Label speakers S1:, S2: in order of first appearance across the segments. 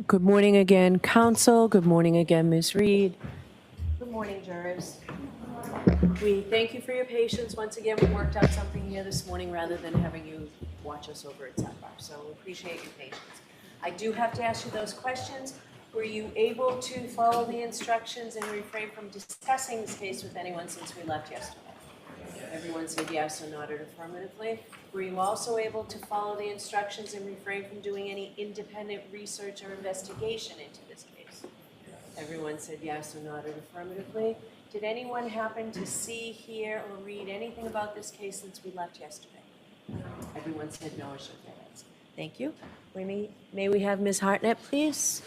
S1: Good morning again, counsel. Good morning again, Ms. Reed. Good morning, jurors. We thank you for your patience. Once again, we worked out something here this morning rather than having you watch us over at sidebar. So we appreciate your patience. I do have to ask you those questions. Were you able to follow the instructions and refrain from discussing this case with anyone since we left yesterday? Everyone said yes or nodded affirmatively. Were you also able to follow the instructions and refrain from doing any independent research or investigation into this case? Everyone said yes or nodded affirmatively. Did anyone happen to see, hear, or read anything about this case since we left yesterday? Everyone said no or shook their heads. Thank you. May we have Ms. Hartnett, please?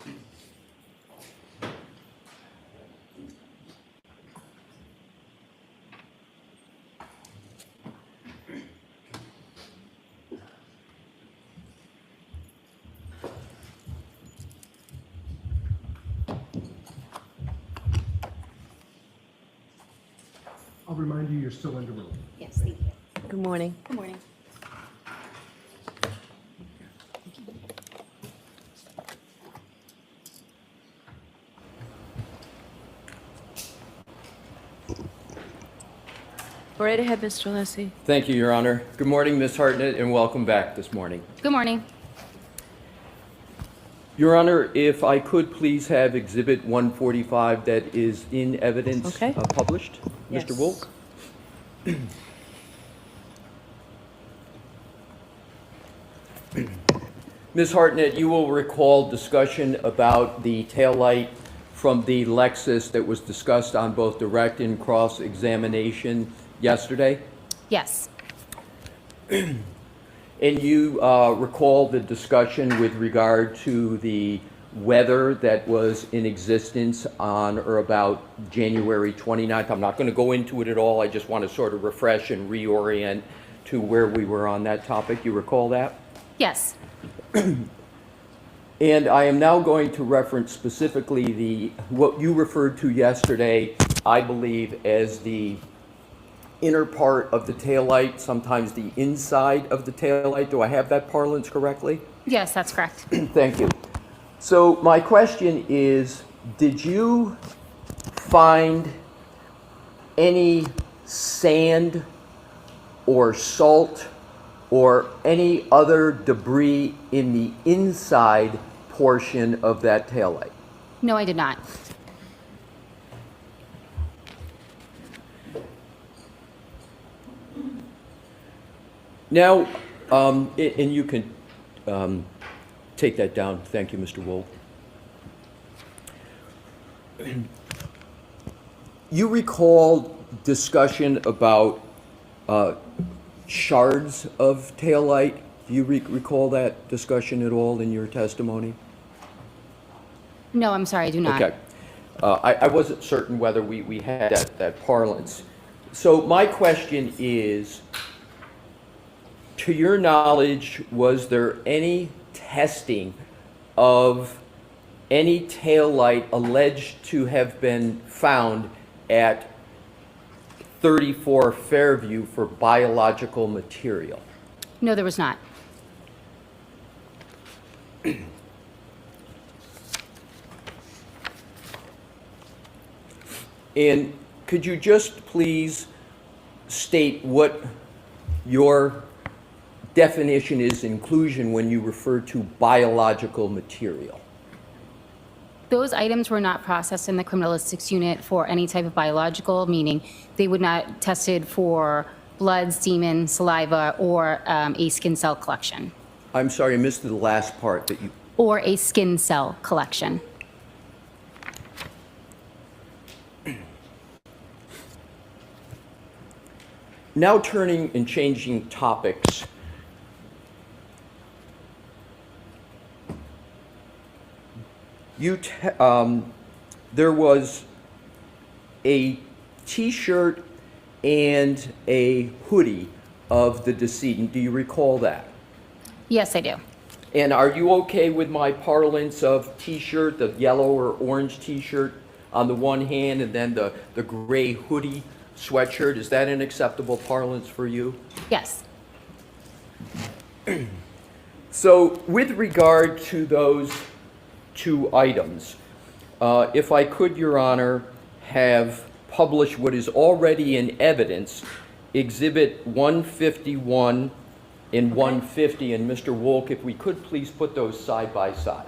S2: I'll remind you, you're still in the room.
S3: Yes, thank you.
S1: Good morning.
S3: Good morning.
S1: Go right ahead, Mr. Lessie.
S4: Thank you, Your Honor. Good morning, Ms. Hartnett, and welcome back this morning.
S3: Good morning.
S4: Your Honor, if I could please have Exhibit 145 that is in evidence
S1: Okay.
S4: Published.
S1: Yes.
S4: Mr. Wolk? Ms. Hartnett, you will recall discussion about the taillight from the Lexus that was discussed on both direct and cross-examination yesterday?
S3: Yes.
S4: And you recall the discussion with regard to the weather that was in existence on or about January 29th. I'm not going to go into it at all. I just want to sort of refresh and reorient to where we were on that topic. You recall that?
S3: Yes.
S4: And I am now going to reference specifically what you referred to yesterday, I believe, as the inner part of the taillight, sometimes the inside of the taillight. Do I have that parlance correctly?
S3: Yes, that's correct.
S4: Thank you. So my question is, did you find any sand or salt or any other debris in the inside portion of that taillight?
S3: No, I did not.
S4: Now, and you can take that down. Thank you, Mr. Wolf. You recall discussion about shards of taillight? Do you recall that discussion at all in your testimony?
S3: No, I'm sorry, I do not.
S4: Okay. I wasn't certain whether we had that parlance. So my question is, to your knowledge, was there any testing of any taillight alleged to have been found at 34 Fairview for biological material?
S3: No, there was not.
S4: And could you just please state what your definition is inclusion when you refer to biological material?
S3: Those items were not processed in the criminalistics unit for any type of biological, meaning they would not tested for blood, semen, saliva, or a skin cell collection.
S4: I'm sorry, I missed the last part that you...
S3: Or a skin cell collection.
S4: Now turning and changing topics, there was a T-shirt and a hoodie of the decedent. Do you recall that?
S3: Yes, I do.
S4: And are you okay with my parlance of T-shirt, the yellow or orange T-shirt on the one hand, and then the gray hoodie sweatshirt? Is that an acceptable parlance for you?
S3: Yes.
S4: So with regard to those two items. If I could, Your Honor, have published what is already in evidence, Exhibit 151 and 150, and Mr. Wolk, if we could please put those side by side.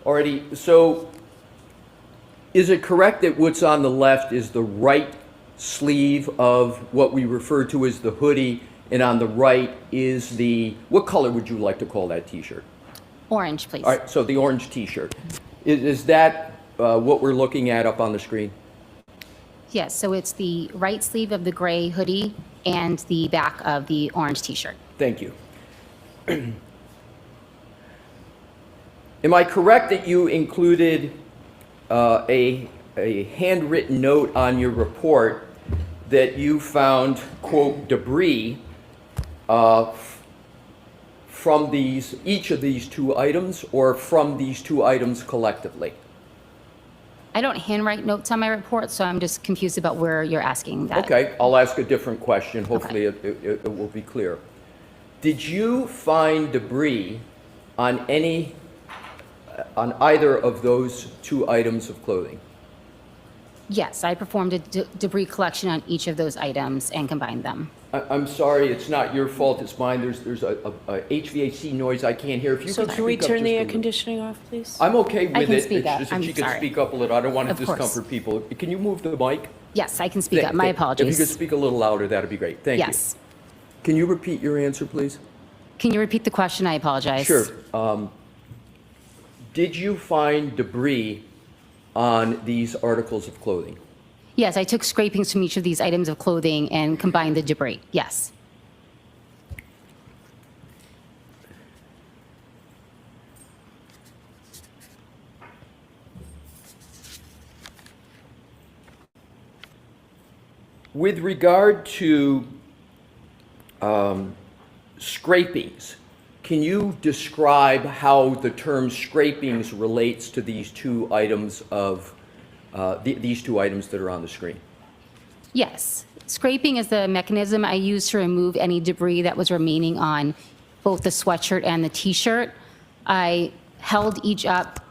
S4: Alrighty, so is it correct that what's on the left is the right sleeve of what we refer to as the hoodie, and on the right is the, what color would you like to call that t-shirt?
S3: Orange, please.
S4: All right, so the orange t-shirt. Is that what we're looking at up on the screen?
S3: Yes, so it's the right sleeve of the gray hoodie and the back of the orange t-shirt.
S4: Thank you. Am I correct that you included a handwritten note on your report that you found, quote, debris from each of these two items, or from these two items collectively?
S3: I don't handwrite notes on my report, so I'm just confused about where you're asking that.
S4: Okay, I'll ask a different question. Hopefully it will be clear. Did you find debris on either of those two items of clothing?
S3: Yes, I performed a debris collection on each of those items and combined them.
S4: I'm sorry, it's not your fault, it's mine. There's a HVAC noise I can't hear. If you
S1: So
S4: could
S1: can we
S4: speak up
S1: turn
S4: just
S1: the
S4: a
S1: air
S4: little.
S1: conditioning off, please?
S4: I'm okay with
S3: can
S4: it.
S3: speak
S4: It's
S3: up.
S4: just if
S3: I'm
S4: you could
S3: sorry.
S4: speak up a little. I don't want to
S3: Of course.
S4: discomfort people. Can you move the mic?
S3: Yes, I can speak up. My
S4: If you
S3: apologies.
S4: could speak a little louder, that'd be great. Thank you.
S3: Yes.
S4: Can you repeat your answer, please?
S3: Can you repeat the question? I apologize.
S4: Sure. Did you find debris on these articles of clothing?
S3: Yes, I took scrapings from each of these items of clothing and combined the debris. Yes.
S4: With regard to scrapings, can you describe how the term scrapings relates to these two items of these two items that are on the screen?
S3: Yes. Scraping is the mechanism I use to remove any debris that was remaining on both the sweatshirt and the t-shirt. I held each up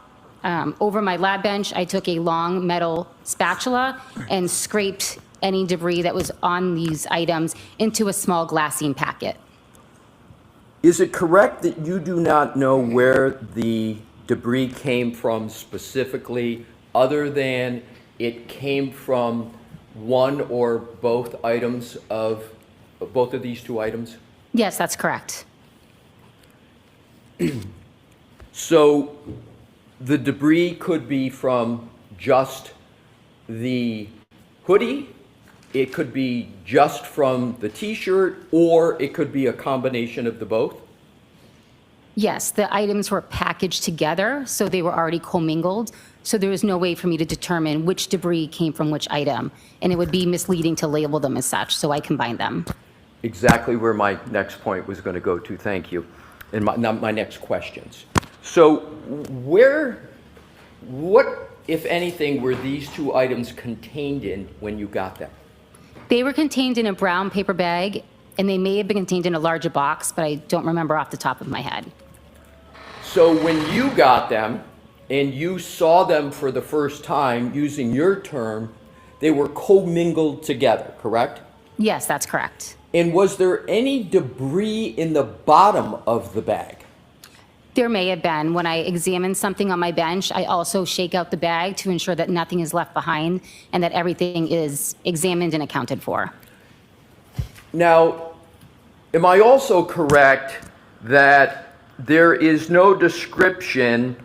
S3: over my lab bench. I took a long metal spatula and scraped any debris that was on these items into a small glassine packet.
S4: Is it correct that you do not know where the debris came from specifically, other than it came from one or both items of both of these two items?
S3: Yes, that's correct.
S4: So the debris could be from just the hoodie, it could be just from the t-shirt, or it could be a combination of the both?
S3: Yes, the items were packaged together, so they were already commingled. So there was no way for me to determine which debris came from which item, and it would be misleading to label them as such, so I combined them.
S4: Exactly where my next point was going to go to, thank you, and my next questions. So what, if anything, were these two items contained in when you got them?
S3: They were contained in a brown paper bag, and they may have been contained in a larger box, but I don't remember off the top of my head.
S4: So when you got them and you saw them for the first time, using your term, they were commingled together, correct?
S3: Yes, that's correct.
S4: And was there any debris in the bottom of the bag?
S3: There may have been. When I examine something on my bench, I also shake out the bag to ensure that nothing is left behind and that everything is examined and accounted for.
S4: Now, am I also correct that there is no description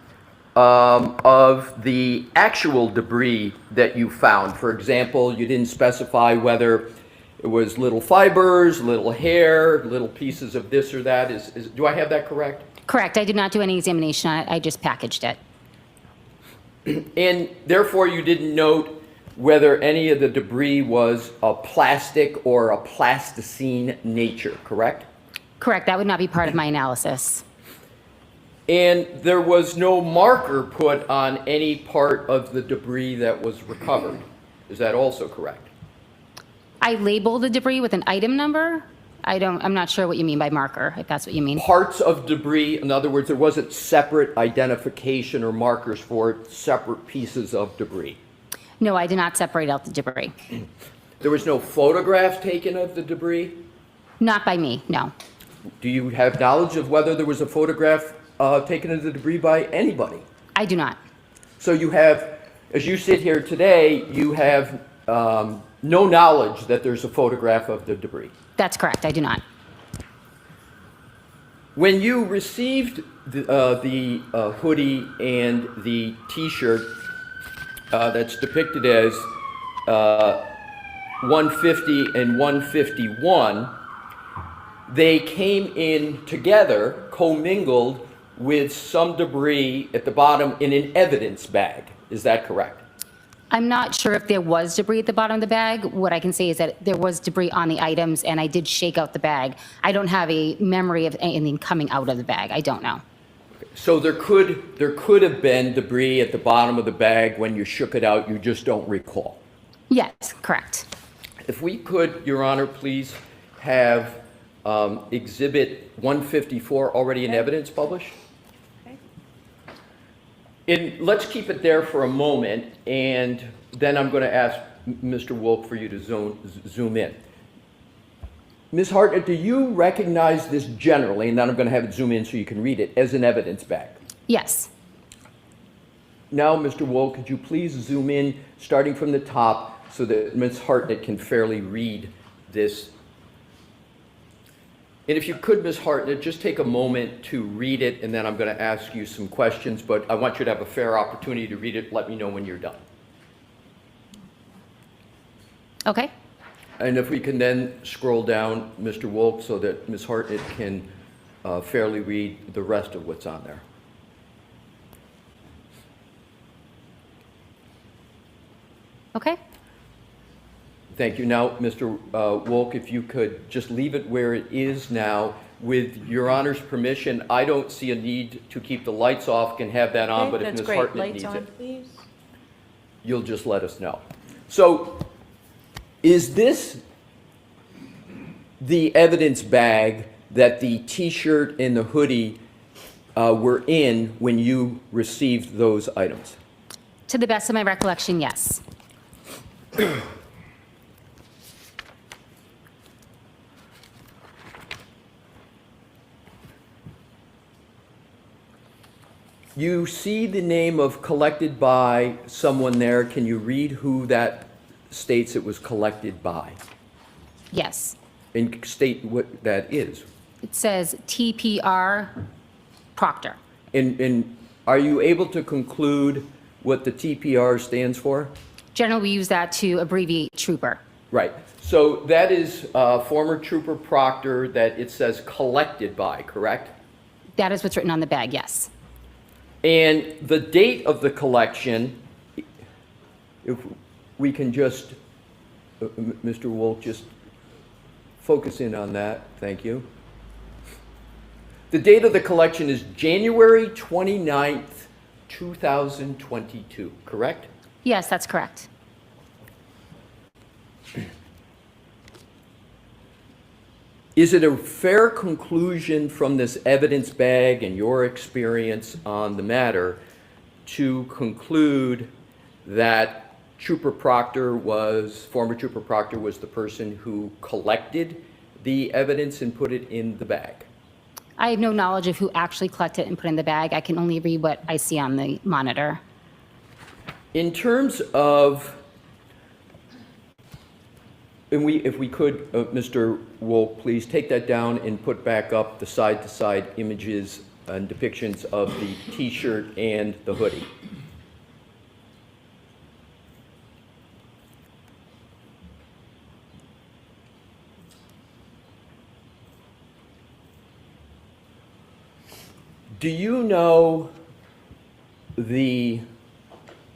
S4: of the actual debris that you found? For example, you didn't specify whether it was little fibers, little hair, little pieces of this or that. Do I have that correct?
S3: Correct. I did not do any examination on it. I just packaged it.
S4: And therefore, you didn't note whether any of the debris was a plastic or a plasticine nature, correct?
S3: Correct. That would not be part of my analysis.
S4: And there was no marker put on any part of the debris that was recovered. Is that also correct?
S3: I labeled the debris with an item number. I'm not sure what you mean by marker, if that's what you mean.
S4: Parts of debris, in other words, there wasn't separate identification or markers for separate pieces of debris.
S3: No, I did not separate out the debris.
S4: There was no photographs taken of the debris?
S3: Not by me, no.
S4: Do you have knowledge of whether there was a photograph taken of the debris by anybody?
S3: I do not.
S4: So you have, as you sit here today, you have no knowledge that there's a photograph of the debris.
S3: That's correct, I do not.
S4: When you received the hoodie and the T-shirt that's depicted as 150 and 151, they came in together, commingled with some debris at the bottom in an evidence bag. Is that correct?
S3: I'm not sure if there was debris at the bottom of the bag. What I can say is that there was debris on the items, and I did shake out the bag. I don't have a memory of anything coming out of the bag. I don't know.
S4: So there could have been debris at the bottom of the bag when you shook it out, you just don't recall.
S3: Yes, correct.
S4: If we could, Your Honor, please have Exhibit 154 already in evidence published?
S1: Okay.
S4: And let's keep it there for a moment, and then I'm going to ask Mr. Wolk for you to zoom in. Ms. Hartnett, do you recognize this generally, and then I'm going to have it zoom in so you can read it, as an evidence bag?
S3: Yes.
S4: Now, Mr. Wolk, could you please zoom in, starting from the top, so that Ms. Hartnett can fairly read this. And if you could, Ms. Hartnett, just take a moment to read it, and then I'm going to ask you some questions, but I want you to have a fair opportunity to read it. Let me know when you're done.
S3: Okay.
S4: And if we can then scroll down, Mr. Wolk, so that Ms. Hartnett can fairly read the rest of what's on there.
S3: Okay.
S4: Thank you. Now, Mr. Wolk, if you could just leave it where it is now. With Your Honor's permission, I don't see a need to keep the lights off, can have that on,
S1: Okay,
S4: but if
S1: that's
S4: Ms.
S1: great.
S4: Hartnett
S1: Lights
S4: needs
S1: on,
S4: it,
S1: please.
S4: you'll just let us know. So, is this the evidence bag that the T-shirt and the hoodie were in when you received those items?
S3: To the best of my recollection, yes.
S4: You see the name of collected by someone there. Can you read who that states it was collected by?
S3: Yes.
S4: And state what that is.
S3: It says TPR Proctor.
S4: And are you able to conclude what the TPR stands for?
S3: Generally, we use that to abbreviate trooper.
S4: Right. So that is former Trooper Proctor that it says collected by, correct?
S3: That is what's written on the bag, yes.
S4: And the date of the collection, if we can just, Mr. Wolk, just focus in on that. Thank you. The date of the collection is January 29th, 2022, correct?
S3: Yes, that's correct.
S4: Is it a fair conclusion from this evidence bag and your experience on the matter to conclude that former Trooper Proctor was the person who collected the evidence and put it in the bag?
S3: I have no knowledge of who actually collected and put in the bag. I can only read what I see on the monitor.
S4: In terms of, and if we could, Mr. Wolk, please take that down and put back up the side-to-side images and depictions of the T-shirt and the hoodie. Do you know the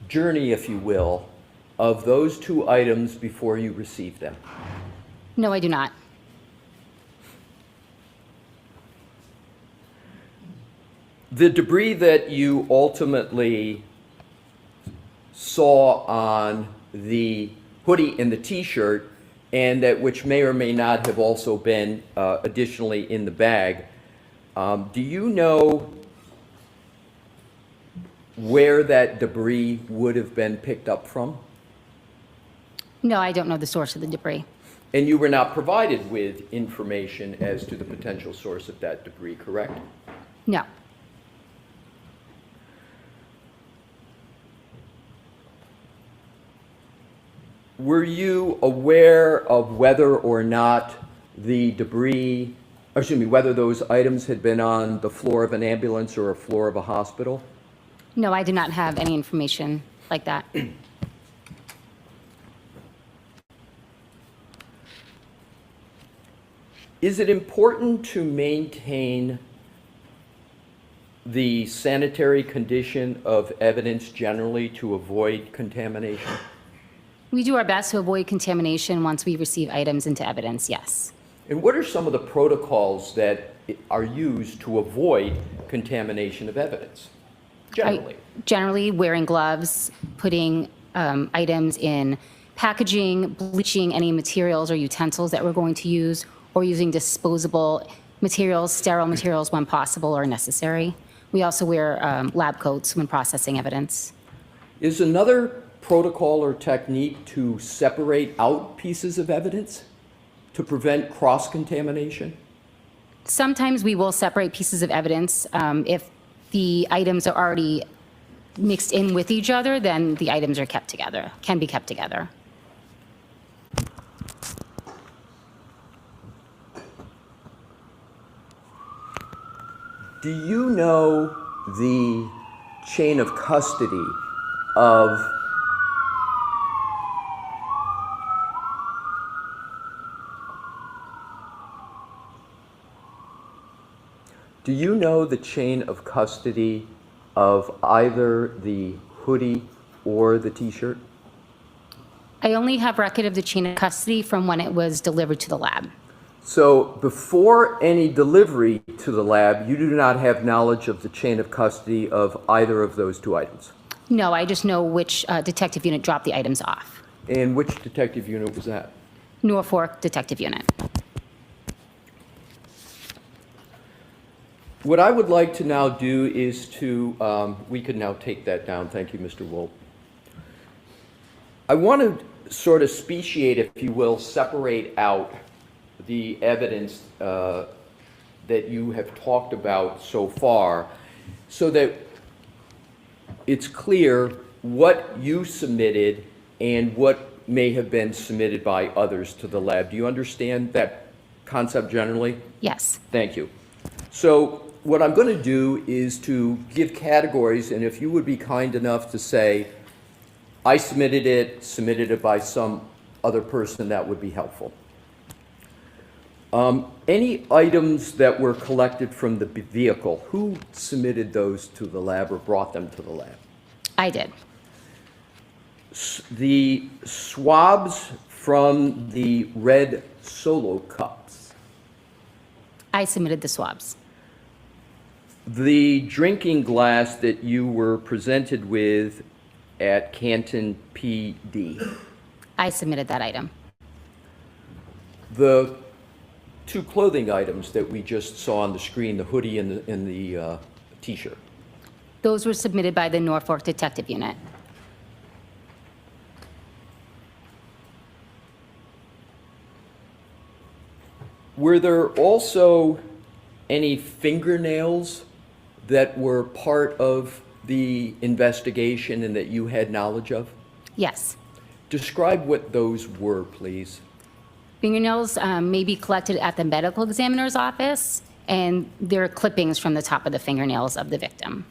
S4: journey, if you will, of those two items before you received them?
S3: No, I do not.
S4: The debris that you ultimately saw on the hoodie and the t-shirt, and that which may or may not have also been additionally in the bag, do you know where that debris would have been picked up from?
S3: No, I don't know the source of the debris.
S4: And you were not provided with information as to the potential source of that debris, correct?
S3: No.
S4: Were you aware of whether or not the debris, or excuse me, whether those items had been on the floor of an ambulance or a floor of a hospital?
S3: No, I do not have any information like that.
S4: Is it important to maintain the sanitary condition of evidence generally to avoid contamination?
S3: We do our best to avoid contamination once we receive items into evidence, yes.
S4: And what are some of the protocols that are used to avoid contamination of evidence, generally?
S3: Generally, wearing gloves, putting items in packaging, bleaching any materials or utensils that we're going to use, or using disposable materials, sterile materials when possible or necessary. We also wear lab coats when processing evidence.
S4: Is another protocol or technique to separate out pieces of evidence to prevent cross-contamination?
S3: Sometimes we will separate pieces of evidence. If the items are already mixed in with each other, then the items are kept together, can be kept together.
S4: Do you know the chain of custody of either the hoodie or the t-shirt?
S3: I only have record of the chain of custody from when it was delivered to the lab.
S4: So before any delivery to the lab, you do not have knowledge of the chain of custody of either of those two items?
S3: No, I just know which detective unit dropped the items off.
S4: And which detective unit was that?
S3: Norfolk Detective Unit.
S4: What I would like to now do is to, we could now take that down. Thank you, Mr. Wolf. I want to sort of speciate, if you will, separate out the evidence that you have talked about so far so that it's clear what you submitted and what may have been submitted by others to the lab. Do you understand that concept generally?
S3: Yes.
S4: Thank you. So what I'm going to do is to give categories, and if you would be kind enough to say, I submitted it by some other person, that would be helpful. Any items that were collected from the vehicle, who submitted those to the lab or brought them to the lab?
S3: I did.
S4: The swabs from the red Solo cups.
S3: I submitted the swabs.
S4: The drinking glass that you were presented with at Canton PD.
S3: I submitted that item.
S4: The two clothing items that we just saw on the screen, the hoodie and the t-shirt.
S3: Those were submitted by the Norfolk Detective Unit.
S4: Were there also any fingernails that were part of the investigation and that you had knowledge of?
S3: Yes.
S4: Describe what those were, please.
S3: Fingernails may be collected at the medical examiner's office, and they're clippings from the top of the fingernails of the victim.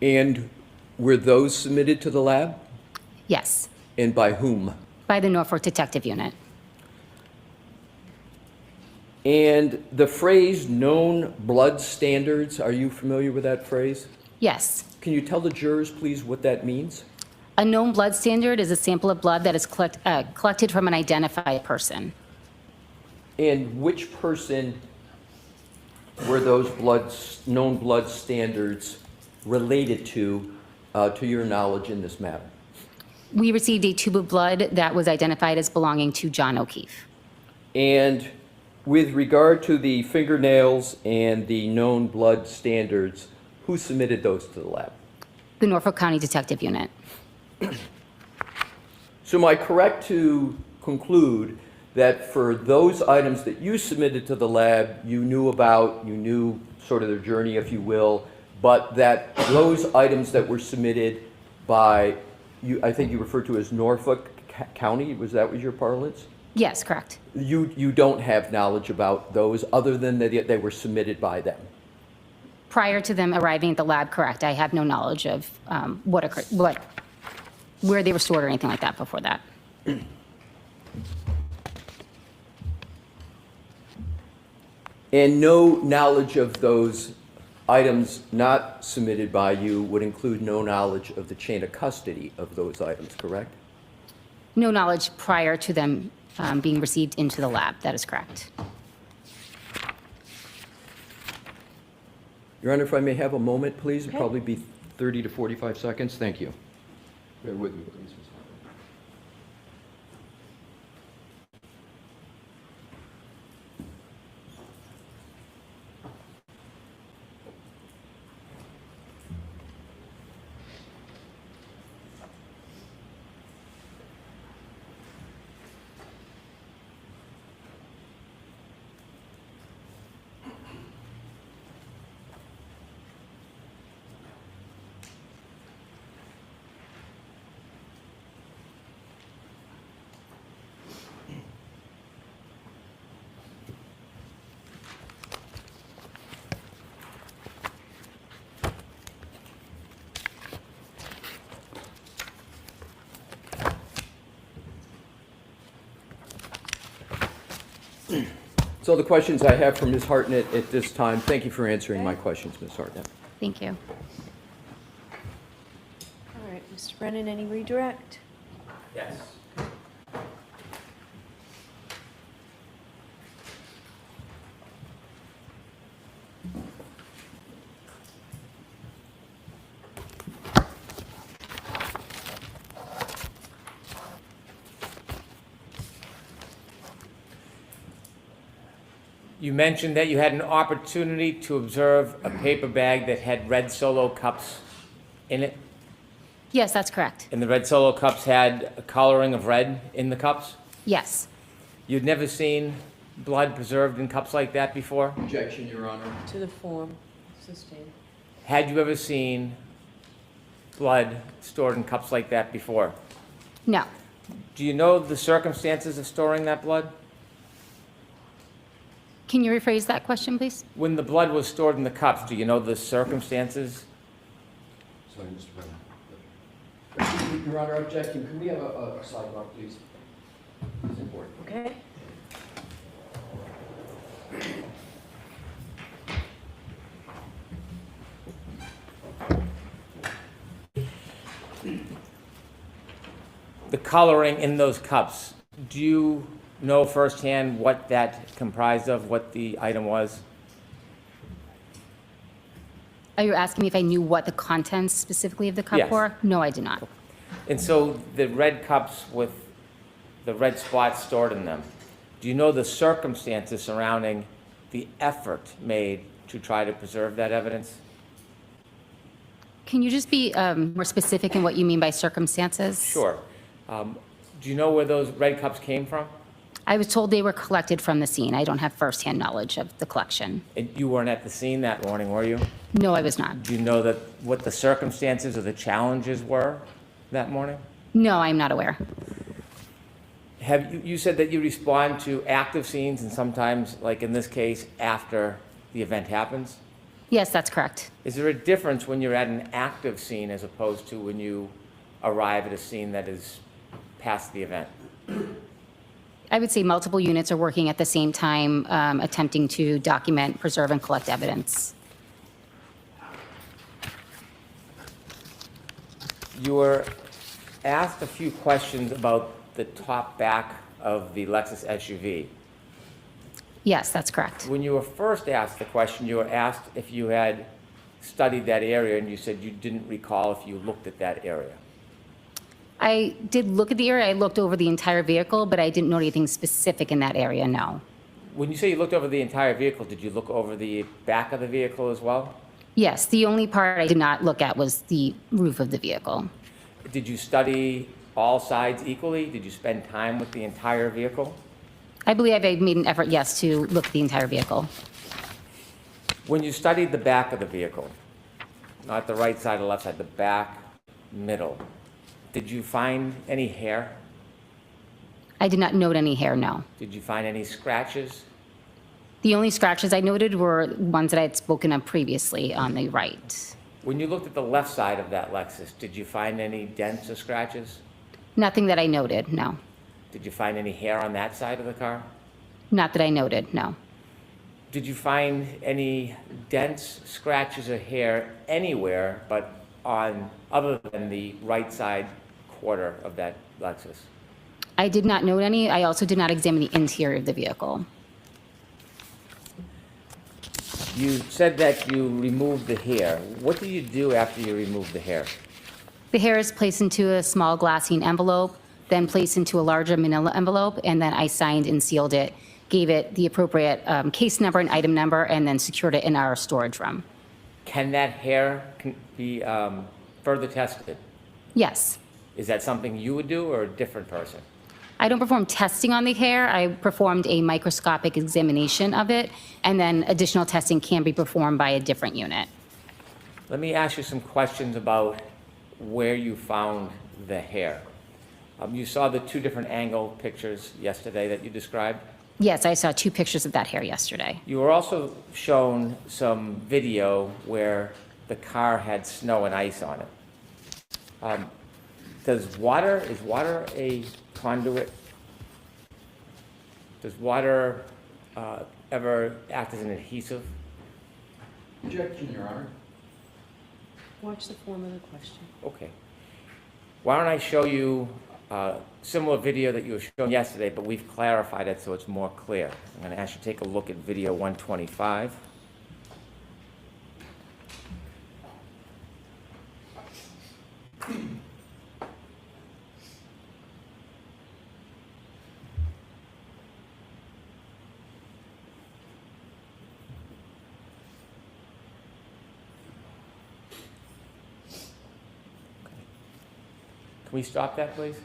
S4: And were those submitted to the lab?
S3: Yes.
S4: And by whom?
S3: By the Norfolk Detective Unit.
S4: And the phrase known blood standards, are you familiar with that phrase?
S3: Yes.
S4: Can you tell the jurors, please, what that means?
S3: A known blood standard is a sample of blood that is collected from an identified person.
S4: And which person were those known blood standards related to your knowledge in this matter?
S3: We received a tube of blood that was identified as belonging to John O'Keefe.
S4: And with regard to the fingernails and the known blood standards, who submitted those to the lab?
S3: The Norfolk County Detective Unit.
S4: So am I correct to conclude that for those items that you submitted to the lab, you knew about, you knew sort of their journey, if you will, but that those items that were submitted by, I think you referred to as Norfolk County, was that your parlance?
S3: Yes, correct.
S4: You don't have knowledge about those other than that they were submitted by them?
S3: Prior to them arriving at the lab, correct. I have no knowledge of what occurred, where they were stored or anything like that before that.
S4: And no knowledge of those items not submitted by you would include no knowledge of the chain of custody of those items, correct?
S3: No knowledge prior to them being received into the lab. That is correct.
S4: Your Honor, if I may have a moment, please, it'll
S1: Okay.
S4: probably be 30 to 45 seconds. Thank you.
S2: Bear with me, please, Ms. Hartnett.
S4: So the questions I have for Ms. Hartnett at this time, thank you for answering my questions, Ms. Hartnett.
S3: Thank you.
S1: All right, Mr. Brennan, any redirect?
S4: Yes.
S5: You mentioned that you had an opportunity to observe a paper bag that had red Solo cups in it,
S3: Yes, that's correct.
S5: and the red Solo cups had a coloring of red in the cups.
S3: Yes.
S5: You'd never seen blood preserved in cups like that before?
S4: Objection, Your Honor.
S1: To the form, sustained.
S5: Had you ever seen blood stored in cups like that before?
S3: No.
S5: Do you know the circumstances of storing that blood?
S3: Can you rephrase that question, please?
S5: When the blood was stored in the cups, do you know the circumstances?
S2: Sorry, Mr. Brennan.
S4: Your Honor, objection. Can we have a sidebar, please? It's important.
S1: Okay.
S5: The coloring in those cups, do you know firsthand what that comprised of, what the item was?
S3: Are you asking me if I knew what the contents specifically of the cup
S5: Yes.
S3: were? No, I do not.
S5: And so the red cups with the red spots stored in them, do you know the circumstances surrounding the effort made to try to preserve that evidence?
S3: Can you just be more specific in what you mean by circumstances?
S5: Sure. Do you know where those red cups came from?
S3: I was told they were collected from the scene. I don't have firsthand knowledge of the collection.
S5: And you weren't at the scene that morning, were you?
S3: No, I was not.
S5: Do you know that what the circumstances or the challenges were that morning?
S3: No, I'm not aware.
S5: You said that you respond to active scenes and sometimes, like in this case, after the event happens?
S3: Yes, that's correct.
S5: Is there a difference when you're at an active scene as opposed to when you arrive at a scene that is past the event?
S3: I would say multiple units are working at the same time, attempting to document, preserve, and collect evidence.
S5: You were asked a few questions about the top back of the Lexus SUV.
S3: Yes, that's correct.
S5: When you were first asked the question, you were asked if you had studied that area, and you said you didn't recall if you looked at that area.
S3: I did look at the area. I looked over the entire vehicle, but I didn't know anything specific in that area, no.
S5: When you say you looked over the entire vehicle, did you look over the back of the vehicle as well?
S3: Yes, the only part I did not look at was the roof of the vehicle.
S5: Did you study all sides equally? Did you spend time with the entire vehicle?
S3: I believe I made an effort, yes, to look at the entire vehicle.
S5: When you studied the back of the vehicle, not the right side or left side, the back, middle, did you find any hair?
S3: I did not note any hair, no.
S5: Did you find any scratches?
S3: The only scratches I noted were ones that I had spoken of previously on the right.
S5: When you looked at the left side of that Lexus, did you find any dents or scratches?
S3: Nothing that I noted, no.
S5: Did you find any hair on that side of the car?
S3: Not that I noted, no.
S5: Did you find any dents, scratches, or hair anywhere but on, other than the right side quarter of that Lexus?
S3: I did not note any. I also did not examine the interior of the vehicle.
S5: You said that you removed the hair. What do you do after you remove the hair?
S3: The hair is placed into a small glassine envelope, then placed into a larger manila envelope, and then I signed and sealed it, gave it the appropriate case number and item number, and then secured it in our storage room.
S5: Can that hair be further tested?
S3: Yes.
S5: Is that something you would do or a different person?
S3: I don't perform testing on the hair. I performed a microscopic examination of it, and then additional testing can be performed by a different unit.
S5: Let me ask you some questions about where you found the hair. You saw the two different angle pictures yesterday that you described.
S3: Yes, I saw 2 pictures of that hair yesterday.
S5: You were also shown some video where the car had snow and ice on it. Is water a conduit? Does water ever act as an adhesive?
S2: Objection, Your Honor.
S1: Watch the form of the question.
S5: Okay. Why don't I show you a similar video that you were shown yesterday, but we've clarified it so it's more clear. I'm going to ask you to take a look at video 125. Can we stop that, please?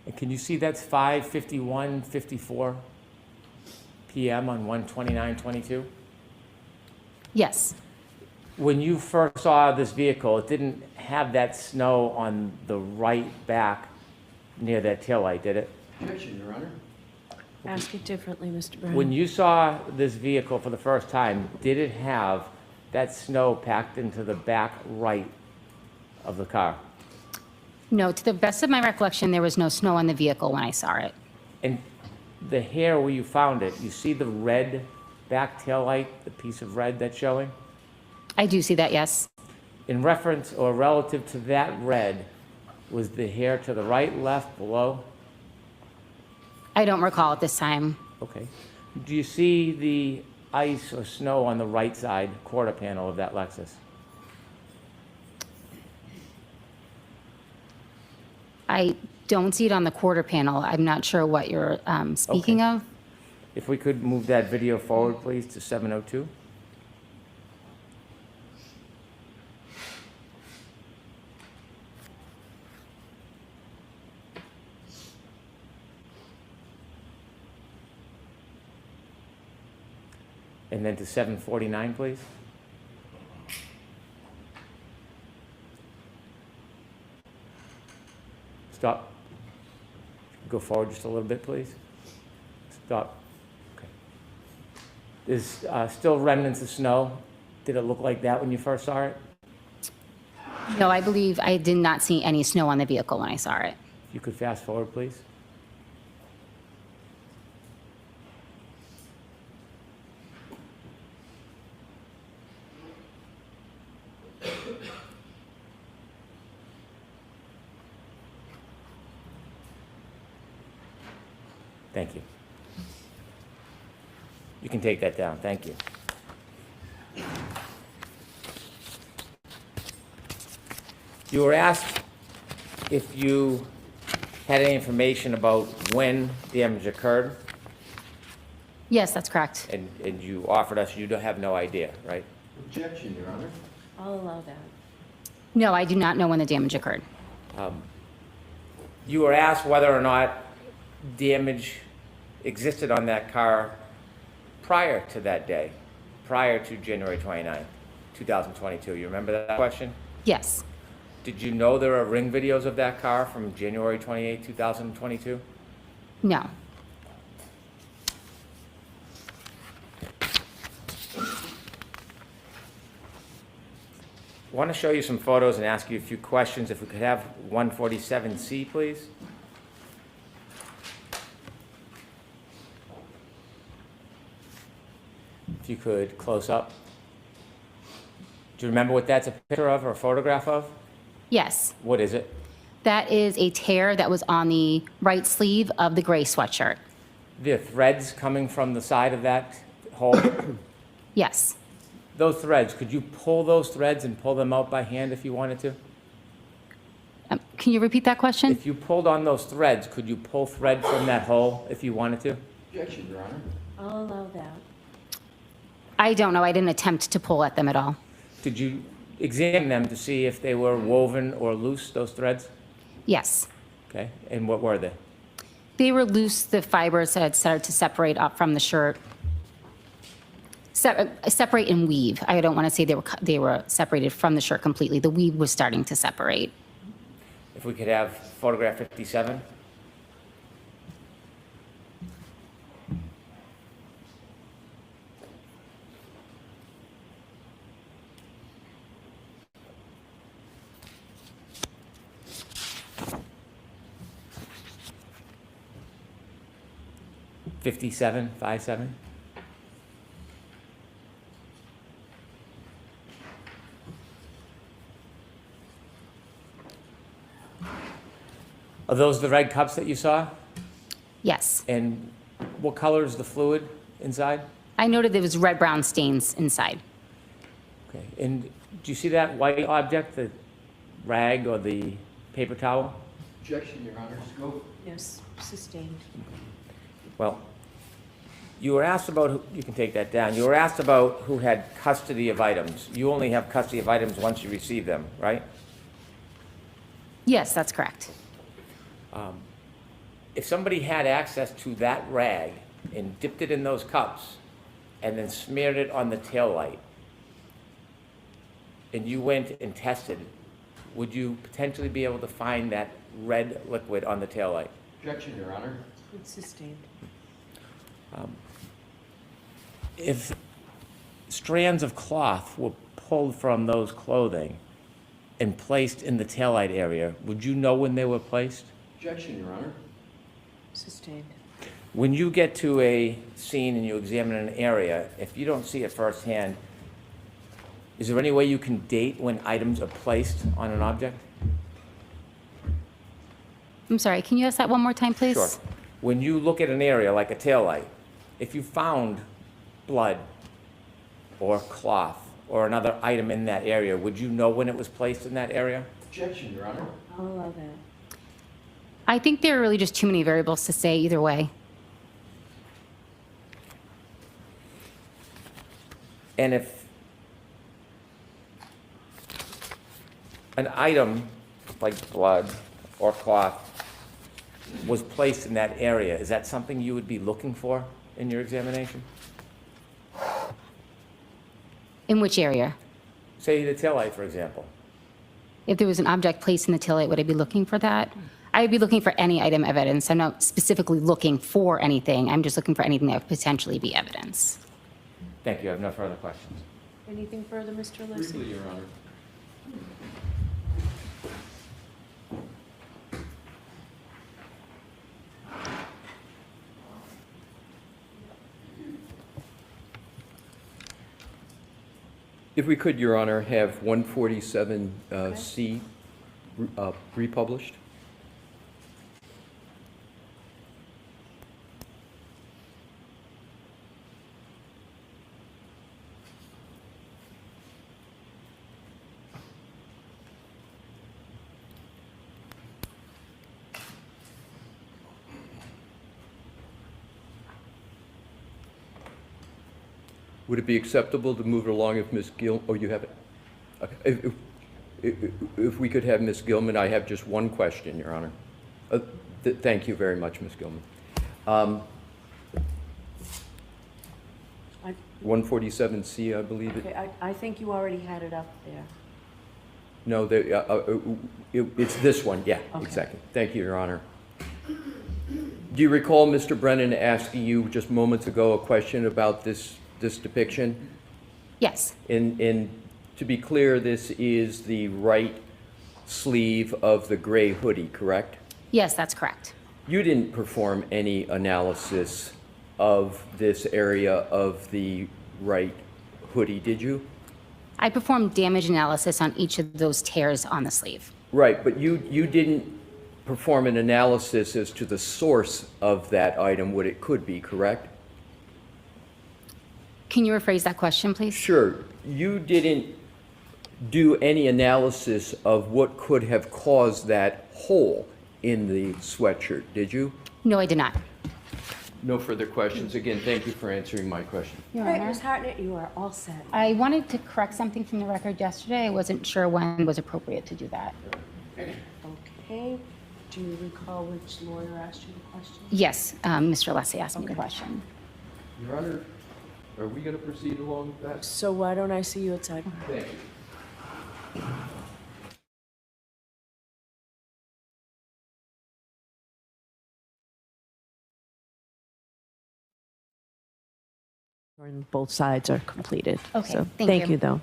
S5: And can you see that's 5:51:54 p.m. on 1/29/22?
S3: Yes.
S5: When you first saw this vehicle, it didn't have that snow on the right back near that taillight, did it?
S2: Objection, Your Honor.
S1: Ask it differently, Mr. Brown.
S5: When you saw this vehicle for the first time, did it have that snow packed into the back right of the car?
S3: No, to the best of my recollection, there was no snow on the vehicle when I saw it.
S5: And the hair where you found it, you see the red back taillight, the piece of red that's showing?
S3: I do see that, yes.
S5: In reference or relative to that red, was the hair to the right, left, below?
S3: I don't recall at this time.
S5: Okay. Do you see the ice or snow on the right side quarter panel of that Lexus?
S3: I don't see it on the quarter panel. I'm not sure what you're speaking of.
S5: If we could move that video forward, please, to 702. And then to 749, please. Stop. Go forward just a little bit, please. Stop. Okay. There's still remnants of snow. Did it look like that when you first saw it?
S3: No, I believe I did not see any snow on the vehicle when I saw it.
S5: If you could fast forward, please. Thank you. You can take that down. Thank you. You were asked if you had any information about when damage occurred,
S3: Yes, that's correct.
S5: and you offered us you don't have no idea, right?
S2: Objection, Your Honor.
S1: I'll allow that.
S3: No, I do not know when the damage occurred.
S5: You were asked whether or not damage existed on that car prior to that day, prior to January 29th, 2022. You remember that question?
S3: Yes.
S5: Did you know there are ring videos of that car from January 28, 2022?
S3: No.
S5: I want to show you some photos and ask you a few questions. If we could have 147C, please. If you could close up. Do you remember what that's a picture of or a photograph of?
S3: Yes.
S5: What is it?
S3: That is a tear that was on the right sleeve of the gray sweatshirt.
S5: The threads coming from the side of that hole?
S3: Yes.
S5: Those threads, could you pull those threads and pull them out by hand if you wanted to?
S3: Can you repeat that question?
S5: If you pulled on those threads, could you pull thread from that hole if you wanted to?
S2: Objection, Your Honor.
S1: I'll allow that.
S3: I don't know. I didn't attempt to pull at them at all.
S5: Did you examine them to see if they were woven or loose, those threads?
S3: Yes.
S5: Okay, and what were they?
S3: They were loose. The fibers had started to separate up from the shirt. Separate and weave. I don't want to say they were separated from the shirt completely. The weave was starting to separate.
S5: If we could have photograph 57. '57, 57. Are those the red cups that you saw?
S3: Yes.
S5: And what color is the fluid inside?
S3: I noted there was red-brown stains inside.
S5: Okay, and do you see that white object, the rag or the paper towel?
S2: Objection, Your Honor. Scope.
S1: Yes, sustained.
S5: Well, you were asked about, you can take that down, you were asked about who had custody of items. You only have custody of items once you receive them, right?
S3: Yes, that's correct.
S5: If somebody had access to that rag and dipped it in those cups and then smeared it on the taillight, and you went and tested, would you potentially be able to find that red liquid on the taillight?
S2: Objection, Your Honor.
S1: It's sustained.
S5: If strands of cloth were pulled from those clothing and placed in the taillight area, would you know when they were placed?
S2: Objection, Your Honor.
S1: Sustained.
S5: When you get to a scene and you examine an area, if you don't see it firsthand, is there any way you can date when items are placed on an object?
S3: I'm sorry, can you ask that one more time, please?
S5: Sure. When you look at an area like a taillight, if you found blood or cloth or another item in that area, would you know when it was placed in that area?
S2: Objection, Your Honor.
S1: I'll allow that.
S3: I think there are really just too many variables to say either way.
S5: And if an item like blood or cloth was placed in that area, is that something you would be looking for in your examination?
S3: In which area?
S5: Say the taillight, for example.
S3: If there was an object placed in the taillight, would I be looking for that? I would be looking for any item evidence. I'm not specifically looking for anything. I'm just looking for anything that would potentially be evidence.
S5: Thank you. I have no further questions.
S1: Anything further, Mr. Lissi?
S2: Briefly, Your Honor.
S4: If we could, Your Honor, have 147C republished. Would it be acceptable to move it along if Ms. oh, you have it? If we could have Ms. Gilman, I have just one question, Your Honor. Thank you very much, Ms. Gilman. 147C, I believe it.
S1: Okay, I think you already had it up there.
S4: No, it's this one, yeah,
S1: Okay.
S4: exactly. Thank you, Your Honor. Do you recall Mr. Brennan asking you just moments ago a question about this depiction?
S3: Yes,
S4: And to be clear, this is the right sleeve of the gray hoodie, correct?
S3: yes, that's correct.
S4: You didn't perform any analysis of this area of the right hoodie, did you?
S3: I performed damage analysis on each of those tears on the sleeve.
S4: Right, but you didn't perform an analysis as to the source of that item, what it could be, correct?
S3: Can you rephrase that question, please?
S4: Sure. You didn't do any analysis of what could have caused that hole in the sweatshirt, did you?
S3: No, I did not.
S4: No further questions. Again, thank you for answering my question.
S1: All right, Ms. Hartnett, you are all set.
S3: I wanted to correct something from the record yesterday. I wasn't sure when was appropriate to do that.
S1: Okay, do you recall which lawyer asked you the question?
S3: Yes, Mr. Leslie asked me the question.
S4: Your Honor, are we going to proceed along that?
S1: So why don't I see you outside?
S4: Thank you.
S1: And both sides are completed.
S3: Okay,
S1: So
S3: thank
S1: thank
S3: you.
S1: you, though.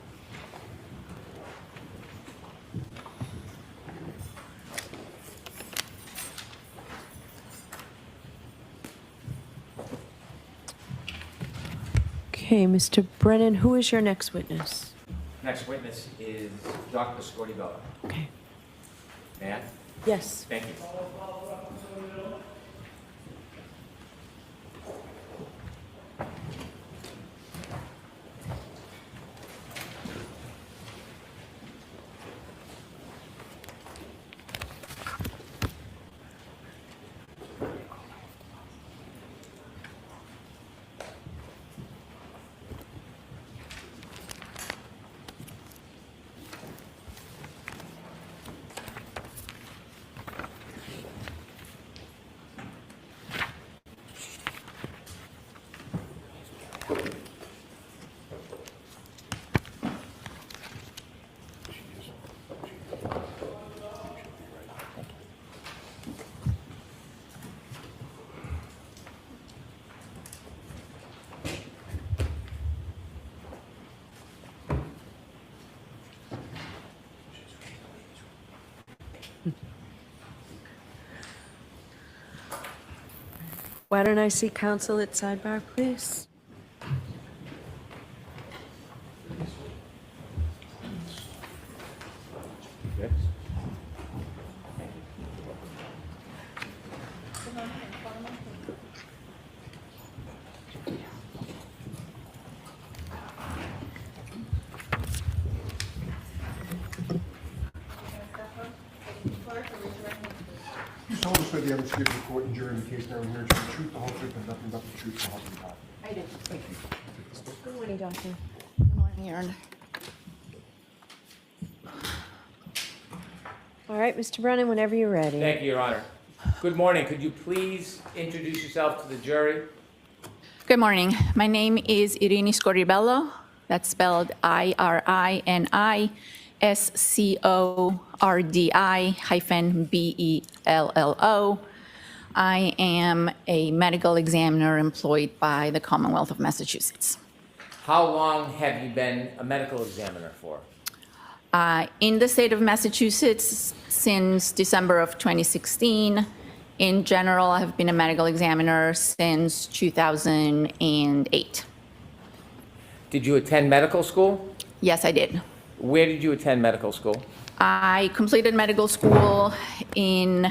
S1: Okay, Mr. Brennan, who is your next witness?
S5: Next witness is Dr. Scordi-Bello.
S1: Okay.
S5: May I?
S1: Yes.
S5: Thank you.
S1: Why don't I see counsel at sidebar, please?
S6: You solemnly swear the evidence given to the court and jury in the case now and here to the truth, the whole truth, and nothing but the truth, so help you God.
S1: I do.
S6: Thank you.
S1: Good morning, Doctor.
S7: Good morning, Aaron.
S1: All right, Mr. Brennan, whenever you're ready.
S5: Thank you, Your Honor. Good morning. Could you please introduce yourself to the jury?
S7: Good morning. My name is Irini Scordi-Bello. That's spelled IRINI-SCORDI-BELLO. I am a medical examiner employed by the Commonwealth of Massachusetts.
S5: How long have you been a medical examiner for?
S7: In the state of Massachusetts since December of 2016. In general, I have been a medical examiner since 2008.
S5: Did you attend medical school?
S7: Yes, I did.
S5: Where did you attend medical school?
S7: I completed medical school in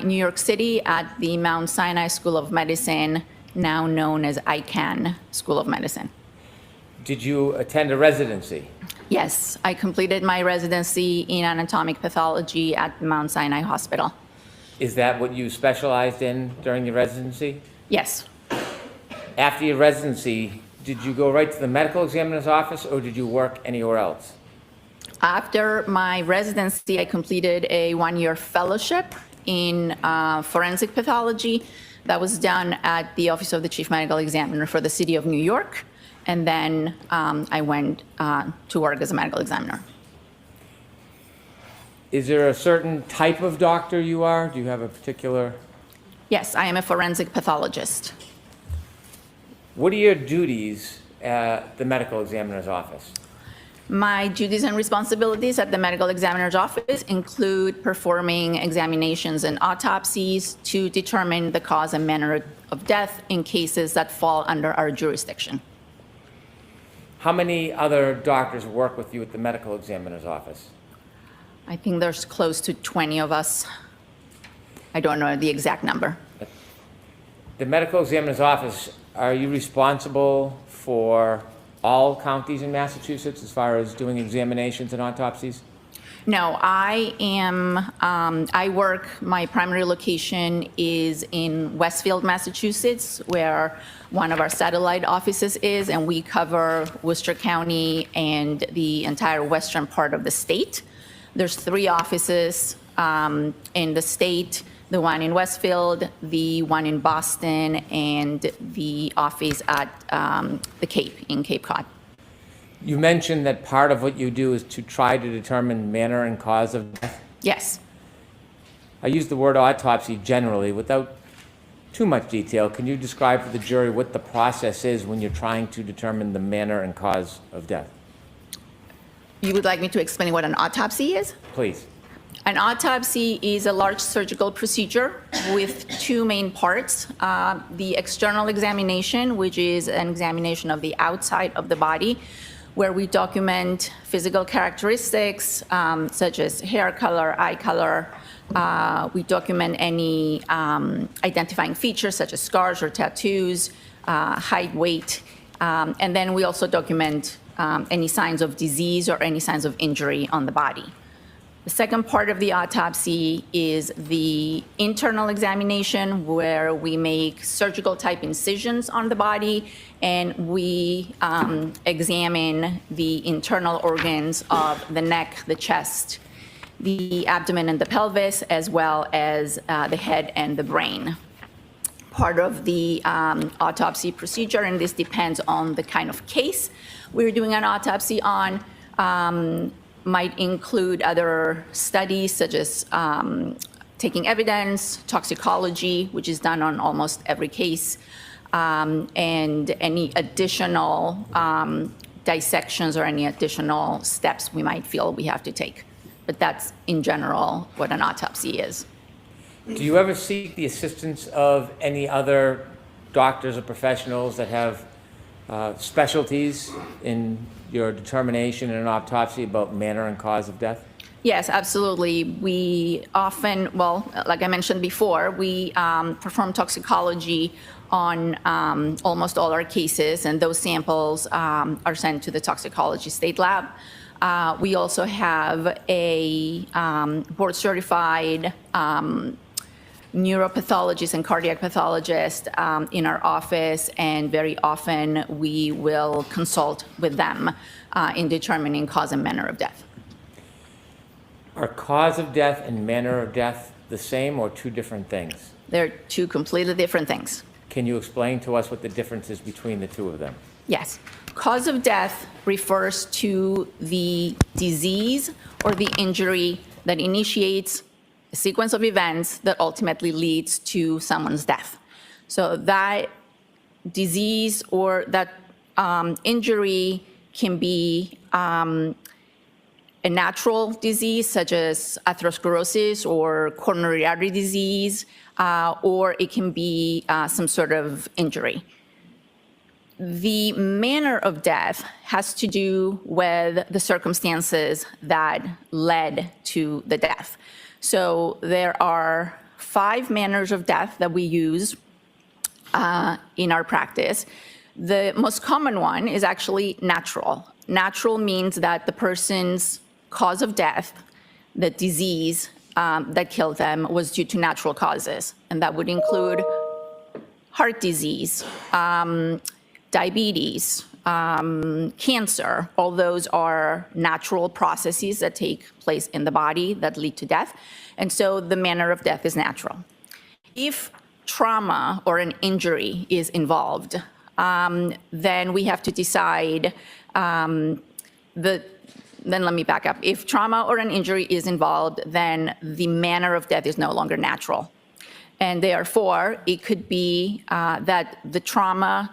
S7: New York City at the Mount Sinai School of Medicine, now known as ICANN School of Medicine.
S5: Did you attend a residency?
S7: Yes, I completed my residency in anatomic pathology at the Mount Sinai Hospital.
S5: Is that what you specialized in during your residency?
S7: Yes.
S5: After your residency, did you go right to the medical examiner's office, or did you work anywhere else?
S7: After my residency, I completed a one-year fellowship in forensic pathology that was done at the Office of the Chief Medical Examiner for the City of New York. And then I went to work as a medical examiner.
S5: Is there a certain type of doctor you are? Do you have a particular?
S7: Yes, I am a forensic pathologist.
S5: What are your duties at the medical examiner's office?
S7: My duties and responsibilities at the medical examiner's office include performing examinations and autopsies to determine the cause and manner of death in cases that fall under our jurisdiction.
S5: How many other doctors work with you at the medical examiner's office?
S7: I think there's close to 20 of us. I don't know the exact number.
S5: The medical examiner's office, are you responsible for all counties in Massachusetts as far as doing examinations and autopsies?
S7: No, I am, my primary location is in Westfield, Massachusetts, where one of our satellite offices is, and we cover Worcester County and the entire western part of the state. There's 3 offices in the state, the one in Westfield, the one in Boston, and the office at the Cape, in Cape Cod.
S5: You mentioned that part of what you do is to try to determine manner and cause of death.
S7: Yes.
S5: I use the word autopsy generally without too much detail. Can you describe for the jury what the process is when you're trying to determine the manner and cause of death?
S7: You would like me to explain what an autopsy is?
S5: Please.
S7: An autopsy is a large surgical procedure with 2 main parts. The external examination, which is an examination of the outside of the body, where we document physical characteristics such as hair color, eye color. We document any identifying features such as scars or tattoos, height, weight. And then we also document any signs of disease or any signs of injury on the body. The second part of the autopsy is the internal examination, where we make surgical type incisions on the body and we examine the internal organs of the neck, the chest, the abdomen and the pelvis, as well as the head and the brain. Part of the autopsy procedure, and this depends on the kind of case we're doing an autopsy on, might include other studies such as taking evidence, toxicology, which is done on almost every case, and any additional dissections or any additional steps we might feel we have to take. But that's, in general, what an autopsy is.
S5: Do you ever seek the assistance of any other doctors or professionals that have specialties in your determination in an autopsy about manner and cause of death?
S7: Yes, absolutely. We often, well, like I mentioned before, we perform toxicology on almost all our cases, and those samples are sent to the toxicology state lab. We also have a board-certified neuropathologist and cardiac pathologist in our office, and very often we will consult with them in determining cause and manner of death.
S5: Are cause of death and manner of death the same or 2 different things?
S7: They're 2 completely different things.
S5: Can you explain to us what the difference is between the 2 of them?
S7: Yes. Cause of death refers to the disease or the injury that initiates a sequence of events that ultimately leads to someone's death. So that disease or that injury can be a natural disease such as atherosclerosis or coronary artery disease, or it can be some sort of injury. The manner of death has to do with the circumstances that led to the death. So there are 5 manners of death that we use in our practice. The most common one is actually natural. Natural means that the person's cause of death, the disease that killed them, was due to natural causes. And that would include heart disease, diabetes, cancer, all those are natural processes that take place in the body that lead to death. And so the manner of death is natural. If trauma or an injury is involved, then we have to decide then let me back up. If trauma or an injury is involved, then the manner of death is no longer natural. And therefore, it could be that the trauma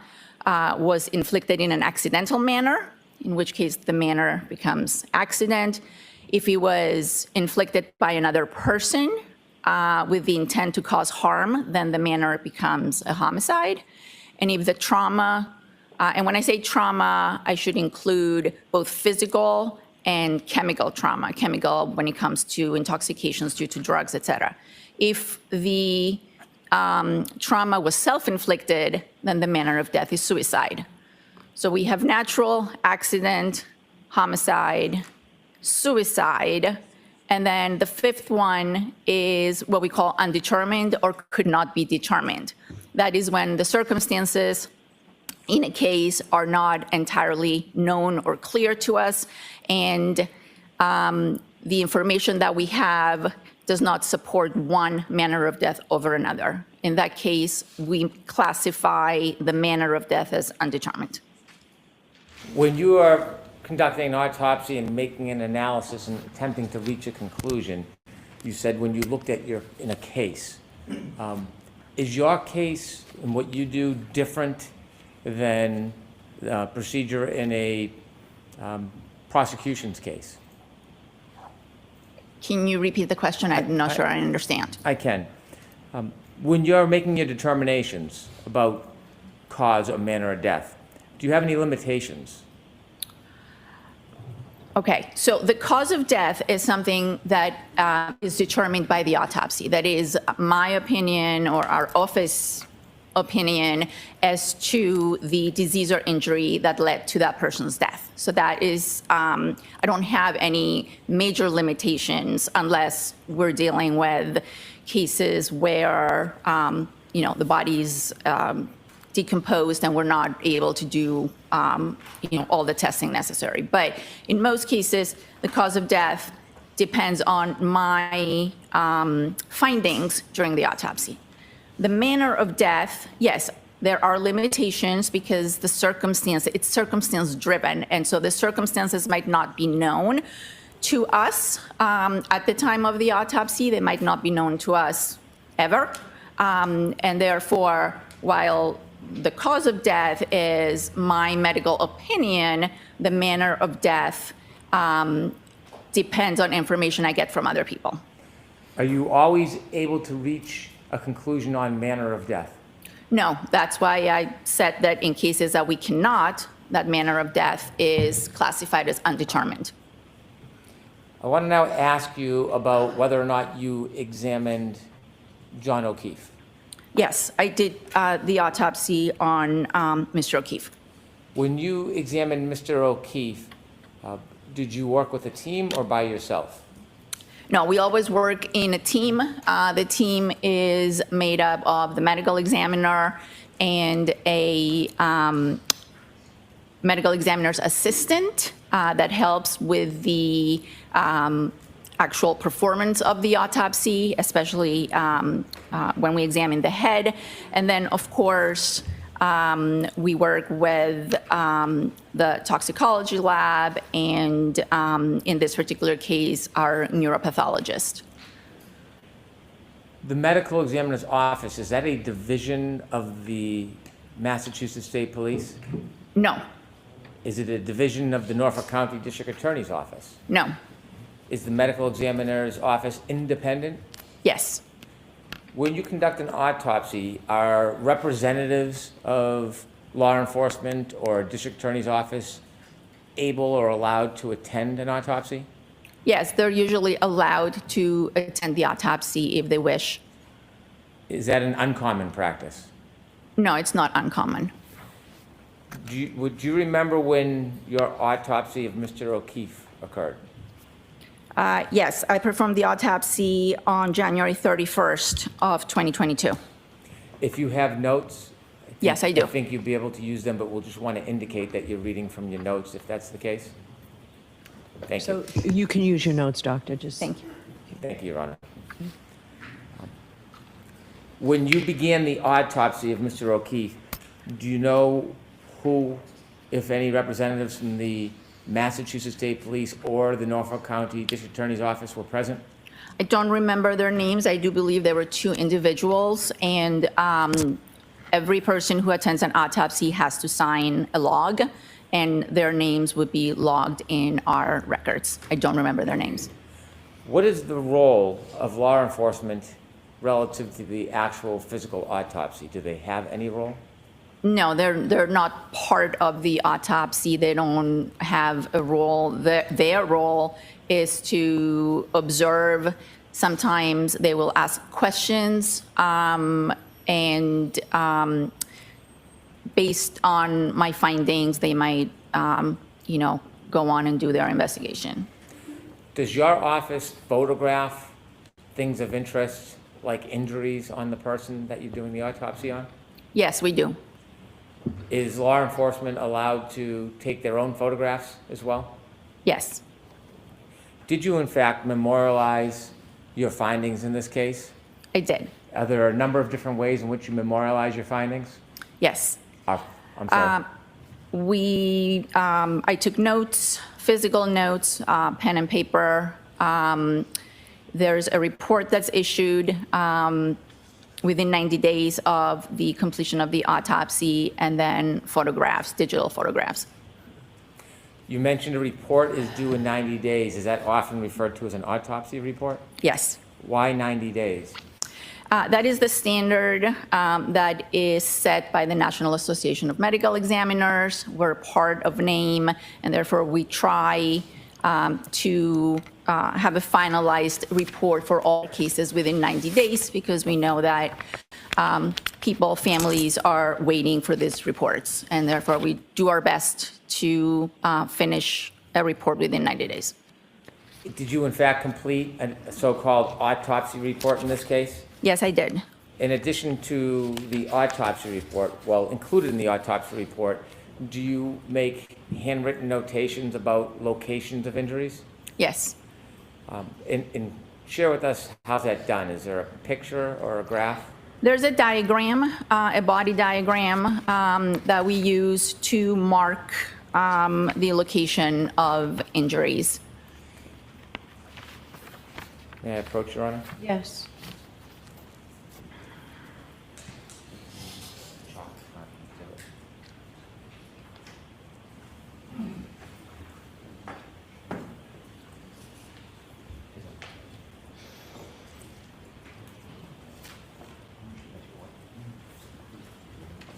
S7: was inflicted in an accidental manner, in which case the manner becomes accident. If it was inflicted by another person with the intent to cause harm, then the manner becomes a homicide. And if the trauma, and when I say trauma, I should include both physical and chemical trauma, chemical when it comes to intoxications due to drugs, et cetera. If the trauma was self-inflicted, then the manner of death is suicide. So we have natural, accident, homicide, suicide, and then the fifth one is what we call undetermined or could not be determined. That is when the circumstances in a case are not entirely known or clear to us, and the information that we have does not support one manner of death over another. In that case, we classify the manner of death as undetermined.
S5: When you are conducting an autopsy and making an analysis and attempting to reach a conclusion, you said when you looked at in a case, is your case and what you do different than procedure in a prosecution's case?
S7: Can you repeat the question? I'm not sure I understand.
S5: I can. When you're making your determinations about cause or manner of death, do you have any limitations?
S7: Okay, so the cause of death is something that is determined by the autopsy. That is my opinion or our office opinion as to the disease or injury that led to that person's death. So that is, I don't have any major limitations unless we're dealing with cases where, the body's decomposed and we're not able to do, all the testing necessary. But in most cases, the cause of death depends on my findings during the autopsy. The manner of death, yes, there are limitations because it's circumstance driven. And so the circumstances might not be known to us at the time of the autopsy. They might not be known to us ever. And therefore, while the cause of death is my medical opinion, the manner of death depends on information I get from other people.
S5: Are you always able to reach a conclusion on manner of death?
S7: No, that's why I said that in cases that we cannot, that manner of death is classified as undetermined.
S5: I want to now ask you about whether or not you examined John O'Keefe.
S7: Yes, I did the autopsy on Mr. O'Keefe.
S5: When you examined Mr. O'Keefe, did you work with a team or by yourself?
S7: No, we always work in a team. The team is made up of the medical examiner and a medical examiner's assistant that helps with the actual performance of the autopsy, especially when we examine the head. And then, of course, we work with the toxicology lab and, in this particular case, our neuropathologist.
S5: The medical examiner's office, is that a division of the Massachusetts State Police?
S7: No,
S5: Is it a division of the Norfolk County District Attorney's office?
S7: no,
S5: Is the medical examiner's office independent?
S7: yes.
S5: When you conduct an autopsy, are representatives of law enforcement or district attorney's office able or allowed to attend an autopsy?
S7: Yes, they're usually allowed to attend the autopsy if they wish.
S5: Is that an uncommon practice?
S7: No, it's not uncommon.
S5: Would you remember when your autopsy of Mr. O'Keefe occurred?
S7: Yes, I performed the autopsy on January 31st of 2022.
S5: If you have notes,
S7: Yes, I do.
S5: I think you'd be able to use them, but we'll just want to indicate that you're reading from your notes if that's the case. Thank you.
S1: So you can use your notes, doctor, just.
S7: Thank you.
S5: Thank you, Your Honor. When you began the autopsy of Mr. O'Keefe, do you know who, if any, representatives from the Massachusetts State Police or the Norfolk County District Attorney's Office were present?
S7: I don't remember their names. I do believe there were 2 individuals, and every person who attends an autopsy has to sign a log, and their names would be logged in our records. I don't remember their names.
S5: What is the role of law enforcement relative to the actual physical autopsy? Do they have any role?
S7: No, they're not part of the autopsy. They don't have a role. Their role is to observe. Sometimes they will ask questions, and based on my findings, they might, go on and do their investigation.
S5: Does your office photograph things of interest, like injuries on the person that you're doing the autopsy on?
S7: Yes, we do.
S5: Is law enforcement allowed to take their own photographs as well?
S7: Yes.
S5: Did you in fact memorialize your findings in this case?
S7: I did.
S5: Are there a number of different ways in which you memorialize your findings?
S7: Yes.
S5: I'm sorry.
S7: I took notes, physical notes, pen and paper. There's a report that's issued within 90 days of the completion of the autopsy, and then photographs, digital photographs.
S5: You mentioned a report is due in 90 days. Is that often referred to as an autopsy report?
S7: Yes.
S5: Why 90 days?
S7: That is the standard that is set by the National Association of Medical Examiners. We're part of NAME, and therefore we try to have a finalized report for all cases within 90 days, because we know that families are waiting for these reports, and therefore we do our best to finish a report within 90 days.
S5: Did you in fact complete a so-called autopsy report in this case?
S7: Yes, I did.
S5: In addition to the autopsy report, well, included in the autopsy report, do you make handwritten notations about locations of injuries?
S7: Yes.
S5: And share with us how's that done. Is there a picture or a graph?
S7: There's a diagram, a body diagram that we use to mark the location of injuries.
S5: May I approach, Your Honor?
S1: Yes.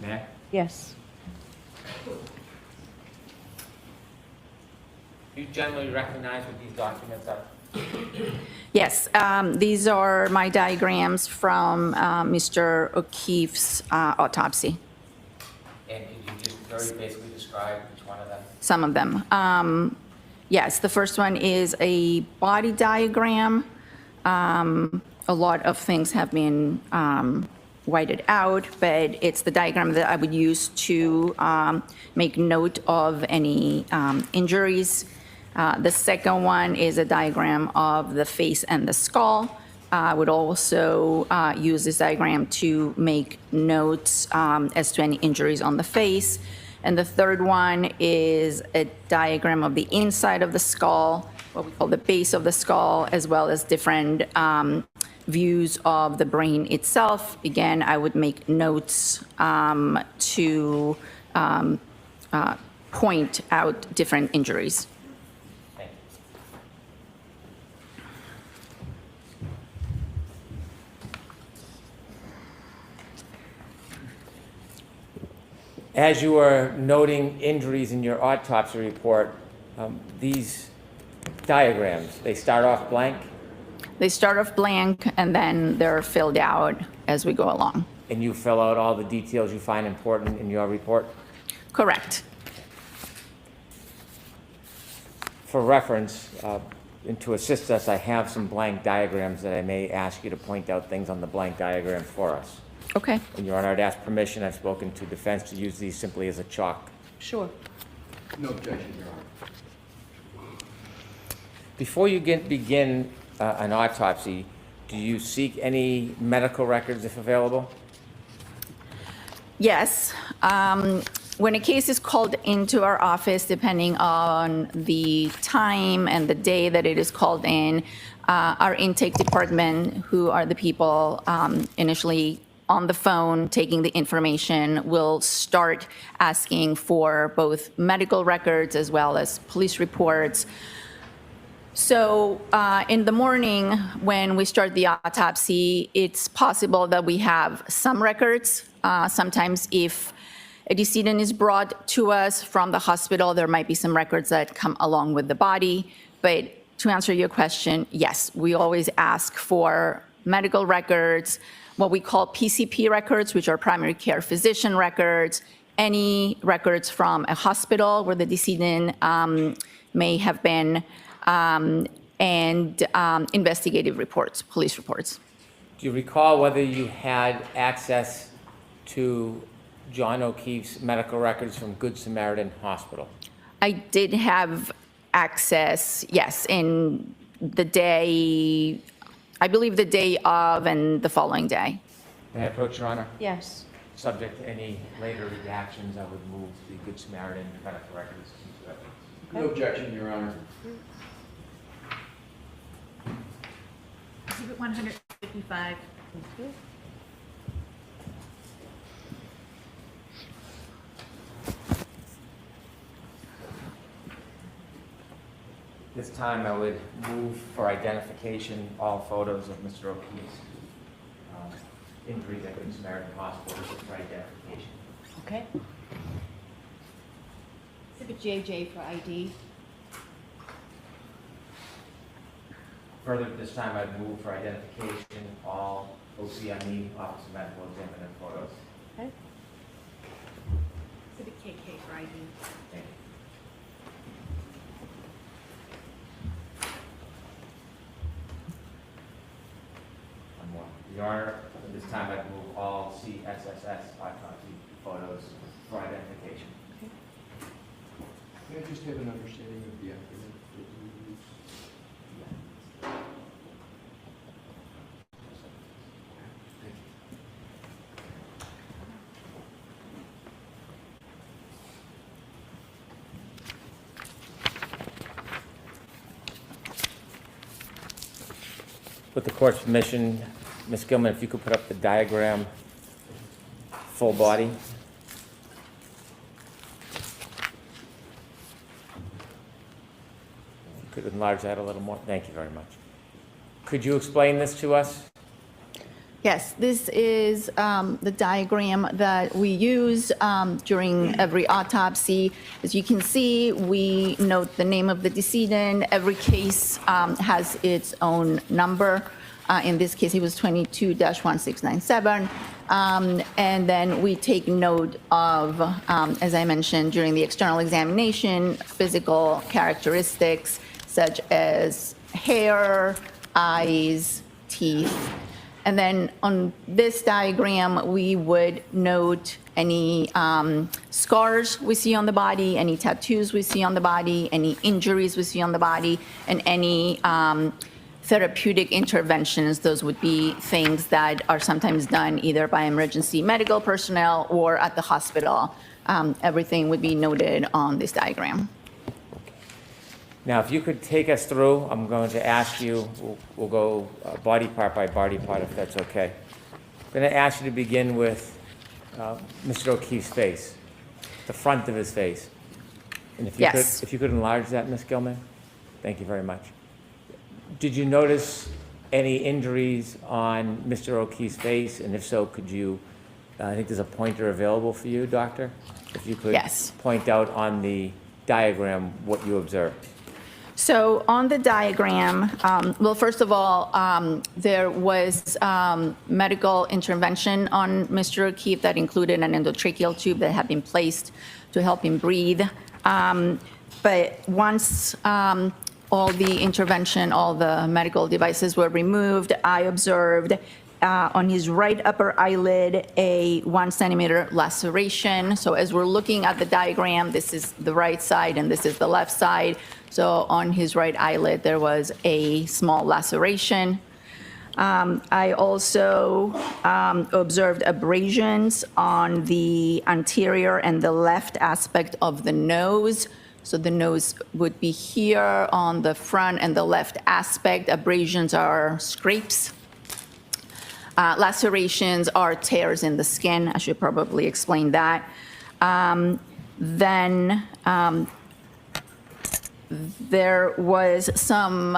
S5: May I?
S1: Yes.
S5: Do you generally recognize what these documents are?
S7: Yes, these are my diagrams from Mr. O'Keefe's autopsy,
S5: And could you just very basically describe each one of them?
S7: some of them. Yes, the first one is a body diagram. A lot of things have been whited out, but it's the diagram that I would use to make note of any injuries. The second one is a diagram of the face and the skull. I would also use this diagram to make notes as to any injuries on the face. And the third one is a diagram of the inside of the skull, what we call the base of the skull, as well as different views of the brain itself. Again, I would make notes to point out different injuries.
S5: Thank you. As you are noting injuries in your autopsy report, these diagrams, they start off blank,
S7: They start off blank, and then they're filled out as we go along.
S5: and you fill out all the details you find important in your report?
S7: Correct.
S5: For reference, and to assist us, I have some blank diagrams that I may ask you to point out things on the blank diagrams for us.
S7: Okay.
S5: And Your Honor, I'd ask permission, I've spoken to defense, to use these simply as a chalk.
S1: Sure.
S2: No objection, Your Honor.
S5: Before you begin an autopsy, do you seek any medical records if available?
S7: Yes. When a case is called into our office, depending on the time and the day that it is called in, our intake department, who are the people initially on the phone taking the information, will start asking for both medical records as well as police reports. So in the morning, when we start the autopsy, it's possible that we have some records. Sometimes if a decedent is brought to us from the hospital, there might be some records that come along with the body. But to answer your question, yes, we always ask for medical records, what we call PCP records, which are primary care physician records, any records from a hospital where the decedent may have been, and investigative reports, police reports.
S5: Do you recall whether you had access to John O'Keefe's medical records from Good Samaritan Hospital?
S7: I did have access, yes, in the day, I believe the day of and the following day.
S5: May I approach, Your Honor?
S1: Yes.
S5: Subject to any later reactions, I would move the Good Samaritan medical records into evidence.
S2: No objection, Your Honor.
S8: Exhibit 155.
S5: This time, I would move for identification all photos of Mr. O'Keefe's injuries at Good Samaritan Hospital for identification.
S1: Okay.
S8: Exhibit JJ for ID.
S5: Further, at this time, I'd move for identification all OCME, Office of Medical Examiner photos.
S1: Okay.
S8: Exhibit KK for ID.
S5: Thank you. One more. Your Honor, at this time, I'd move all CSSS autopsy photos for identification.
S2: May I just have an understanding of the acronym that you use?
S5: With the court's permission, Ms. Gilman, if you could put up the diagram, full body. You could enlarge that a little more. Thank you very much. Could you explain this to us?
S7: Yes, this is the diagram that we use during every autopsy. As you can see, we note the name of the decedent. Every case has its own number. In this case, it was 22-1697. And then we take note of, as I mentioned, during the external examination, physical characteristics such as hair, eyes, teeth. And then on this diagram, we would note any scars we see on the body, any tattoos we see on the body, any injuries we see on the body, and any therapeutic interventions. Those would be things that are sometimes done either by emergency medical personnel or at the hospital. Everything would be noted on this diagram.
S5: Now, if you could take us through, I'm going to ask you, we'll go body part by body part, if that's okay. I'm going to ask you to begin with Mr. O'Keefe's face, the front of his face. And if you
S7: Yes.
S5: could, if you could enlarge that, Ms. Gilman? Thank you very much. Did you notice any injuries on Mr. O'Keefe's face? And if so, could you, I think there's a pointer available for you, Doctor? If you could
S7: Yes.
S5: point out on the diagram what you observed.
S7: So on the diagram, well, first of all, there was medical intervention on Mr. O'Keefe that included an endotracheal tube that had been placed to help him breathe. But once all the intervention, all the medical devices were removed, I observed on his right upper eyelid, a 1 centimeter laceration. So as we're looking at the diagram, this is the right side and this is the left side. So on his right eyelid, there was a small laceration. I also observed abrasions on the anterior and the left aspect of the nose. So the nose would be here on the front and the left aspect. Abrasions are scrapes. Lacerations are tears in the skin. I should probably explain that. Then there was some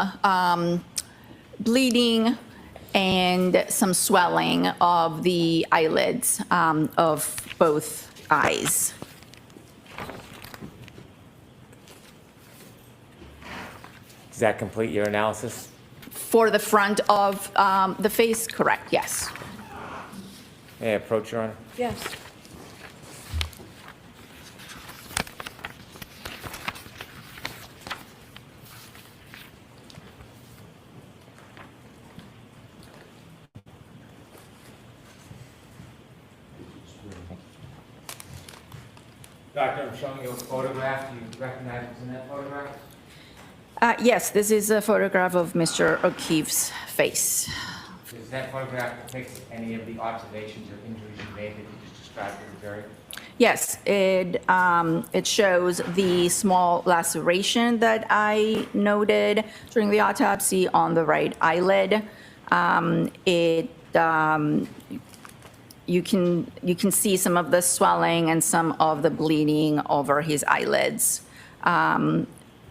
S7: bleeding and some swelling of the eyelids of both eyes.
S5: Does that complete your analysis?
S7: For the front of the face, correct, yes.
S5: May I approach, Your Honor?
S1: Yes.
S5: Doctor, I'm showing you a photograph. Do you recognize what's in that photograph?
S7: Yes, this is a photograph of Mr. O'Keefe's face.
S5: Does that photograph depict any of the observations or injuries you made that you just described to the jury?
S7: Yes, it shows the small laceration that I noted during the autopsy on the right eyelid. You can see some of the swelling and some of the bleeding over his eyelids.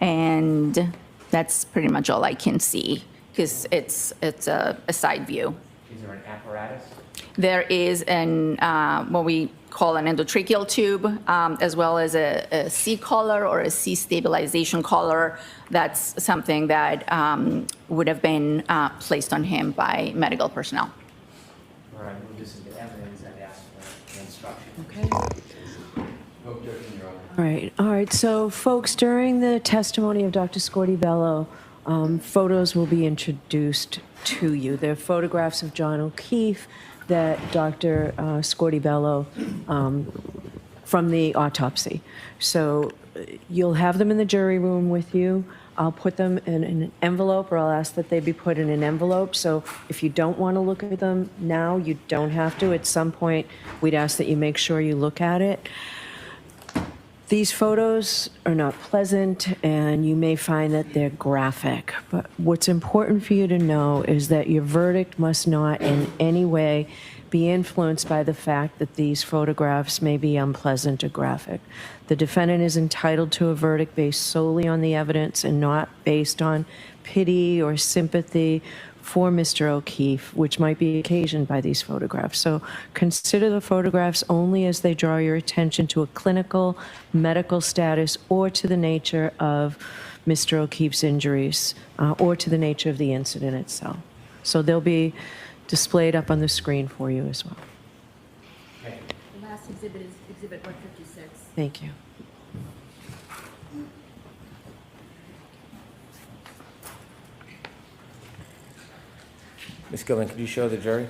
S7: And that's pretty much all I can see because it's a side view.
S5: Is there an apparatus?
S7: There is what we call an endotracheal tube, as well as a C collar or a C stabilization collar. That's something that would have been placed on him by medical personnel.
S5: All right, well, this is the evidence I'd ask for the instruction.
S1: Okay.
S2: No objection, Your Honor.
S1: All right, so folks, during the testimony of Dr. Scordi-Bello, photos will be introduced to you. They're photographs of John O'Keefe that Dr. Scordi-Bello from the autopsy. So you'll have them in the jury room with you. I'll put them in an envelope, or I'll ask that they be put in an envelope. So if you don't want to look at them now, you don't have to. At some point, we'd ask that you make sure you look at it. These photos are not pleasant, and you may find that they're graphic. But what's important for you to know is that your verdict must not in any way be influenced by the fact that these photographs may be unpleasant or graphic. The defendant is entitled to a verdict based solely on the evidence and not based on pity or sympathy for Mr. O'Keefe, which might be occasioned by these photographs. So consider the photographs only as they draw your attention to a clinical, medical status, or to the nature of Mr. O'Keefe's injuries, or to the nature of the incident itself. So they'll be displayed up on the screen for you as well.
S5: Thank you.
S8: The last exhibit is Exhibit 156.
S1: Thank you.
S5: Ms. Gilman, could you show the jury?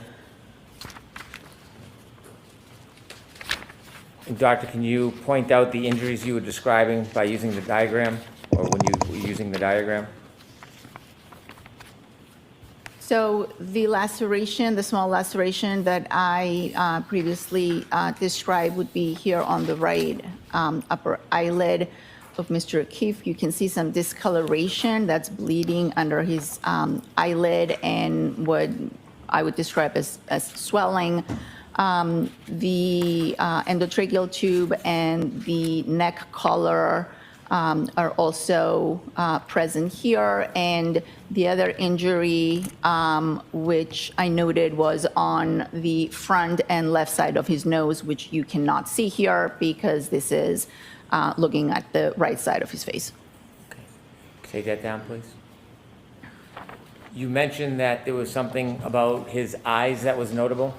S5: And doctor, can you point out the injuries you were describing by using the diagram, or when you were using the diagram?
S7: So the laceration, the small laceration that I previously described would be here on the right upper eyelid of Mr. O'Keefe. You can see some discoloration that's bleeding under his eyelid and what I would describe as swelling. The endotracheal tube and the neck collar are also present here. And the other injury, which I noted, was on the front and left side of his nose, which you cannot see here because this is looking at the right side of his face.
S5: Okay. Take that down, please. You mentioned that there was something about his eyes that was notable.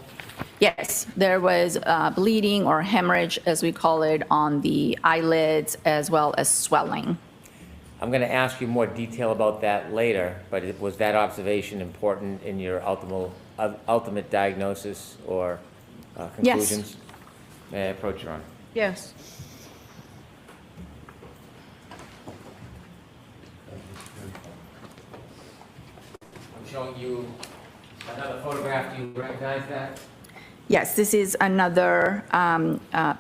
S7: Yes, there was bleeding or hemorrhage, as we call it, on the eyelids, as well as swelling.
S5: I'm going to ask you more detail about that later, but was that observation important in your ultimate diagnosis or conclusions? May I approach, Your Honor?
S1: Yes.
S5: I'm showing you another photograph. Do you recognize that?
S7: Yes, this is another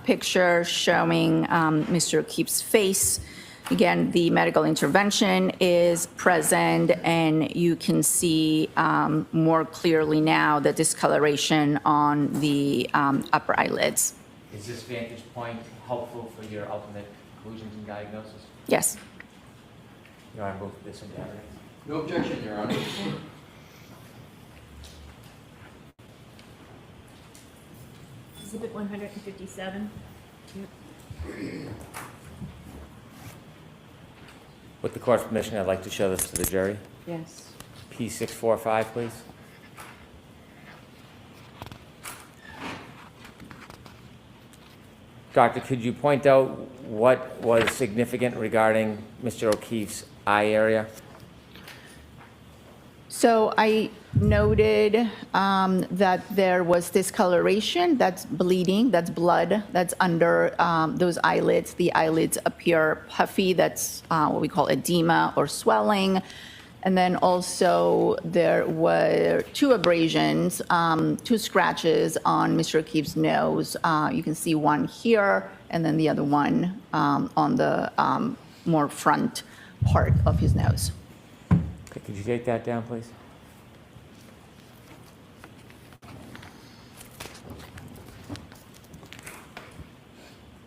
S7: picture showing Mr. O'Keefe's face. Again, the medical intervention is present, and you can see more clearly now the discoloration on the upper eyelids.
S5: Is this vantage point helpful for your ultimate conclusions and diagnosis?
S7: Yes.
S5: Your Honor, move this into evidence.
S2: No objection, Your Honor.
S8: Exhibit 157.
S5: With the court's permission, I'd like to show this to the jury.
S1: Yes.
S5: P645, please. Doctor, could you point out what was significant regarding Mr. O'Keefe's eye area?
S7: So I noted that there was discoloration, that's bleeding, that's blood, that's under those eyelids. The eyelids appear puffy, that's what we call edema or swelling. And then also there were two abrasions, two scratches on Mr. O'Keefe's nose. You can see one here and then the other one on the more front part of his nose.
S5: Okay, could you take that down, please?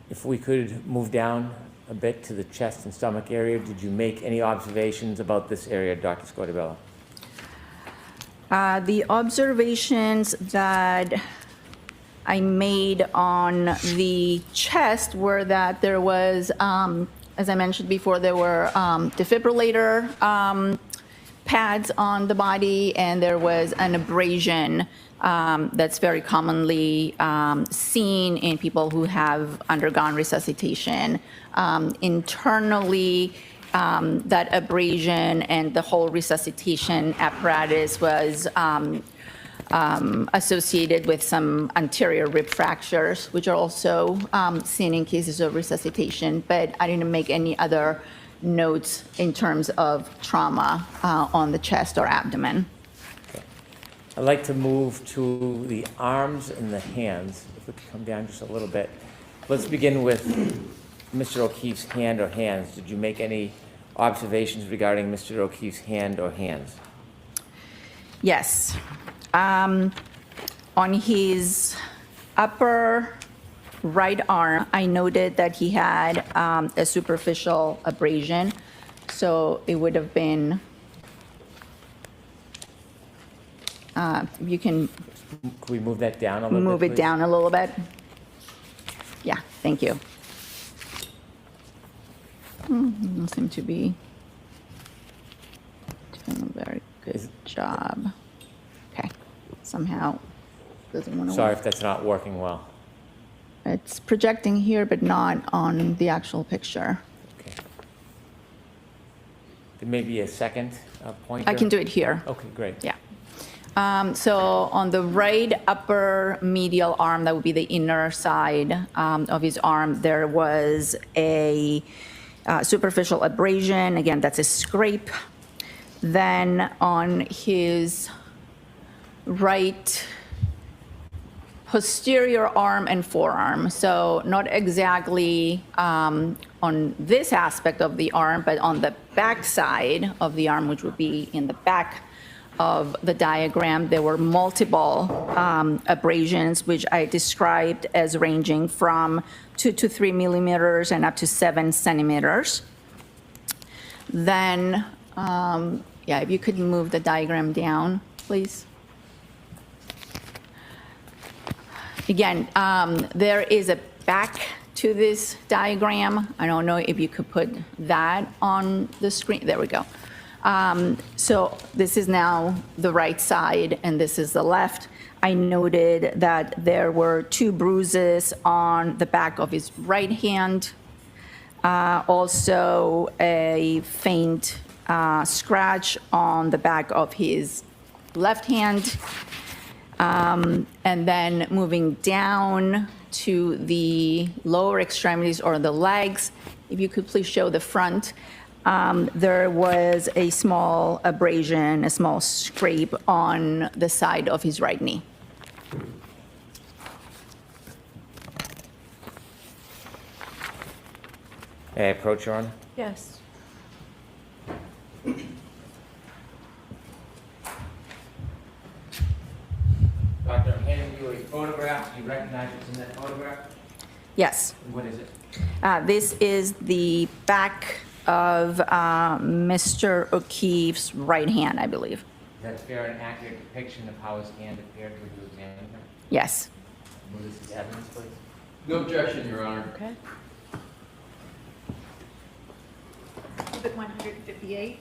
S5: If we could move down a bit to the chest and stomach area, did you make any observations about this area, Dr. Scordi-Bello?
S7: The observations that I made on the chest were that there was, as I mentioned before, there were defibrillator pads on the body, and there was an abrasion that's very commonly seen in people who have undergone resuscitation. Internally, that abrasion and the whole resuscitation apparatus was associated with some anterior rib fractures, which are also seen in cases of resuscitation, but I didn't make any other notes in terms of trauma on the chest or abdomen.
S5: I'd like to move to the arms and the hands. If we could come down just a little bit. Let's begin with Mr. O'Keefe's hand or hands. Did you make any observations regarding Mr. O'Keefe's hand or hands?
S7: Yes. On his upper right arm, I noted that he had a superficial abrasion. So it would have been, you can
S5: Could we move that down a little bit,
S7: move it
S5: please?
S7: down a little bit. Yeah, thank you. Doesn't seem to be doing a very good job. Okay, somehow doesn't want to
S5: Sorry
S7: work.
S5: if that's not working well.
S7: It's projecting here, but not on the actual picture.
S5: Okay. There may be a second pointer.
S7: I can do it here.
S5: Okay, great.
S7: Yeah. So on the right upper medial arm, that would be the inner side of his arm, there was a superficial abrasion. Again, that's a scrape. Then on his right posterior arm and forearm, so not exactly on this aspect of the arm, but on the back side of the arm, which would be in the back of the diagram, there were multiple abrasions, which I described as ranging from 2 to 3 millimeters and up to 7 centimeters. Then, yeah, if you could move the diagram down, please. Again, there is a back to this diagram. I don't know if you could put that on the screen. There we go. So this is now the right side, and this is the left. I noted that there were 2 bruises on the back of his right hand. Also a faint scratch on the back of his left hand. And then moving down to the lower extremities or the legs, if you could please show the front, there was a small abrasion, a small scrape on the side of his right knee.
S5: May I approach, Your Honor?
S1: Yes.
S5: Doctor, I'm handing you a photograph. Do you recognize what's in that photograph?
S7: Yes.
S5: What is it?
S7: This is the back of Mr. O'Keefe's right hand, I believe.
S5: Is that a fair and accurate depiction of how his hand appeared when you examined him?
S7: Yes.
S5: Will this is evidence, please?
S2: No objection, Your Honor.
S1: Okay.
S8: Exhibit 158.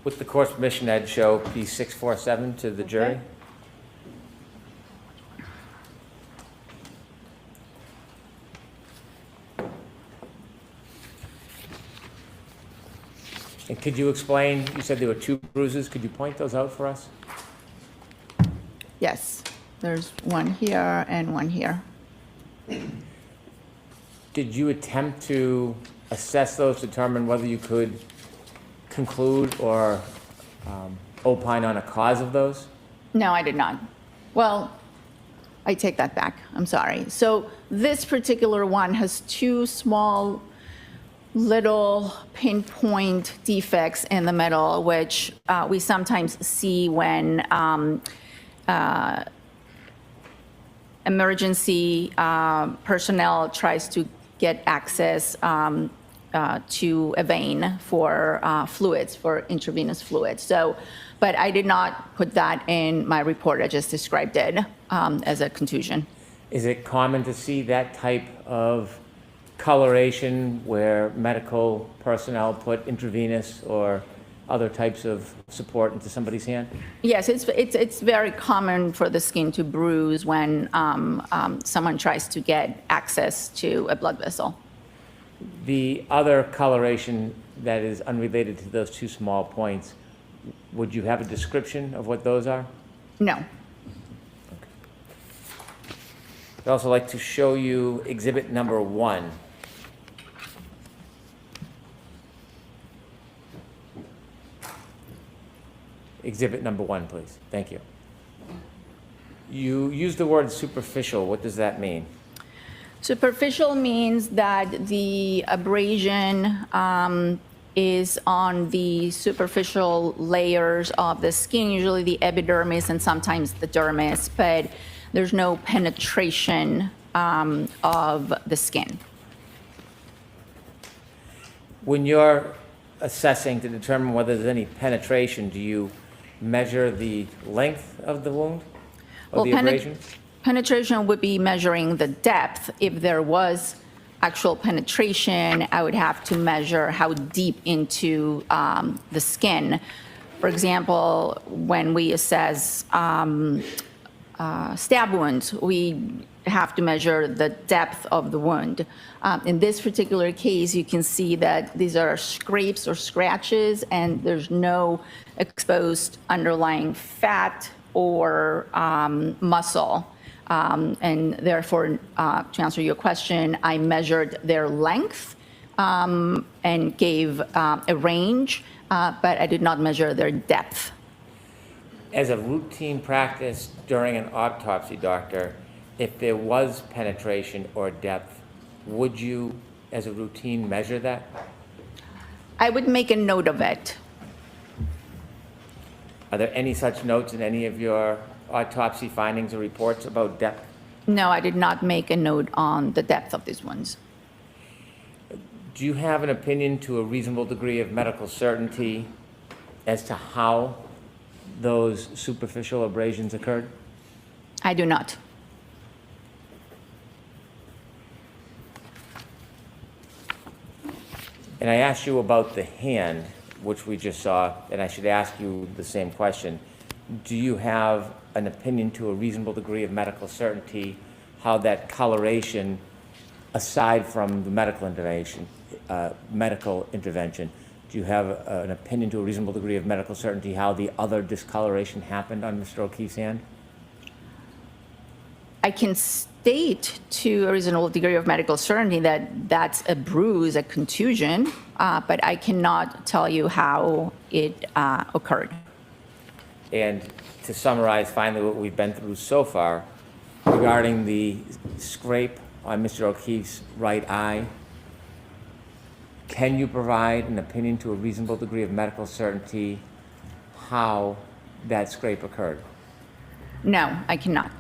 S5: With the court's permission, I'd show P647 to the jury.
S1: Okay.
S5: And could you explain, you said there were 2 bruises. Could you point those out for us?
S7: Yes. There's one here and one here.
S5: Did you attempt to assess those, determine whether you could conclude or opine on a cause of those?
S7: No, I did not. Well, I take that back. I'm sorry. So this particular one has 2 small little pinpoint defects in the middle, which we sometimes see when emergency personnel tries to get access to a vein for fluids, for intravenous fluids. So, but I did not put that in my report. I just described it as a contusion.
S5: Is it common to see that type of coloration where medical personnel put intravenous or other types of support into somebody's hand?
S7: Yes, it's very common for the skin to bruise when someone tries to get access to a blood vessel.
S5: The other coloration that is unrelated to those 2 small points, would you have a description of what those are?
S7: No.
S5: I'd also like to show you exhibit number 1. Exhibit number 1, please. Thank you. You used the word superficial. What does that mean?
S7: Superficial means that the abrasion is on the superficial layers of the skin, usually the epidermis and sometimes the dermis, but there's no penetration of the skin.
S5: When you're assessing to determine whether there's any penetration, do you measure the length of the wound or the abrasion?
S7: Penetration would be measuring the depth. If there was actual penetration, I would have to measure how deep into the skin. For example, when we assess stab wounds, we have to measure the depth of the wound. In this particular case, you can see that these are scrapes or scratches, and there's no exposed underlying fat or muscle. And therefore, to answer your question, I measured their length and gave a range, but I did not measure their depth.
S5: As a routine practice during an autopsy, doctor, if there was penetration or depth, would you, as a routine, measure that?
S7: I would make a note of it.
S5: Are there any such notes in any of your autopsy findings or reports about depth?
S7: No, I did not make a note on the depth of these wounds.
S5: Do you have an opinion to a reasonable degree of medical certainty as to how those superficial abrasions occurred?
S7: I do not.
S5: And I asked you about the hand, which we just saw, and I should ask you the same question. Do you have an opinion to a reasonable degree of medical certainty how that coloration, aside from the medical intervention, do you have an opinion to a reasonable degree of medical certainty how the other discoloration happened on Mr. O'Keefe's hand?
S7: I can state to a reasonable degree of medical certainty that that's a bruise, a contusion, but I cannot tell you how it occurred.
S5: And to summarize finally what we've been through so far, regarding the scrape on Mr. O'Keefe's right eye, can you provide an opinion to a reasonable degree of medical certainty how that scrape occurred?
S7: No, I cannot.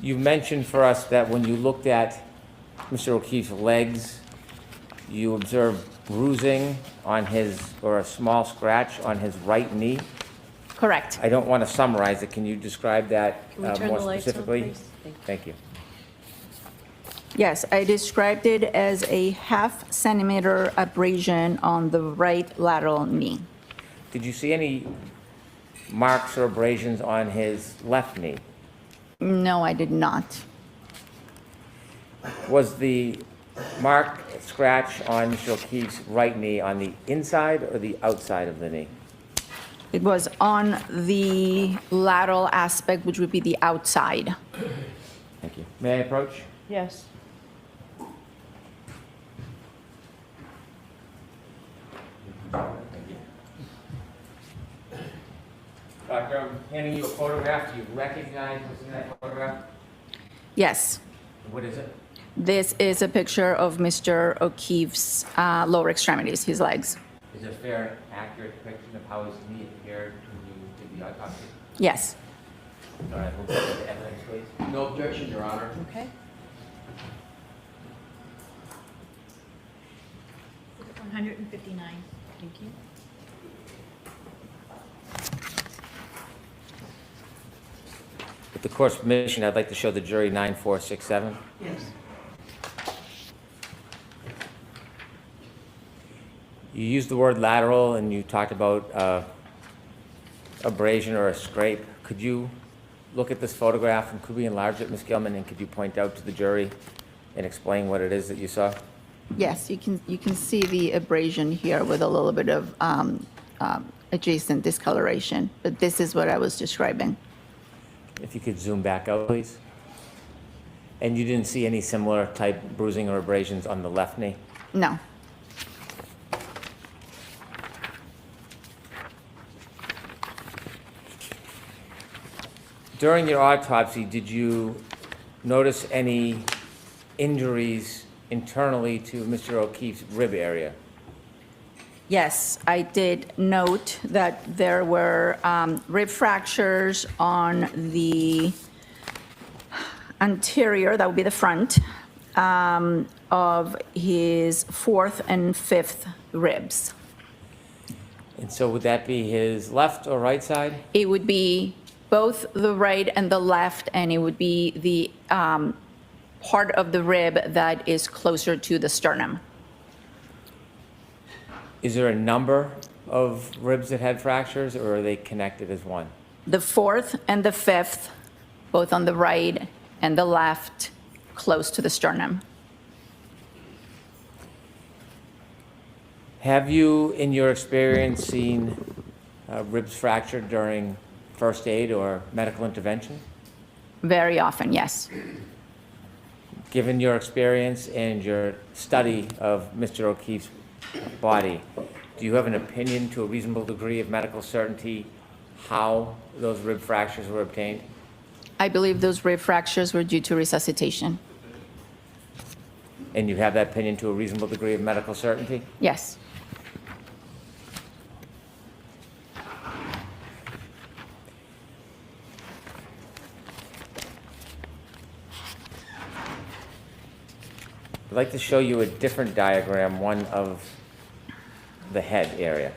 S5: You mentioned for us that when you looked at Mr. O'Keefe's legs, you observed bruising on his, or a small scratch on his right knee.
S7: Correct.
S5: I don't want to summarize it. Can you describe that
S1: Can we turn
S5: more
S1: the lights on,
S5: specifically?
S1: please? Thank you.
S5: Thank you.
S7: Yes, I described it as a 0.5 centimeter abrasion on the right lateral knee.
S5: Did you see any marks or abrasions on his left knee?
S7: No, I did not.
S5: Was the mark, scratch on Mr. O'Keefe's right knee on the inside or the outside of the knee?
S7: It was on the lateral aspect, which would be the outside.
S5: Thank you. May I approach?
S1: Yes.
S5: Doctor, I'm handing you a photograph. Do you recognize what's in that photograph?
S7: Yes,
S5: What is it?
S7: this is a picture of Mr. O'Keefe's lower extremities, his legs.
S5: Is it a fair and accurate depiction of how his knee appeared when you did the autopsy?
S7: Yes.
S5: All right, we'll get to evidence, please.
S2: No objection, Your Honor.
S1: Okay.
S8: 159.
S1: Thank you.
S5: With the court's permission, I'd like to show the jury 9467.
S1: Yes.
S5: You used the word lateral and you talked about abrasion or a scrape. Could you look at this photograph and could we enlarge it, Ms. Gilman, and could you point out to the jury and explain what it is that you saw?
S7: Yes, you can see the abrasion here with a little bit of adjacent discoloration, but this is what I was describing.
S5: If you could zoom back out, please. And you didn't see any similar type bruising or abrasions on the left knee?
S7: No.
S5: During your autopsy, did you notice any injuries internally to Mr. O'Keefe's rib area?
S7: Yes, I did note that there were rib fractures on the anterior, that would be the front, of his 4th and 5th ribs.
S5: And so would that be his left or right side?
S7: It would be both the right and the left, and it would be the part of the rib that is closer to the sternum.
S5: Is there a number of ribs that had fractures, or are they connected as one?
S7: The 4th and the 5th, both on the right and the left, close to the sternum.
S5: Have you, in your experience, seen ribs fractured during first aid or medical intervention?
S7: Very often, yes.
S5: Given your experience and your study of Mr. O'Keefe's body, do you have an opinion to a reasonable degree of medical certainty how those rib fractures were obtained?
S7: I believe those rib fractures were due to resuscitation.
S5: And you have that opinion to a reasonable degree of medical certainty?
S7: Yes.
S5: I'd like to show you a different diagram, one of the head area.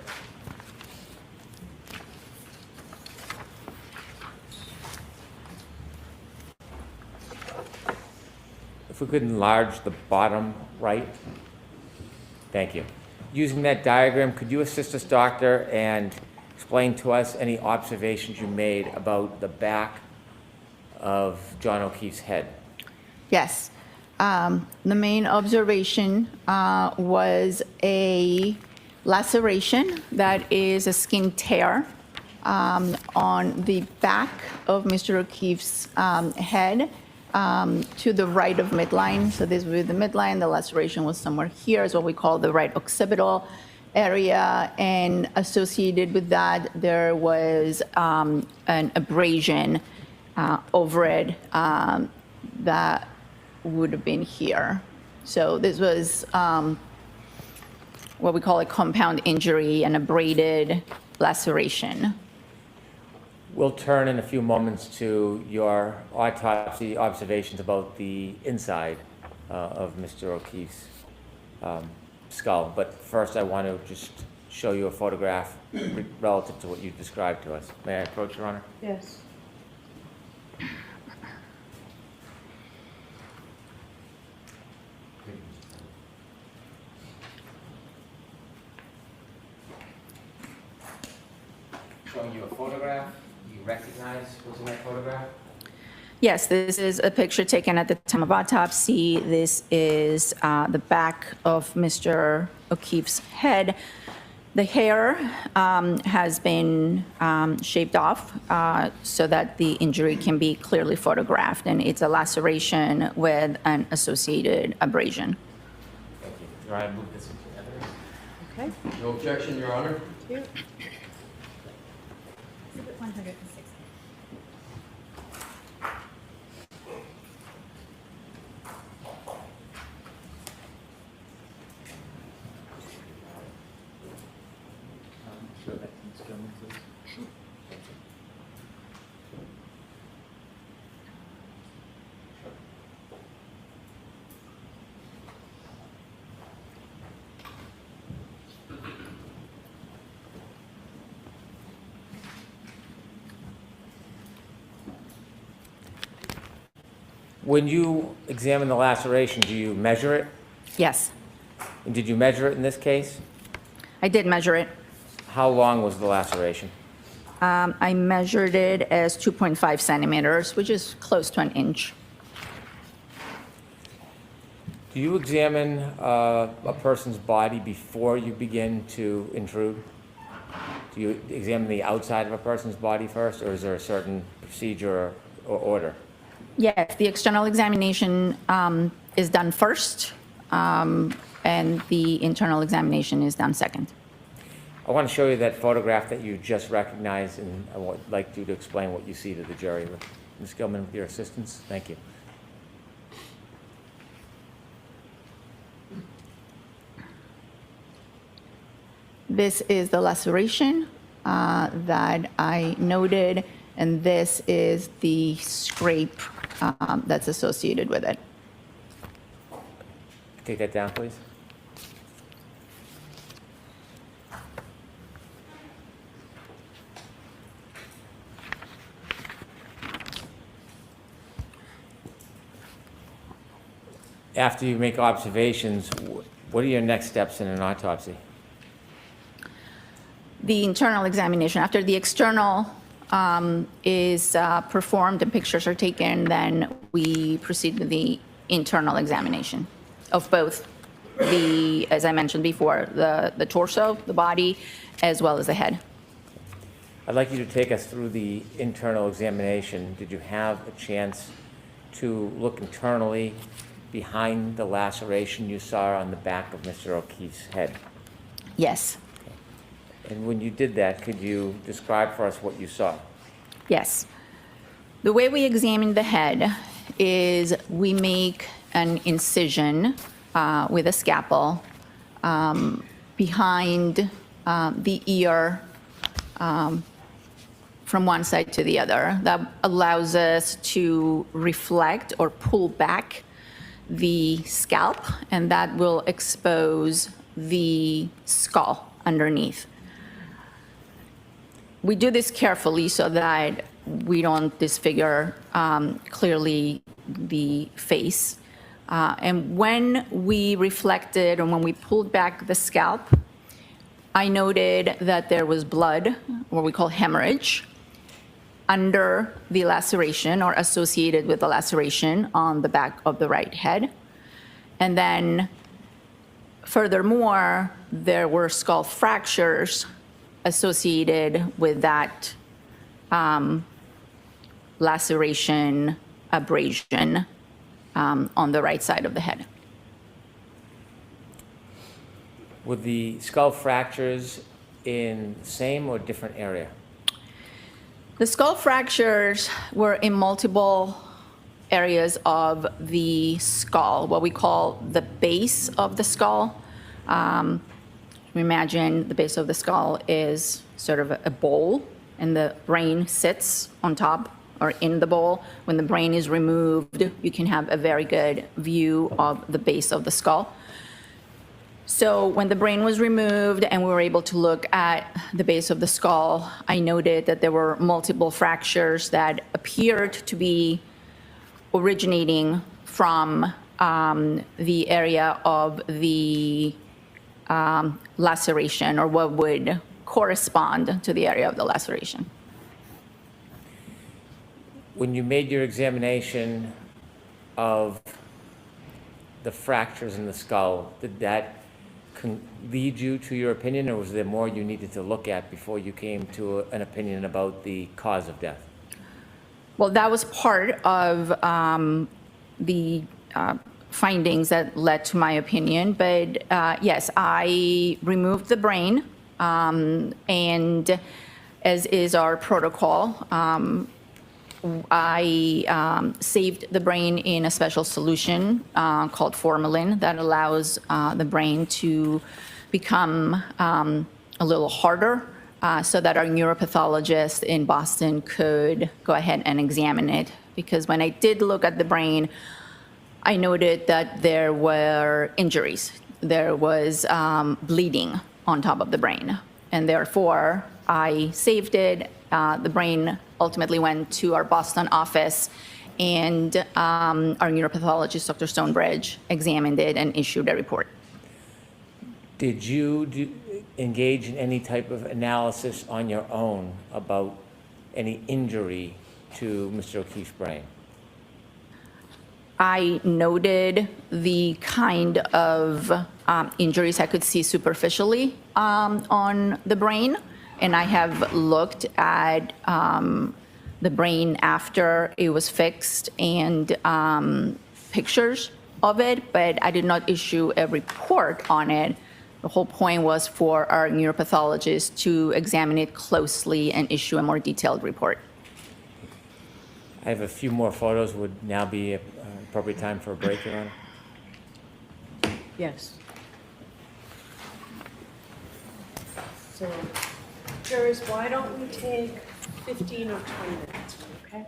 S5: If we could enlarge the bottom right. Thank you. Using that diagram, could you assist us, doctor, and explain to us any observations you made about the back of John O'Keefe's head?
S7: Yes. The main observation was a laceration that is a skin tear on the back of Mr. O'Keefe's head to the right of midline. So this would be the midline. The laceration was somewhere here, is what we call the right occipital area. And associated with that, there was an abrasion over it that would have been here. So this was what we call a compound injury, an abraded laceration.
S5: We'll turn in a few moments to your autopsy observations about the inside of Mr. O'Keefe's skull. But first, I want to just show you a photograph relative to what you described to us. May I approach, Your Honor?
S1: Yes.
S5: Showing you a photograph. You recognize what's in that photograph?
S7: Yes, this is a picture taken at the time of autopsy. This is the back of Mr. O'Keefe's head. The hair has been shaved off so that the injury can be clearly photographed, and it's a laceration with an associated abrasion.
S5: Thank you. Your Honor, move this into evidence.
S1: Okay.
S2: No objection, Your Honor.
S1: Thank you.
S8: Exhibit 160.
S5: When you examine the laceration, do you measure it?
S7: Yes,
S5: And did you measure it in this case?
S7: I did measure it.
S5: How long was the laceration?
S7: I measured it as 2.5 centimeters, which is close to an inch.
S5: Do you examine a person's body before you begin to intrude? Do you examine the outside of a person's body first, or is there a certain procedure or order?
S7: Yes, the external examination is done first, and the internal examination is done second.
S5: I want to show you that photograph that you just recognized, and I would like you to explain what you see to the jury. Ms. Gilman, with your assistance, thank you.
S7: This is the laceration that I noted, and this is the scrape that's associated with it.
S5: Take that down, please. After you make observations, what are your next steps in an autopsy?
S7: The internal examination, after the external is performed and pictures are taken, then we proceed with the internal examination of both the, as I mentioned before, the torso, the body, as well as the head.
S5: I'd like you to take us through the internal examination. Did you have a chance to look internally behind the laceration you saw on the back of Mr. O'Keefe's head?
S7: Yes,
S5: And when you did that, could you describe for us what you saw?
S7: yes. The way we examine the head is we make an incision with a scalpel behind the ear from one side to the other. That allows us to reflect or pull back the scalp, and that will expose the skull underneath. We do this carefully so that we don't disfigure clearly the face. And when we reflected, and when we pulled back the scalp, I noted that there was blood, what we call hemorrhage, under the laceration or associated with the laceration on the back of the right head. And then furthermore, there were skull fractures associated with that laceration, abrasion on the right side of the head.
S5: Were the skull fractures in the same or different area?
S7: The skull fractures were in multiple areas of the skull, what we call the base of the skull. Imagine the base of the skull is sort of a bowl, and the brain sits on top or in the bowl. When the brain is removed, you can have a very good view of the base of the skull. So when the brain was removed and we were able to look at the base of the skull, I noted that there were multiple fractures that appeared to be originating from the area of the laceration, or what would correspond to the area of the laceration.
S5: When you made your examination of the fractures in the skull, did that lead you to your opinion, or was there more you needed to look at before you came to an opinion about the cause of death?
S7: Well, that was part of the findings that led to my opinion. But yes, I removed the brain, and as is our protocol, I saved the brain in a special solution called formalin that allows the brain to become a little harder, so that our neuropathologist in Boston could go ahead and examine it. Because when I did look at the brain, I noted that there were injuries. There was bleeding on top of the brain. And therefore, I saved it. The brain ultimately went to our Boston office, and our neuropathologist, Dr. Stonebridge, examined it and issued a report.
S5: Did you engage in any type of analysis on your own about any injury to Mr. O'Keefe's brain?
S7: I noted the kind of injuries I could see superficially on the brain, and I have looked at the brain after it was fixed and pictures of it, but I did not issue a report on it. The whole point was for our neuropathologist to examine it closely and issue a more detailed report.
S5: I have a few more photos. Would now be an appropriate time for a break, Your Honor?
S1: Yes. So, jurors, why don't we take 15 or 20 minutes, okay?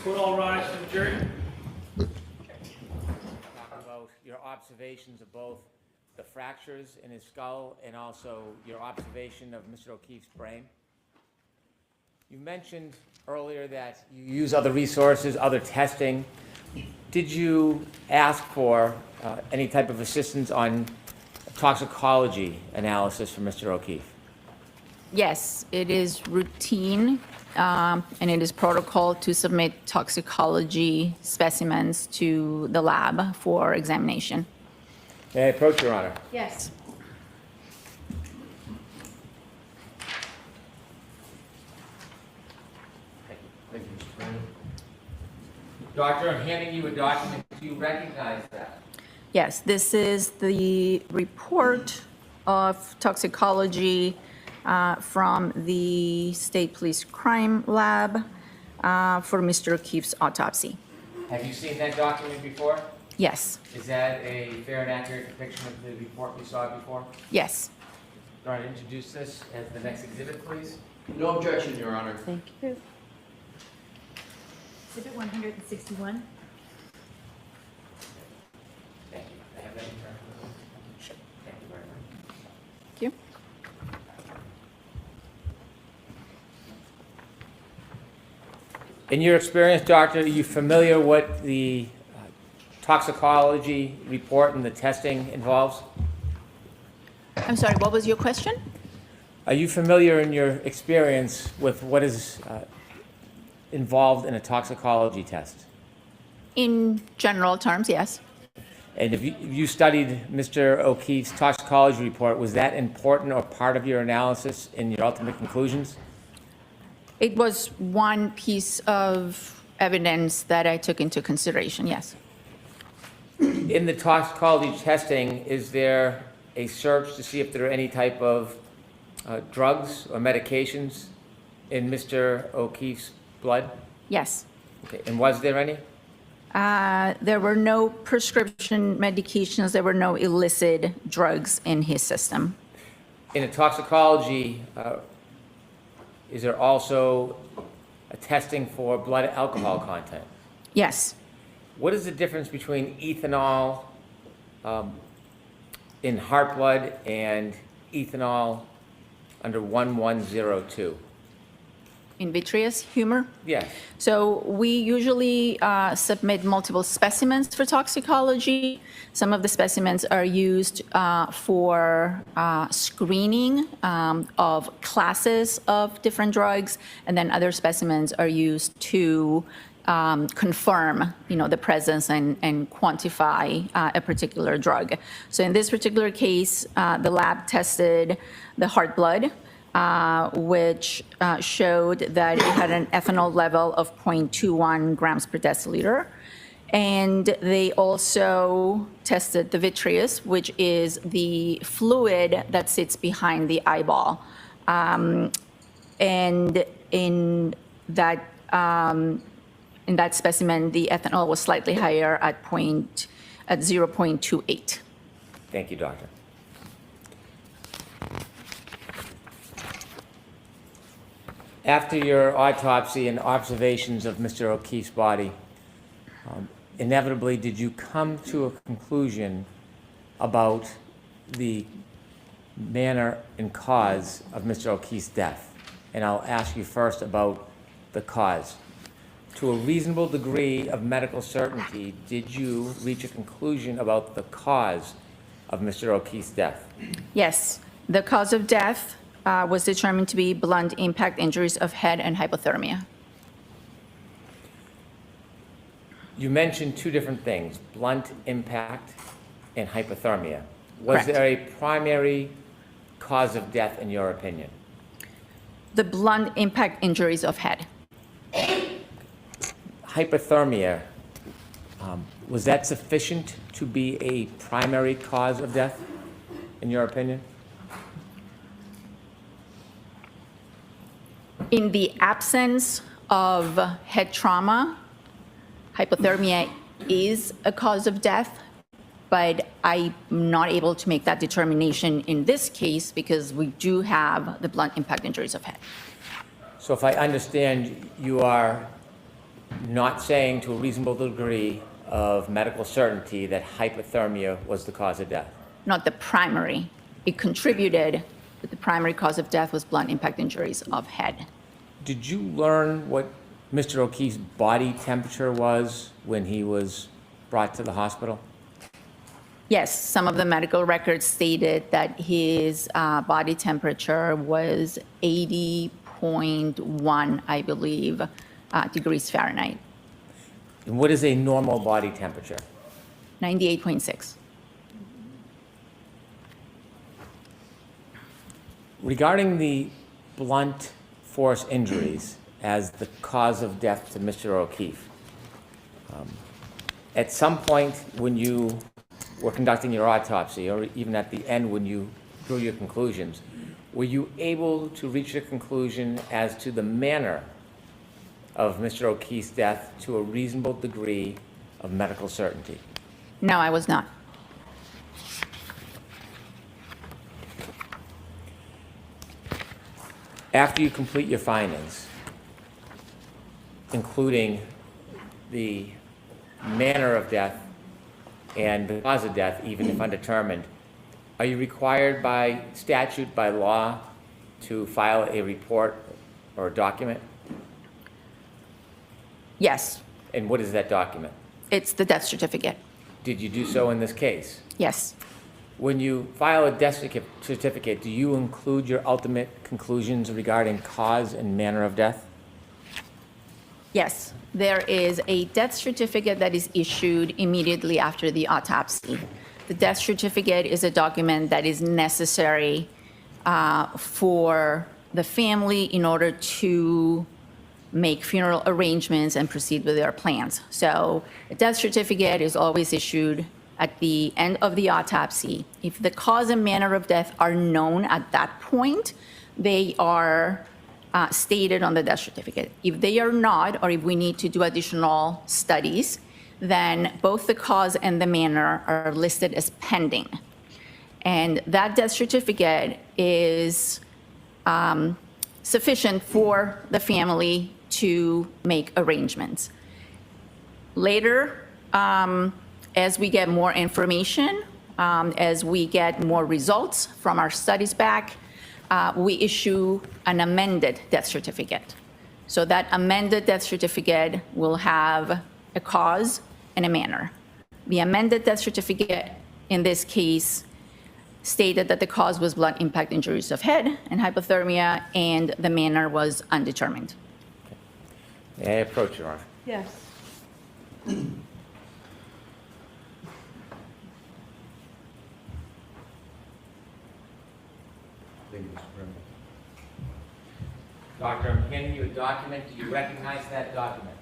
S9: Would all rise for the jury?
S5: Talk about your observations of both the fractures in his skull and also your observation of Mr. O'Keefe's brain. You mentioned earlier that you use other resources, other testing. Did you ask for any type of assistance on toxicology analysis for Mr. O'Keefe?
S7: Yes, it is routine, and it is protocol to submit toxicology specimens to the lab for examination.
S5: May I approach, Your Honor?
S7: Yes.
S2: Thank you, Mr. Brandon.
S5: Doctor, I'm handing you a document. Do you recognize that?
S7: Yes, this is the report of toxicology from the State Police Crime Lab for Mr. O'Keefe's autopsy.
S5: Have you seen that document before?
S7: Yes,
S5: Is that a fair and accurate depiction of the report we saw before?
S7: yes.
S5: Do you want to introduce this as the next exhibit, please?
S2: No objection, Your Honor.
S1: Thank you.
S8: Exhibit 161.
S5: Thank you. I have that in front of me. Thank you very much.
S7: Thank you.
S5: In your experience, doctor, are you familiar what the toxicology report and the testing involves?
S7: I'm sorry, what was your question?
S5: Are you familiar in your experience with what is involved in a toxicology test?
S7: In general terms, yes.
S5: And if you studied Mr. O'Keefe's toxicology report, was that important or part of your analysis in your ultimate conclusions?
S7: It was one piece of evidence that I took into consideration, yes.
S5: In the toxicology testing, is there a search to see if there are any type of drugs or medications in Mr. O'Keefe's blood?
S7: Yes.
S5: Okay, and was there any?
S7: There were no prescription medications, there were no illicit drugs in his system.
S5: In a toxicology, is there also a testing for blood alcohol content?
S7: Yes.
S5: What is the difference between ethanol in heart blood and ethanol under 1102?
S7: In vitreous humor?
S5: Yes.
S7: So we usually submit multiple specimens for toxicology. Some of the specimens are used for screening of classes of different drugs, and then other specimens are used to confirm, the presence and quantify a particular drug. So in this particular case, the lab tested the heart blood, which showed that it had an ethanol level of 0.21 grams per deciliter. And they also tested the vitreous, which is the fluid that sits behind the eyeball. And in that specimen, the ethanol was slightly higher at 0.28.
S5: Thank you, doctor. After your autopsy and observations of Mr. O'Keefe's body, inevitably did you come to a conclusion about the manner and cause of Mr. O'Keefe's death? And I'll ask you first about the cause. To a reasonable degree of medical certainty, did you reach a conclusion about the cause of Mr. O'Keefe's death?
S7: Yes, the cause of death was determined to be blunt impact injuries of head and hypothermia.
S5: You mentioned two different things, blunt impact and hypothermia. Was
S7: Correct.
S5: there a primary cause of death in your opinion?
S7: The blunt impact injuries of head.
S5: Hypothermia, was that sufficient to be a primary cause of death in your opinion?
S7: In the absence of head trauma, hypothermia is a cause of death, but I'm not able to make that determination in this case because we do have the blunt impact injuries of head.
S5: So if I understand, you are not saying to a reasonable degree of medical certainty that hypothermia was the cause of death?
S7: Not the primary. It contributed, but the primary cause of death was blunt impact injuries of head.
S5: Did you learn what Mr. O'Keefe's body temperature was when he was brought to the hospital?
S7: Yes, some of the medical records stated that his body temperature was 80.1, I believe, degrees Fahrenheit.
S5: And what is a normal body temperature?
S7: 98.6.
S5: Regarding the blunt force injuries as the cause of death to Mr. O'Keefe, at some point when you were conducting your autopsy, or even at the end when you drew your conclusions, were you able to reach a conclusion as to the manner of Mr. O'Keefe's death to a reasonable degree of medical certainty?
S7: No, I was not.
S5: After you complete your findings, including the manner of death and the cause of death, even if undetermined, are you required by statute, by law, to file a report or a document?
S7: Yes,
S5: And what is that document?
S7: it's the death certificate.
S5: Did you do so in this case?
S7: Yes,
S5: When you file a death certificate, do you include your ultimate conclusions regarding cause and manner of death?
S7: yes. There is a death certificate that is issued immediately after the autopsy. The death certificate is a document that is necessary for the family in order to make funeral arrangements and proceed with their plans. So a death certificate is always issued at the end of the autopsy. If the cause and manner of death are known at that point, they are stated on the death certificate. If they are not, or if we need to do additional studies, then both the cause and the manner are listed as pending. And that death certificate is sufficient for the family to make arrangements. Later, as we get more information, as we get more results from our studies back, we issue an amended death certificate. So that amended death certificate will have a cause and a manner. The amended death certificate, in this case, stated that the cause was blunt impact injuries of head and hypothermia, and the manner was undetermined.
S5: May I approach, Your Honor?
S1: Yes.
S2: Thank you, Mr. President.
S5: Doctor, I'm handing you a document. Do you recognize that document?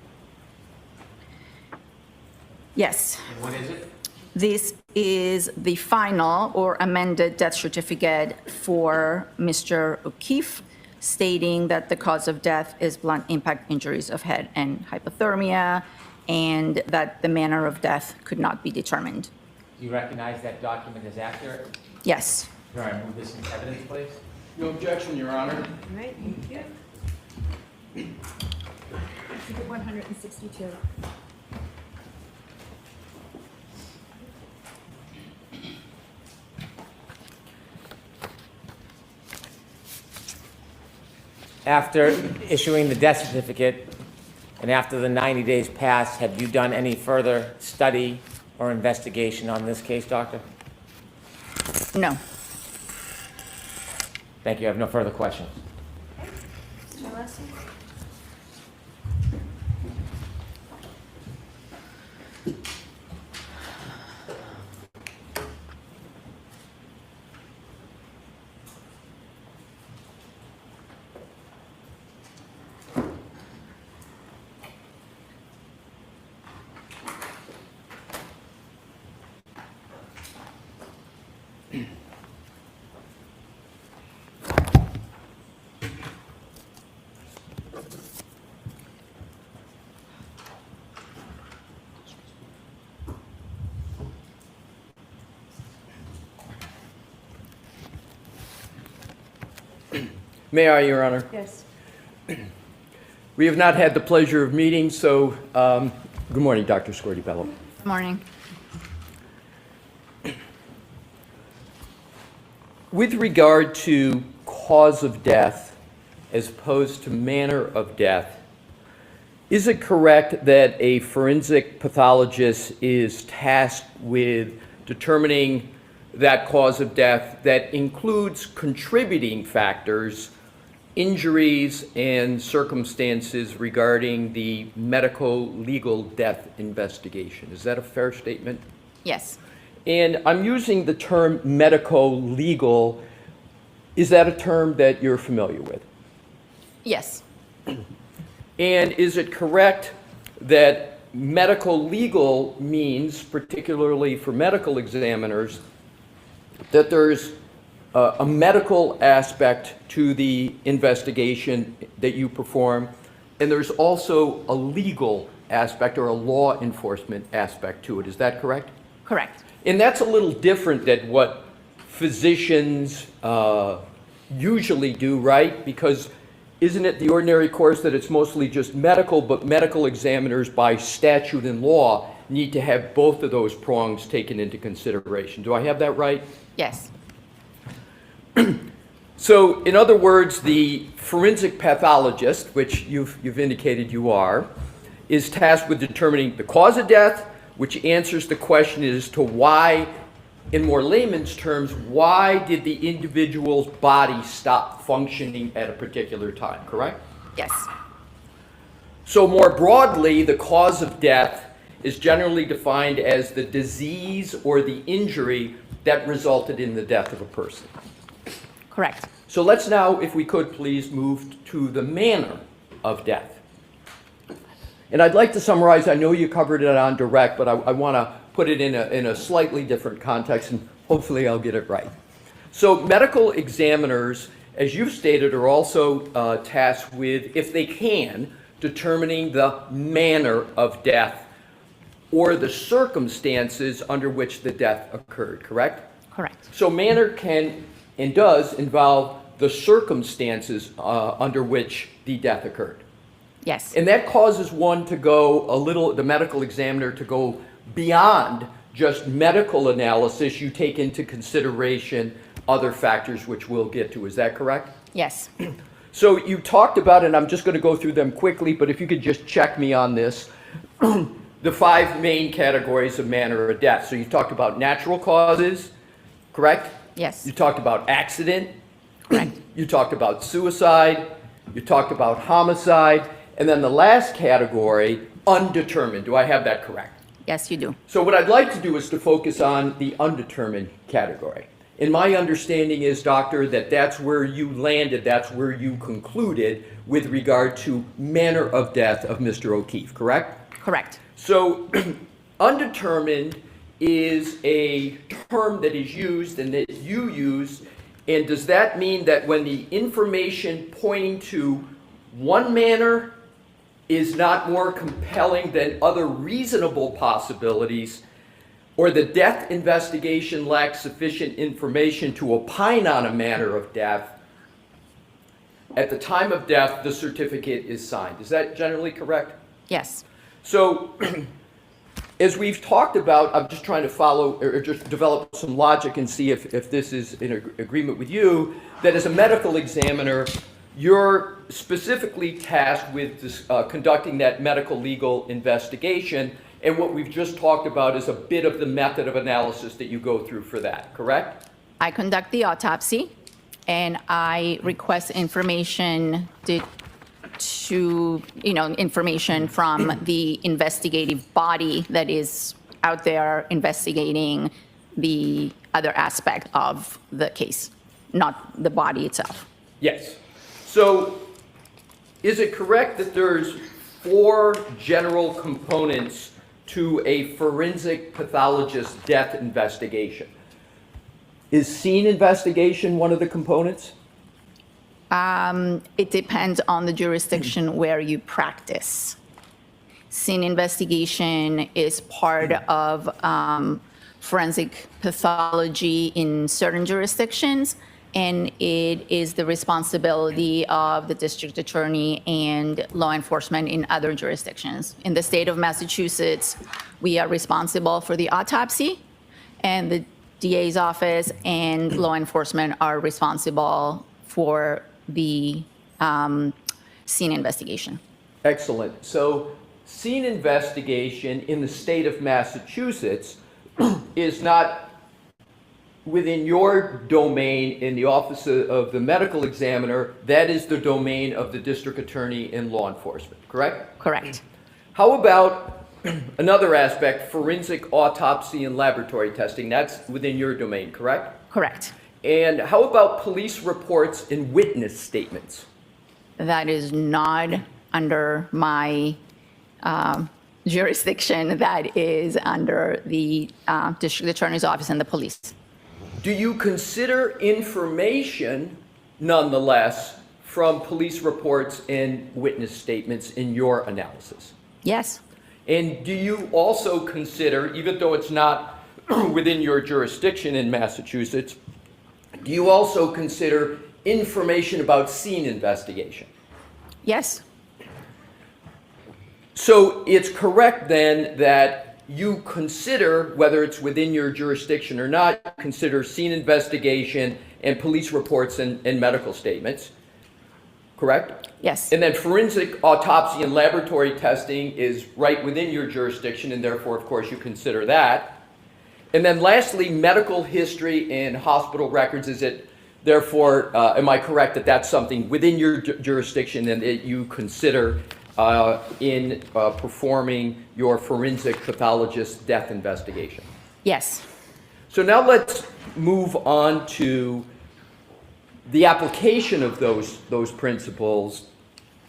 S7: Yes,
S5: And what is it?
S7: this is the final or amended death certificate for Mr. O'Keefe, stating that the cause of death is blunt impact injuries of head and hypothermia, and that the manner of death could not be determined.
S5: Do you recognize that document as accurate?
S7: Yes.
S5: Your Honor, move this into evidence, please.
S2: No objection, Your Honor.
S1: All right, thank you.
S8: Exhibit 162.
S5: After issuing the death certificate and after the 90 days passed, have you done any further study or investigation on this case, Doctor?
S7: No.
S5: Thank you. I have no further questions.
S1: Mr. Alessi?
S4: May I, Your Honor?
S1: Yes.
S4: We have not had the pleasure of meeting, so good morning, Dr. Scordi-Bello.
S7: Good morning.
S4: With regard to cause of death as opposed to manner of death, is it correct that a forensic pathologist is tasked with determining that cause of death that includes contributing factors, injuries, and circumstances regarding the medical legal death investigation? Is that a fair statement?
S7: Yes.
S4: And I'm using the term medico-legal. Is that a term that you're familiar with?
S7: Yes.
S4: And is it correct that medico-legal means, particularly for medical examiners, that there's a medical aspect to the investigation that you perform, and there's also a legal aspect or a law enforcement aspect to it? Is that correct?
S7: Correct.
S4: And that's a little different than what physicians usually do, right? Because isn't it the ordinary course that it's mostly just medical, but medical examiners by statute and law need to have both of those prongs taken into consideration? Do I have that right?
S7: Yes.
S4: So, in other words, the forensic pathologist, which you've indicated you are, is tasked with determining the cause of death, which answers the question as to why, in more layman's terms, why did the individual's body stop functioning at a particular time, correct?
S7: Yes.
S4: So more broadly, the cause of death is generally defined as the disease or the injury that resulted in the death of a person.
S7: Correct.
S4: So let's now, if we could please, move to the manner of death. And I'd like to summarize, I know you covered it on direct, but I want to put it in a slightly different context, and hopefully I'll get it right. So medical examiners, as you've stated, are also tasked with, if they can, determining the manner of death or the circumstances under which the death occurred, correct?
S7: Correct.
S4: So manner can and does involve the circumstances under which the death occurred.
S7: Yes.
S4: And that causes one to go a little, the medical examiner to go beyond just medical analysis. You take into consideration other factors which we'll get to. Is that correct?
S7: Yes.
S4: So you talked about, and I'm just going to go through them quickly, but if you could just check me on this, the 5 main categories of manner of death. So you talked about natural causes, correct?
S7: Yes.
S4: You talked about accident.
S7: Correct.
S4: You talked about suicide. You talked about homicide. And then the last category, undetermined. Do I have that correct?
S7: Yes, you do.
S4: So what I'd like to do is to focus on the undetermined category. And my understanding is, doctor, that that's where you landed, that's where you concluded with regard to manner of death of Mr. O'Keefe, correct?
S7: Correct.
S4: So undetermined is a term that is used and that you use, and does that mean that when the information pointing to one manner is not more compelling than other reasonable possibilities, or the death investigation lacks sufficient information to opine on a manner of death, at the time of death, the certificate is signed? Is that generally correct?
S7: Yes.
S4: So, as we've talked about, I'm just trying to follow or just develop some logic and see if this is in agreement with you, that as a medical examiner, you're specifically tasked with this, conducting that medical legal investigation, and what we've just talked about is a bit of the method of analysis that you go through for that, correct?
S7: I conduct the autopsy, and I request information information from the investigative body that is out there investigating the other aspect of the case, not the body itself.
S4: Yes. So, is it correct that there's 4 general components to a forensic pathologist death investigation? Is scene investigation one of the components?
S7: It depends on the jurisdiction where you practice. Scene investigation is part of forensic pathology in certain jurisdictions, and it is the responsibility of the district attorney and law enforcement in other jurisdictions. In the state of Massachusetts, we are responsible for the autopsy, and the DA's office and law enforcement are responsible for the scene investigation.
S4: Excellent. So, scene investigation in the state of Massachusetts is not within your domain in the office of the medical examiner. That is the domain of the district attorney and law enforcement, correct?
S7: Correct.
S4: How about another aspect, forensic autopsy and laboratory testing? That's within your domain, correct?
S7: Correct.
S4: And how about police reports and witness statements?
S7: That is not under my jurisdiction. That is under the district attorney's office and the police.
S4: Do you consider information, nonetheless, from police reports and witness statements in your analysis?
S7: Yes.
S4: And do you also consider, even though it's not within your jurisdiction in Massachusetts, do you also consider information about scene investigation?
S7: Yes.
S4: So it's correct then that you consider, whether it's within your jurisdiction or not, consider scene investigation and police reports and medical statements. correct?
S7: Yes,
S4: And then forensic autopsy and laboratory testing is right within your jurisdiction, and therefore, of course, you consider that. And then lastly, medical history and hospital records, is it, therefore, am I correct that that's something within your jurisdiction and that you consider in performing your forensic pathologist death investigation?
S7: yes,
S4: So now let's move on to the application of those principles.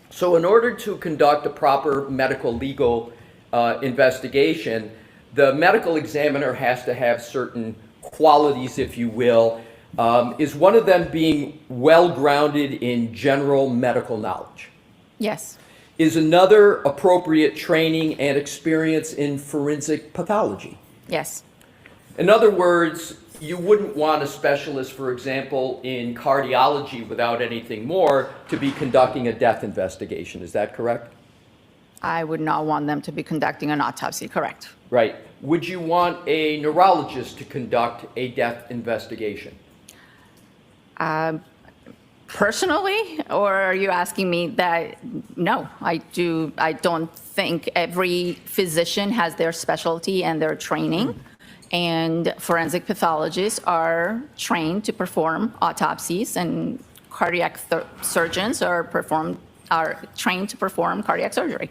S4: So in order to conduct a proper medical legal investigation, the medical examiner has to have certain qualities, if you will. Is one of them being well-grounded in general medical knowledge?
S7: yes,
S4: Is another appropriate training and experience in forensic pathology?
S7: yes,
S4: In other words, you wouldn't want a specialist, for example, in cardiology without anything more to be conducting a death investigation. Is that correct?
S7: I would not want them to be conducting an autopsy, correct?
S4: Right. Would you want a neurologist to conduct a death investigation?
S7: Personally, or are you asking me that? No, I don't think every physician has their specialty and their training. And forensic pathologists are trained to perform autopsies, and cardiac surgeons are trained to perform cardiac surgery.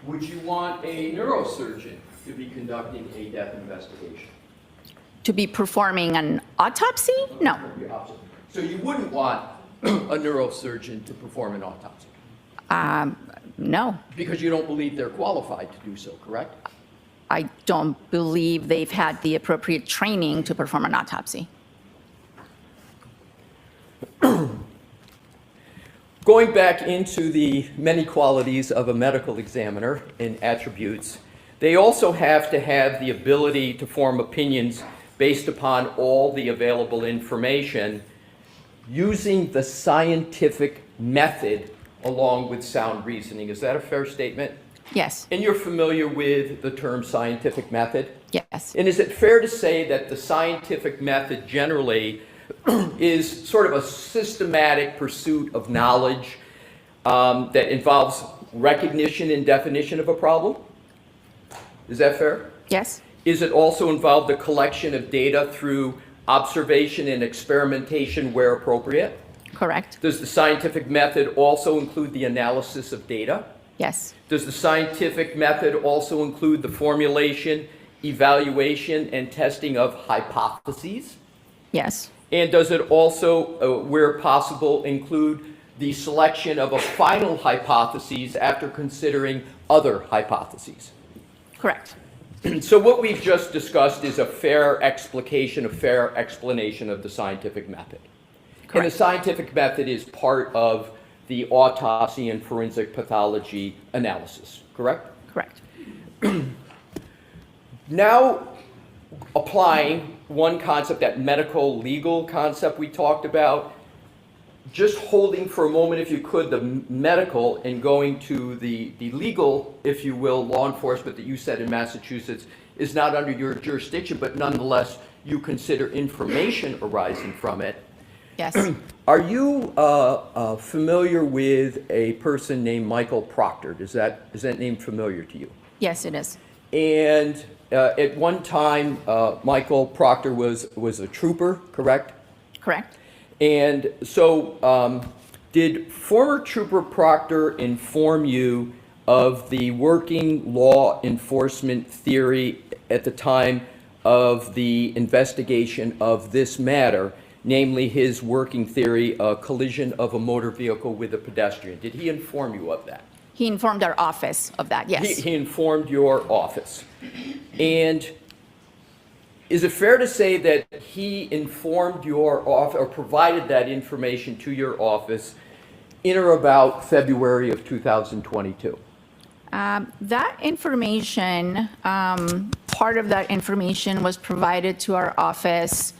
S4: Would you want a neurosurgeon to be conducting a death investigation?
S7: To be performing an autopsy? No,
S4: So you wouldn't want a neurosurgeon to perform an autopsy?
S7: no.
S4: Because you don't believe they're qualified to do so, correct?
S7: I don't believe they've had the appropriate training to perform an autopsy.
S4: Going back into the many qualities of a medical examiner and attributes, they also have to have the ability to form opinions based upon all the available information using the scientific method along with sound reasoning. Is that a fair statement?
S7: Yes,
S4: And you're familiar with the term scientific method?
S7: yes,
S4: And is it fair to say that the scientific method generally is sort of a systematic pursuit of knowledge that involves recognition and definition of a problem? Is that fair?
S7: yes,
S4: Is it also involve the collection of data through observation and experimentation where appropriate?
S7: correct?
S4: Does the scientific method also include the analysis of data?
S7: Yes,
S4: Does the scientific method also include the formulation, evaluation, and testing of hypotheses?
S7: yes,
S4: And does it also, where possible, include the selection of a final hypothesis after considering other hypotheses?
S7: correct.
S4: So what we've just discussed is a fair explication, a fair explanation of the scientific method. And the
S7: Correct.
S4: scientific method is part of the autopsy and forensic pathology analysis, correct?
S7: Correct.
S4: Now, applying one concept, that medical legal concept we talked about, just holding for a moment, if you could, the medical and going to the legal, if you will, law enforcement that you said in Massachusetts is not under your jurisdiction, but nonetheless, you consider information arising from it.
S7: Yes,
S4: Are you familiar with a person named Michael Proctor? Is that name familiar to you?
S7: yes, it is.
S4: And at one time, Michael Proctor was a trooper, correct?
S7: Correct.
S4: And so did former Trooper Proctor inform you of the working law enforcement theory at the time of the investigation of this matter, namely his working theory, a collision of a motor vehicle with a pedestrian? Did he inform you of that?
S7: He informed our office of that, yes.
S4: He informed your office. And is it fair to say that he informed your office or provided that information to your office in or about February of 2022?
S7: That information, part of that information was provided to our office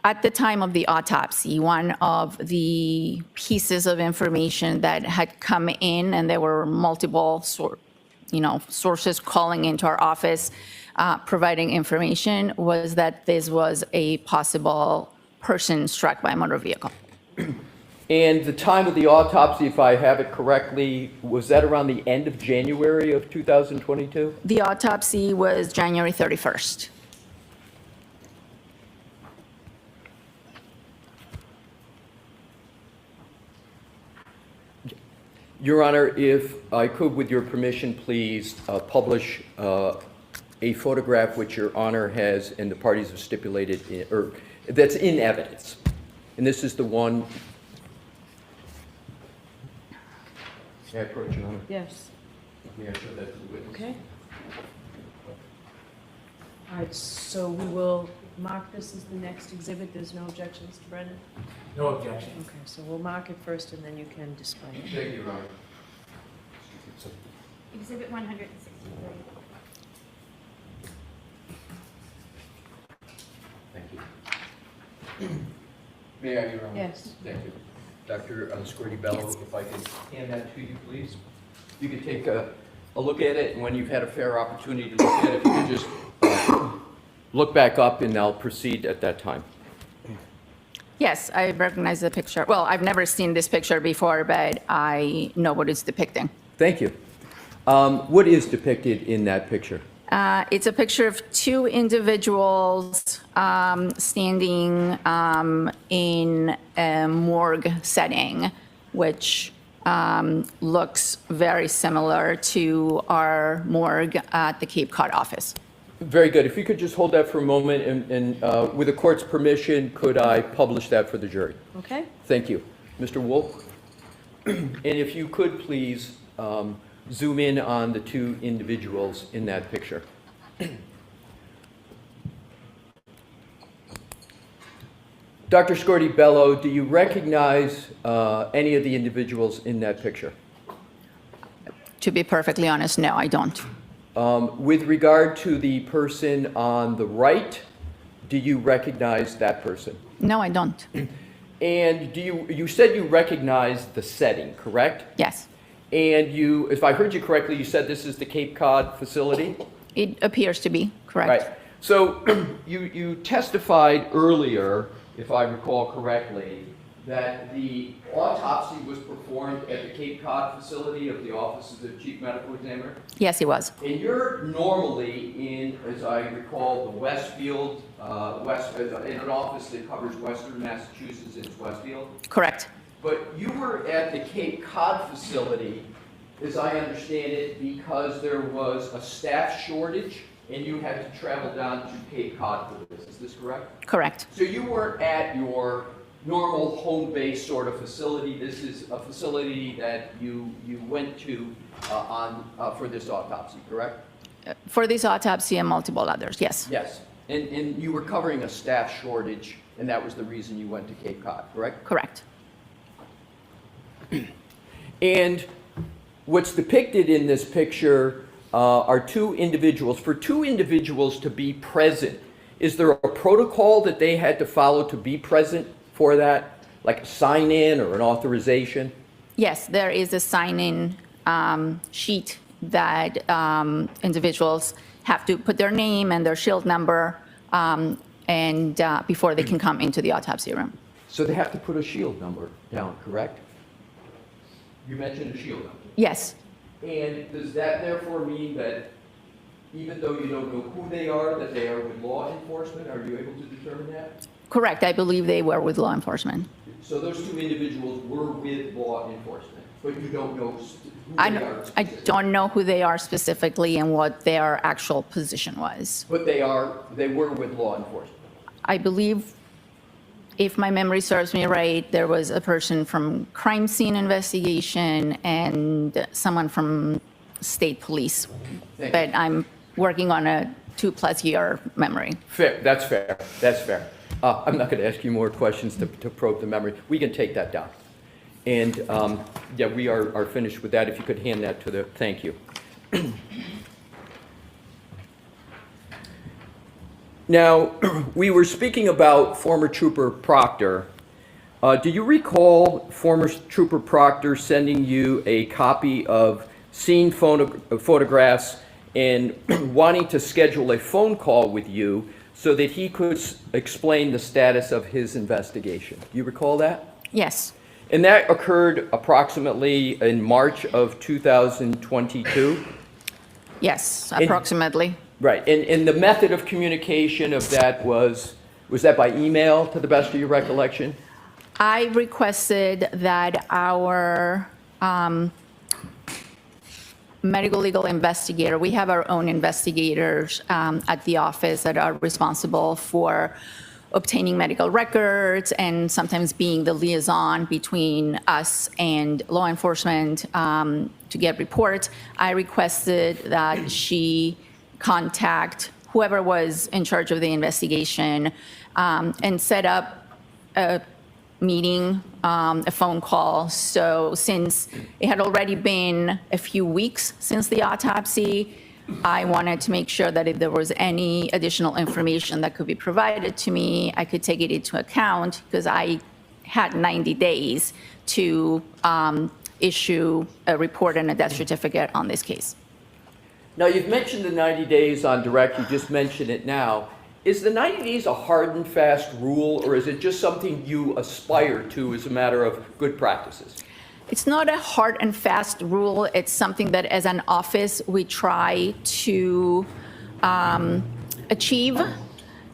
S7: at the time of the autopsy. One of the pieces of information that had come in, and there were multiple sources calling into our office, providing information, was that this was a possible person struck by a motor vehicle.
S4: And the time of the autopsy, if I have it correctly, was that around the end of January of 2022?
S7: The autopsy was January 31st.
S4: Your Honor, if I could, with your permission, please publish a photograph which Your Honor has and the parties have stipulated, or that's in evidence. And this is the one. May I approach, Your Honor?
S1: Yes.
S4: May I show that to the witness?
S1: Okay. All right, so we will mark this as the next exhibit. There's no objections to Brendan?
S5: No objection.
S1: Okay, so we'll mark it first and then you can display it.
S4: Thank you, Your Honor.
S8: Exhibit 163.
S4: Thank you. May I, Your Honor?
S1: Yes.
S4: Thank you. Dr. Scordi-Bello, if I could hand that to you, please. You could take a look at it, and when you've had a fair opportunity to look at it, if you could just look back up, and I'll proceed at that time.
S7: Yes, I recognize the picture. Well, I've never seen this picture before, but I know what it's depicting.
S4: Thank you. What is depicted in that picture?
S7: It's a picture of two individuals standing in a morgue setting, which looks very similar to our morgue at the Cape Cod office.
S4: Very good. If you could just hold that for a moment, and with the court's permission, could I publish that for the jury?
S1: Okay.
S4: Thank you. Mr. Wolf? And if you could, please, zoom in on the two individuals in that picture. Dr. Scordi-Bello, do you recognize any of the individuals in that picture?
S7: To be perfectly honest, no, I don't.
S4: With regard to the person on the right, do you recognize that person?
S7: No, I don't.
S4: And you said you recognize the setting, correct?
S7: Yes,
S4: And you, if I heard you correctly, you said this is the Cape Cod facility?
S7: it appears to be, correct.
S4: Right. So you testified earlier, if I recall correctly, that the autopsy was performed at the Cape Cod facility of the Office of the Chief Medical Examiner?
S7: Yes, it was.
S4: And you're normally in, as I recall, the Westfield, in an office that covers Western Massachusetts, and it's Westfield?
S7: Correct.
S4: But you were at the Cape Cod facility, as I understand it, because there was a staff shortage and you had to travel down to Cape Cod for this. Is this correct?
S7: Correct.
S4: So you weren't at your normal home base sort of facility. This is a facility that you went to for this autopsy, correct?
S7: For this autopsy and multiple others, yes.
S4: Yes. And you were covering a staff shortage, and that was the reason you went to Cape Cod, correct?
S7: Correct.
S4: And what's depicted in this picture are two individuals. For two individuals to be present, is there a protocol that they had to follow to be present for that? Like a sign-in or an authorization?
S7: Yes, there is a sign-in sheet that individuals have to put their name and their shield number and before they can come into the autopsy room.
S4: So they have to put a shield number down, correct? You mentioned a shield number.
S7: Yes,
S4: And does that therefore mean that even though you don't know who they are, that they are with law enforcement? Are you able to determine that?
S7: correct. I believe they were with law enforcement.
S4: So those two individuals were with law enforcement, but you don't know who
S7: I
S4: they
S7: don't-
S4: are
S7: I
S4: specifically.
S7: don't know who they are specifically and what their actual position was.
S4: But they were with law enforcement.
S7: I believe, if my memory serves me right, there was a person from crime scene investigation and someone from state police.
S4: Thank you.
S7: But I'm working on a 2+ year memory.
S4: Fair, that's fair, that's fair. I'm not going to ask you more questions to probe the memory. We can take that down. And, yeah, we are finished with that. If you could hand that to the, thank you. Now, we were speaking about former Trooper Proctor. Do you recall former Trooper Proctor sending you a copy of scene photographs and wanting to schedule a phone call with you so that he could explain the status of his investigation? Do you recall that?
S7: Yes,
S4: And that occurred approximately in March of 2022?
S7: Yes, approximately.
S4: Right, and the method of communication of that was that by email, to the best of your recollection?
S7: I requested that our medical legal investigator, we have our own investigators at the office that are responsible for obtaining medical records and sometimes being the liaison between us and law enforcement to get reports. I requested that she contact whoever was in charge of the investigation and set up a meeting, a phone call. So since it had already been a few weeks since the autopsy, I wanted to make sure that if there was any additional information that could be provided to me, I could take it into account because I had 90 days to issue a report and a death certificate on this case.
S4: Now, you've mentioned the 90 days on direct, you just mentioned it now. Is the 90 days a hard and fast rule, or is it just something you aspire to as a matter of good practices?
S7: It's not a hard and fast rule. It's something that as an office we try to achieve.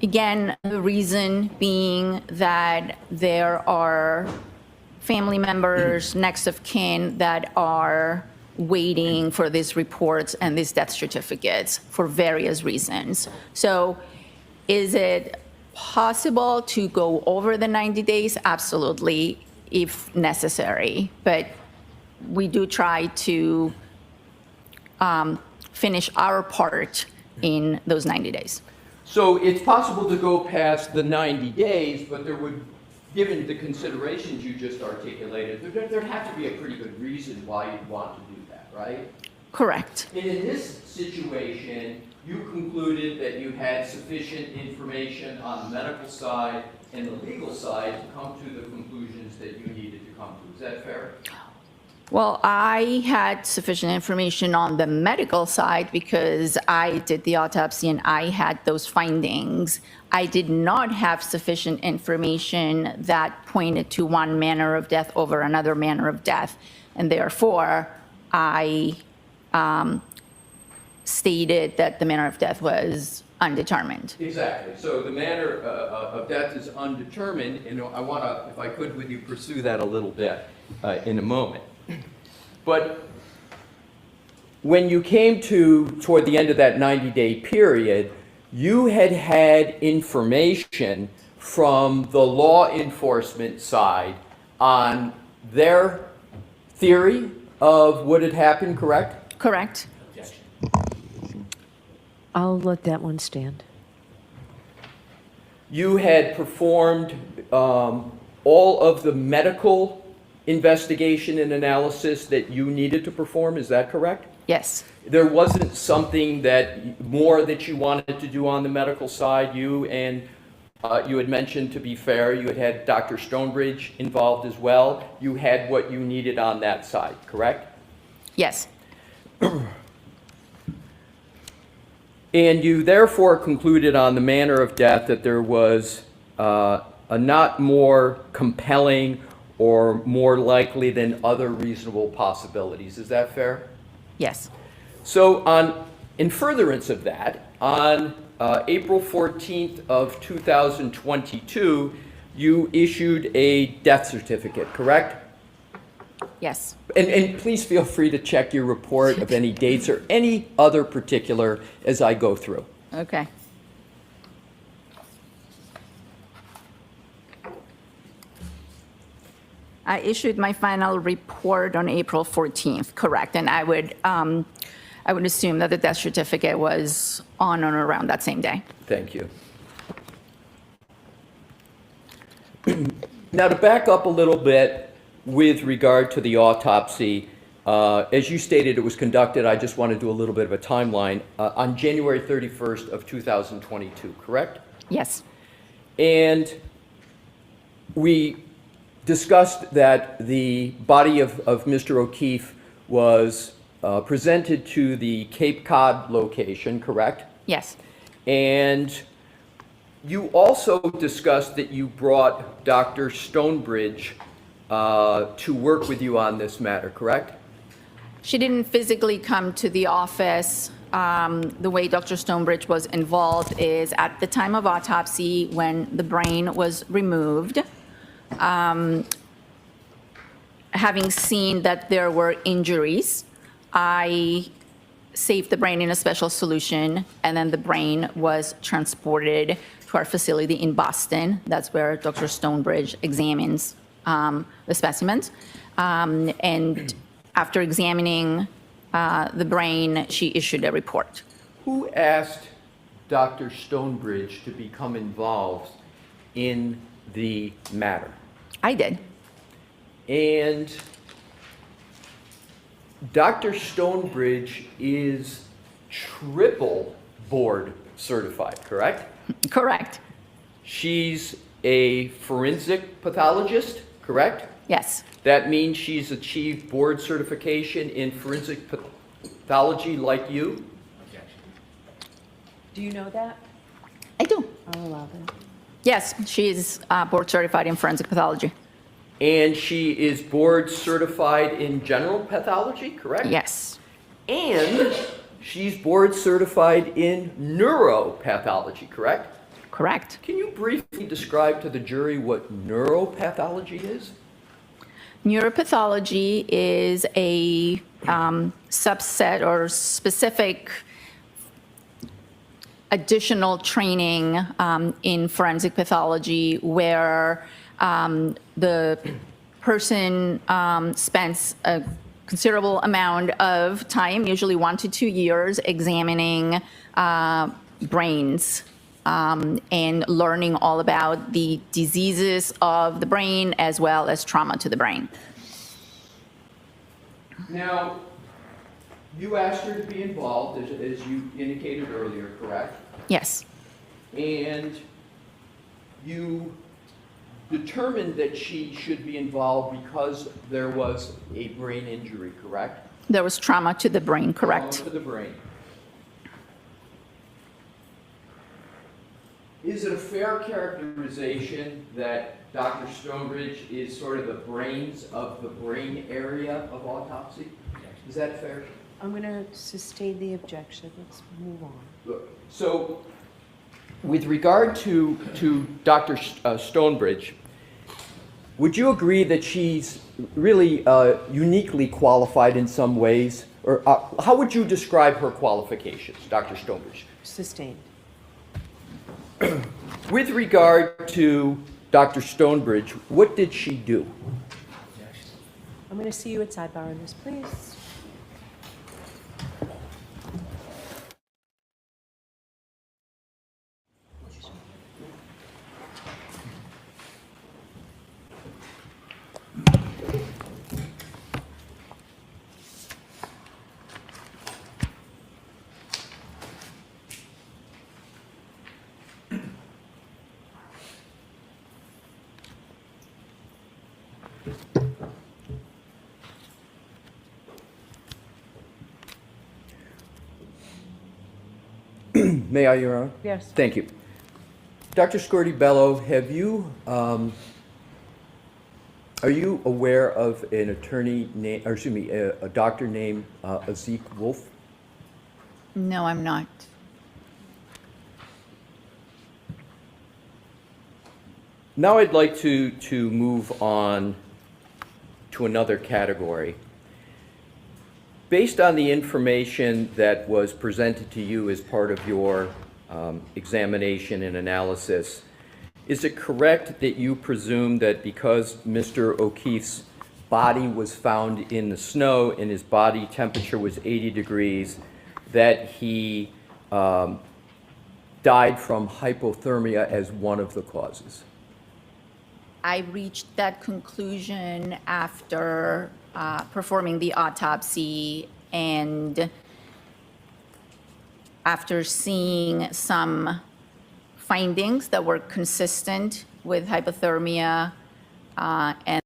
S7: Again, the reason being that there are family members, next of kin that are waiting for these reports and these death certificates for various reasons. So is it possible to go over the 90 days? Absolutely, if necessary. But we do try to finish our part in those 90 days.
S4: So it's possible to go past the 90 days, but there would, given the considerations you just articulated, there'd have to be a pretty good reason why you'd want to do that, right?
S7: Correct.
S4: And in this situation, you concluded that you had sufficient information on the medical side and the legal side to come to the conclusions that you needed to come to. Is that fair?
S7: Well, I had sufficient information on the medical side because I did the autopsy and I had those findings. I did not have sufficient information that pointed to one manner of death over another manner of death. And therefore, I stated that the manner of death was undetermined.
S4: Exactly. So the manner of death is undetermined, and I want to, if I could with you, pursue that a little bit in a moment. But when you came toward the end of that 90-day period, you had information from the law enforcement side on their theory of what had happened, correct?
S7: Correct.
S1: I'll let that one stand.
S4: You had performed all of the medical investigation and analysis that you needed to perform, is that correct?
S7: Yes.
S4: There wasn't something more that you wanted to do on the medical side. You had mentioned, to be fair, you had Dr. Stonebridge involved as well. You had what you needed on that side, correct?
S7: Yes.
S4: And you therefore concluded on the manner of death that there was a not more compelling or more likely than other reasonable possibilities. Is that fair?
S7: Yes.
S4: So in furtherance of that, on April 14th of 2022, you issued a death certificate, correct?
S7: Yes.
S4: And please feel free to check your report of any dates or any other particular as I go through.
S7: Okay. I issued my final report on April 14th, correct, and I would assume that the death certificate was on or around that same day.
S4: Thank you. Now, to back up a little bit with regard to the autopsy, as you stated, it was conducted, I just want to do a little bit of a timeline, on January 31st of 2022, correct?
S7: Yes.
S4: And we discussed that the body of Mr. O'Keefe was presented to the Cape Cod location, correct?
S7: Yes.
S4: And you also discussed that you brought Dr. Stonebridge to work with you on this matter, correct?
S7: She didn't physically come to the office. The way Dr. Stonebridge was involved is at the time of autopsy, when the brain was removed, having seen that there were injuries, I saved the brain in a special solution, and then the brain was transported to our facility in Boston. That's where Dr. Stonebridge examines the specimens. And after examining the brain, she issued a report.
S4: Who asked Dr. Stonebridge to become involved in the matter?
S7: I did.
S4: And Dr. Stonebridge is triple board certified, correct?
S7: Correct.
S4: She's a forensic pathologist, correct?
S7: Yes.
S4: That means she's achieved board certification in forensic pathology like you?
S1: Do you know that?
S7: I do.
S1: I'll allow that.
S7: Yes, she is board certified in forensic pathology.
S4: And she is board certified in general pathology, correct?
S7: Yes.
S4: And she's board certified in neuropathology, correct?
S7: Correct.
S4: Can you briefly describe to the jury what neuropathology is?
S7: Neuropathology is a subset or specific additional training in forensic pathology where the person spends a considerable amount of time, usually 1 to 2 years, examining brains and learning all about the diseases of the brain as well as trauma to the brain.
S4: Now, you asked her to be involved, as you indicated earlier, correct?
S7: Yes.
S4: And you determined that she should be involved because there was a brain injury, correct?
S7: There was trauma to the brain, correct?
S4: Trauma to the brain. Is it a fair characterization that Dr. Stonebridge is sort of the brains of the brain area of autopsy? Is that fair?
S1: I'm going to sustain the objection. Let's move on.
S4: Look, so with regard to Dr. Stonebridge, would you agree that she's really uniquely qualified in some ways? Or how would you describe her qualifications, Dr. Stonebridge?
S1: Sustained.
S4: With regard to Dr. Stonebridge, what did she do?
S1: I'm going to see you at sidebar on this, please.
S4: May I, Your Honor?
S1: Yes.
S4: Thank you. Dr. Scordi-Bello, have you, are you aware of an attorney name, or excuse me, a doctor named Azik Wolf?
S7: No, I'm not.
S4: Now I'd like to move on to another category. Based on the information that was presented to you as part of your examination and analysis, is it correct that you presume that because Mr. O'Keefe's body was found in the snow and his body temperature was 80 degrees, that he died from hypothermia as one of the causes?
S7: I reached that conclusion after performing the autopsy and after seeing some findings that were consistent with hypothermia and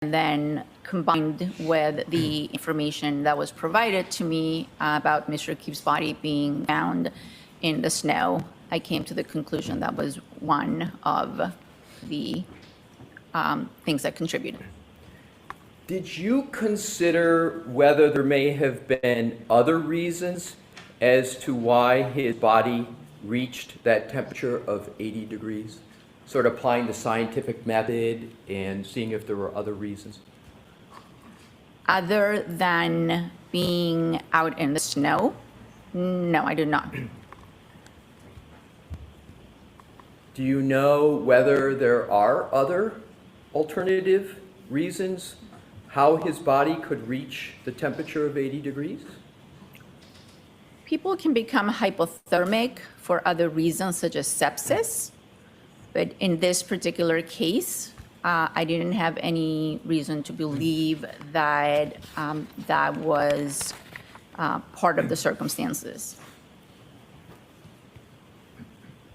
S7: then combined with the information that was provided to me about Mr. O'Keefe's body being found in the snow, I came to the conclusion that was one of the things that contributed.
S4: Did you consider whether there may have been other reasons as to why his body reached that temperature of 80 degrees? Sort of applying the scientific method and seeing if there were other reasons?
S7: Other than being out in the snow, no, I do not.
S4: Do you know whether there are other alternative reasons how his body could reach the temperature of 80 degrees?
S7: People can become hypothermic for other reasons such as sepsis, but in this particular case, I didn't have any reason to believe that that was part of the circumstances.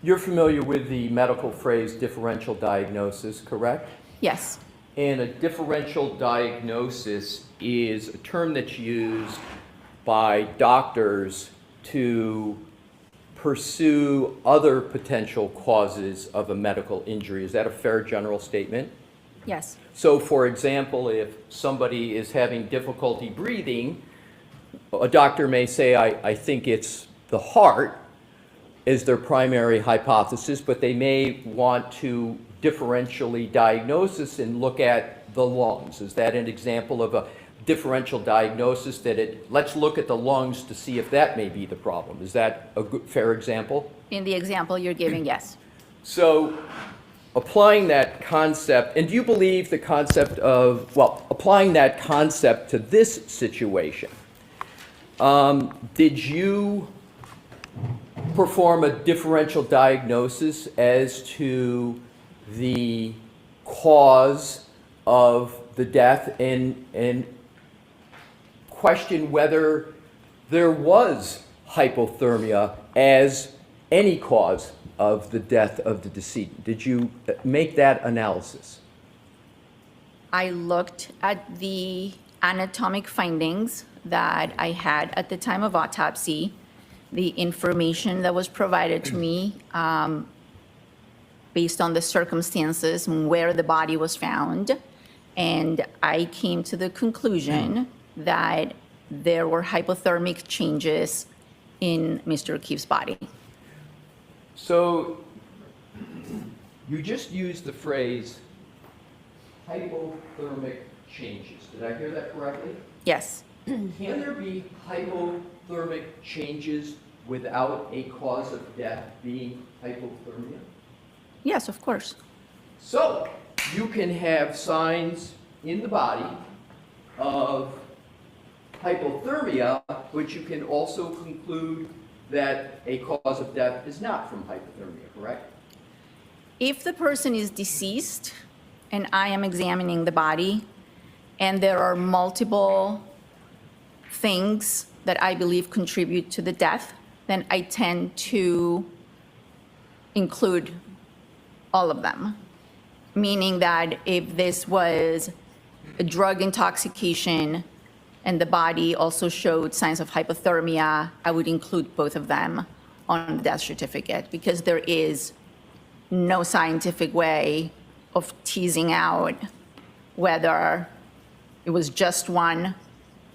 S4: You're familiar with the medical phrase differential diagnosis, correct?
S7: Yes,
S4: And a differential diagnosis is a term that's used by doctors to pursue other potential causes of a medical injury. Is that a fair general statement?
S7: yes,
S4: So, for example, if somebody is having difficulty breathing, a doctor may say, I think it's the heart is their primary hypothesis, but they may want to differentially diagnose this and look at the lungs. Is that an example of a differential diagnosis let's look at the lungs to see if that may be the problem? Is that a good, fair example?
S7: in the example you're giving, yes.
S4: So, applying that concept, and do you believe the concept of, well, applying that concept to this situation, did you perform a differential diagnosis as to the cause of the death and question whether there was hypothermia as any cause of the death of the decedent? Did you make that analysis?
S7: I looked at the anatomic findings that I had at the time of autopsy, the information that was provided to me based on the circumstances and where the body was found, and I came to the conclusion that there were hypothermic changes in Mr. O'Keefe's body.
S4: So you just used the phrase hypothermic changes. Did I hear that correctly?
S7: Yes,
S4: Can there be hypothermic changes without a cause of death being hypothermia?
S7: yes, of course.
S4: So you can have signs in the body of hypothermia, but you can also conclude that a cause of death is not from hypothermia, correct?
S7: If the person is deceased and I am examining the body and there are multiple things that I believe contribute to the death, then I tend to include all of them. Meaning that if this was a drug intoxication and the body also showed signs of hypothermia, I would include both of them on the death certificate because there is no scientific way of teasing out whether it was just one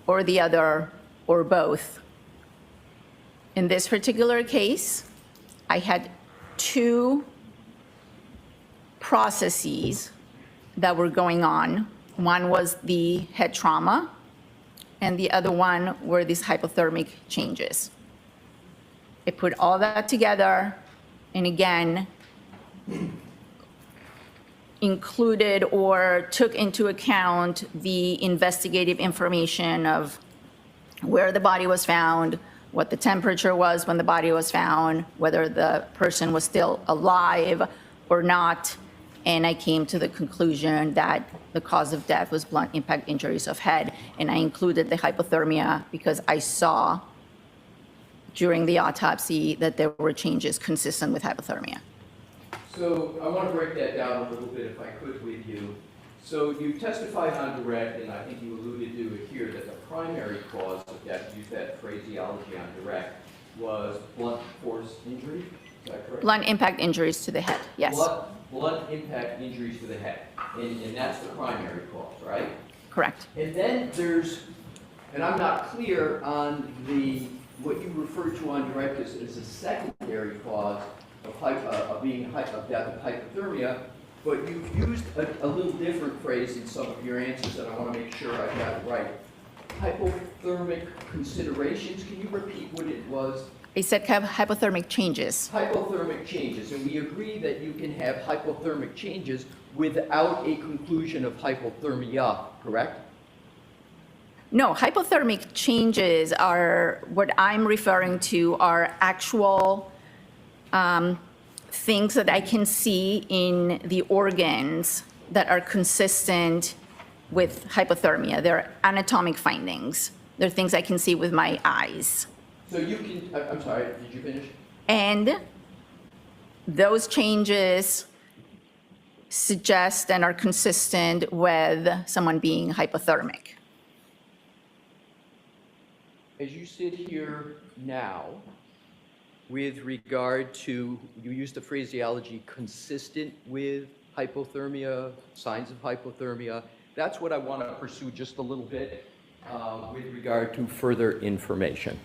S7: or the other or both. In this particular case, I had two processes that were going on. One was the head trauma, and the other one were these hypothermic changes. I put all that together, and again, included or took into account the investigative information of where the body was found, what the temperature was when the body was found, whether the person was still alive or not, and I came to the conclusion that the cause of death was blunt impact injuries of head, and I included the hypothermia because I saw during the autopsy that there were changes consistent with hypothermia.
S4: So I want to break that down a little bit if I could with you. So you testified on direct, and I think you alluded to it here, that the primary cause of death, use that phraseology on direct, was blunt force injury. Is that correct?
S7: Blunt impact injuries to the head, yes.
S4: blunt impact injuries to the head, and that's the primary cause, right?
S7: Correct.
S4: And then there's, and I'm not clear on what you refer to on your record as a secondary cause of death of hypothermia, but you've used a little different phrase in some of your answers, and I want to make sure I got it right. Hypothermic considerations, can you repeat what it was?
S7: I said hypothermic changes.
S4: Hypothermic changes, and we agree that you can have hypothermic changes without a conclusion of hypothermia, correct?
S7: No, hypothermic changes are what I'm referring to are actual things that I can see in the organs that are consistent with hypothermia. They're anatomic findings. They're things I can see with my eyes.
S4: So you can, I'm sorry, did you finish?
S7: And those changes suggest and are consistent with someone being hypothermic.
S4: As you sit here now, with regard to, you used the phraseology consistent with hypothermia, signs of hypothermia, that's what I want to pursue just a little bit with regard to further information.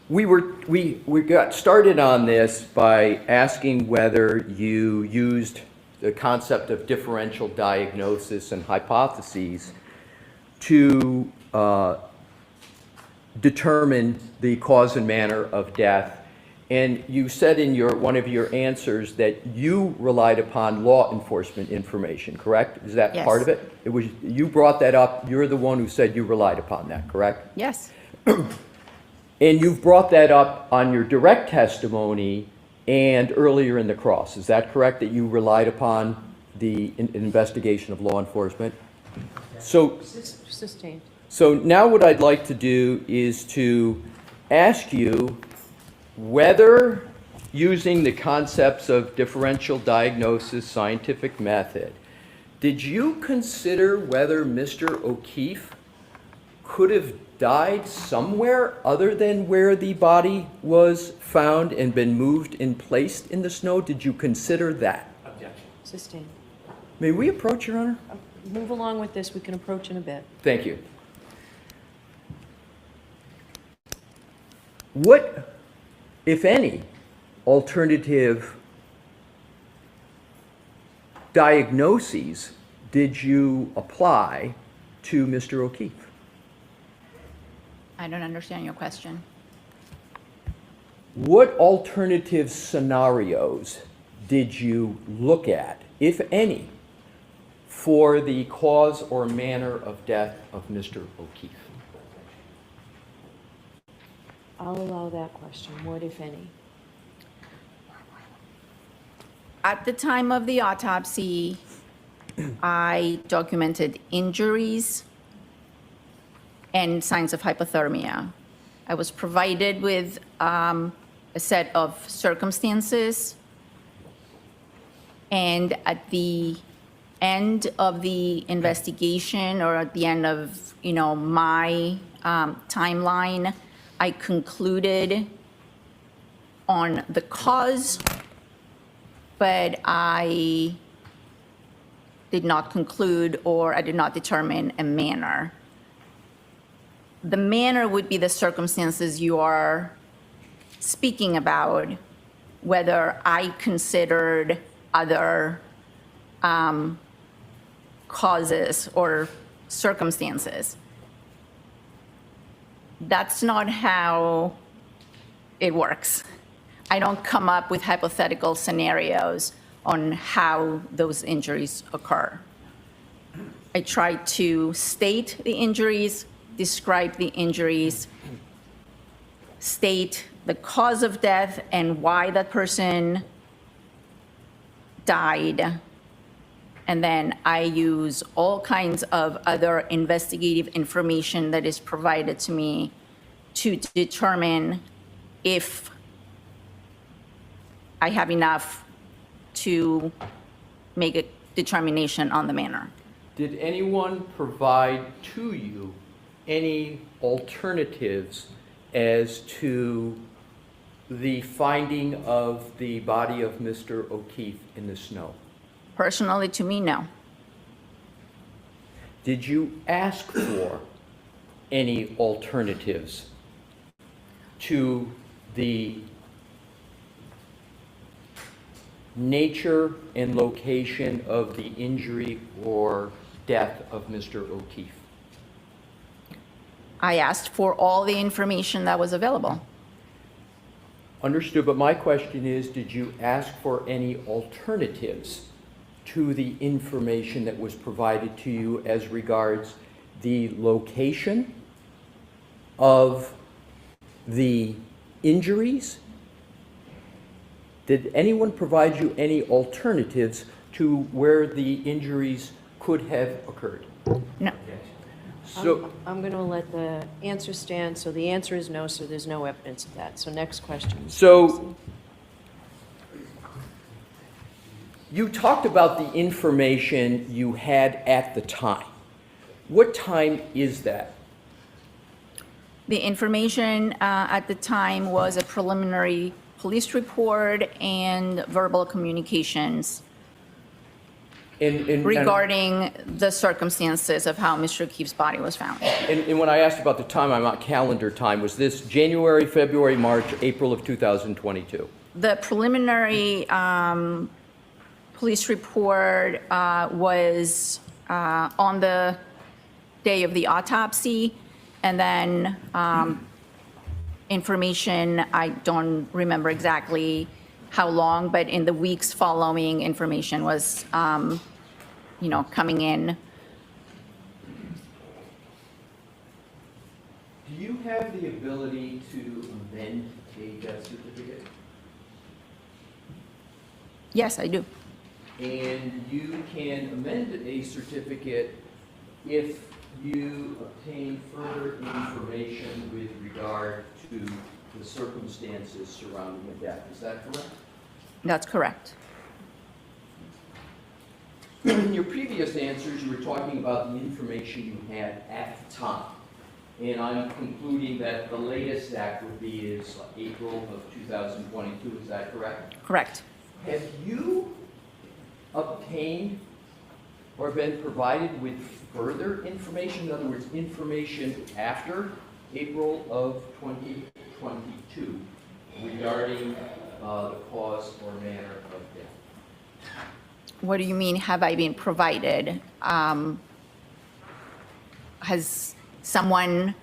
S4: We got started on this by asking whether you used the concept of differential diagnosis and hypotheses to determine the cause and manner of death. And you said in one of your answers that you relied upon law enforcement information, correct? Is that
S7: Yes.
S4: part of it? It was, you brought that up, you're the one who said you relied upon that, correct?
S7: Yes.
S4: And you've brought that up on your direct testimony and earlier in the cross. Is that correct, that you relied upon the investigation of law enforcement? So,
S1: Sustained.
S4: so now what I'd like to do is to ask you whether, using the concepts of differential diagnosis, scientific method, did you consider whether Mr. O'Keefe could have died somewhere other than where the body was found and been moved and placed in the snow? Did you consider that?
S5: Objection.
S1: Sustained.
S4: May we approach, Your Honor?
S1: Move along with this, we can approach in a bit.
S4: Thank you. What, if any, alternative diagnoses did you apply to Mr. O'Keefe?
S7: I don't understand your question.
S4: What alternative scenarios did you look at, if any, for the cause or manner of death of Mr. O'Keefe?
S1: I'll allow that question. What, if any?
S7: At the time of the autopsy, I documented injuries and signs of hypothermia. I was provided with a set of circumstances, and at the end of the investigation, or at the end of my timeline, I concluded on the cause, but I did not conclude, or I did not determine a manner. The manner would be the circumstances you are speaking about, whether I considered other causes or circumstances. That's not how it works. I don't come up with hypothetical scenarios on how those injuries occur. I try to state the injuries, describe the injuries, state the cause of death and why that person died. And then I use all kinds of other investigative information that is provided to me to determine if I have enough to make a determination on the manner.
S4: Did anyone provide to you any alternatives as to the finding of the body of Mr. O'Keefe in the snow?
S7: Personally, to me, no.
S4: Did you ask for any alternatives to the nature and location of the injury or death of Mr. O'Keefe?
S7: I asked for all the information that was available.
S4: Understood, but my question is, did you ask for any alternatives to the information that was provided to you as regards the location of the injuries? Did anyone provide you any alternatives to where the injuries could have occurred?
S7: No.
S4: So,
S1: I'm going to let the answer stand. So the answer is no, so there's no evidence of that. So next question.
S4: So you talked about the information you had at the time. What time is that?
S7: The information at the time was a preliminary police report and verbal communications
S4: And
S7: regarding the circumstances of how Mr. O'Keefe's body was found.
S4: And when I asked about the time, I'm not calendar time. Was this January, February, March, April of 2022?
S7: The preliminary police report was on the day of the autopsy, and then information, I don't remember exactly how long, but in the weeks following, information was, coming in.
S4: Do you have the ability to amend a death certificate?
S7: Yes, I do.
S4: And you can amend a certificate if you obtain further information with regard to the circumstances surrounding the death. Is that correct?
S7: That's correct.
S4: In your previous answers, you were talking about the information you had at the time. And I'm concluding that the latest that would be is April of 2022. Is that correct?
S7: Correct.
S4: Have you obtained or been provided with further information? In other words, information after April of 2022 regarding the cause or manner of death?
S7: What do you mean, have I been provided? Has someone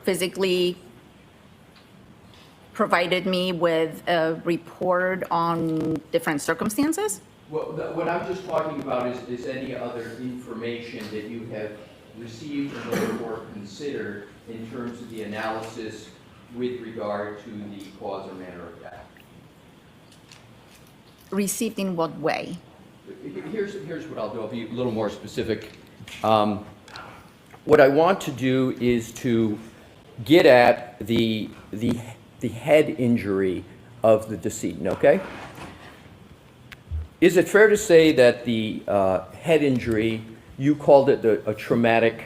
S7: physically provided me with a report on different circumstances?
S4: Well, what I'm just talking about is any other information that you have received or considered in terms of the analysis with regard to the cause or manner of death.
S7: Received in what way?
S4: Here's what I'll do. I'll be a little more specific. What I want to do is to get at the head injury of the decedent, okay? Is it fair to say that the head injury, you called it a traumatic,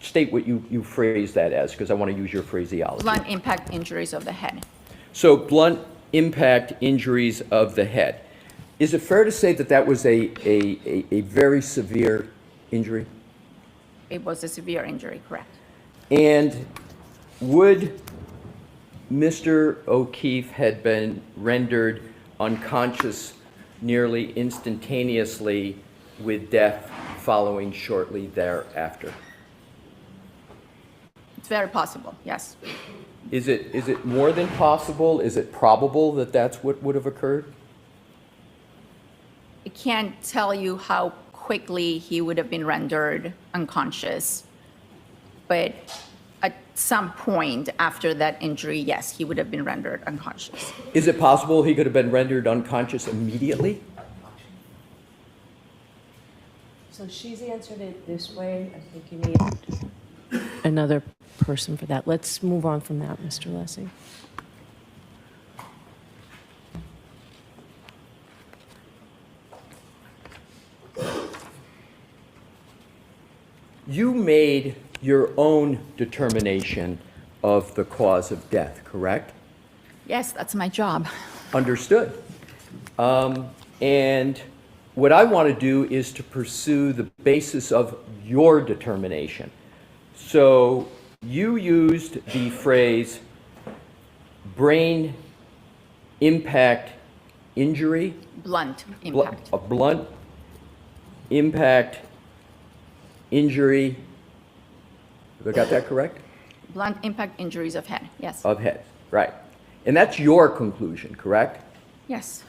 S4: state what you phrased that as, because I want to use your phraseology.
S7: Blunt impact injuries of the head.
S4: So blunt impact injuries of the head. Is it fair to say that that was a very severe injury?
S7: It was a severe injury, correct?
S4: And would Mr. O'Keefe had been rendered unconscious nearly instantaneously with death following shortly thereafter?
S7: It's very possible, yes.
S4: Is it more than possible? Is it probable that that's what would have occurred?
S7: I can't tell you how quickly he would have been rendered unconscious, but at some point after that injury, yes, he would have been rendered unconscious.
S4: Is it possible he could have been rendered unconscious immediately?
S1: So she's answered it this way. I think you need another person for that. Let's move on from that, Mr. Lessing.
S4: You made your own determination of the cause of death, correct?
S7: Yes, that's my job.
S4: Understood. And what I want to do is to pursue the basis of your determination. So you used the phrase brain impact injury,
S7: Blunt impact.
S4: a blunt impact injury. Have I got that correct?
S7: Blunt impact injuries of head, yes.
S4: Of head, right. And that's your conclusion, correct?
S7: Yes.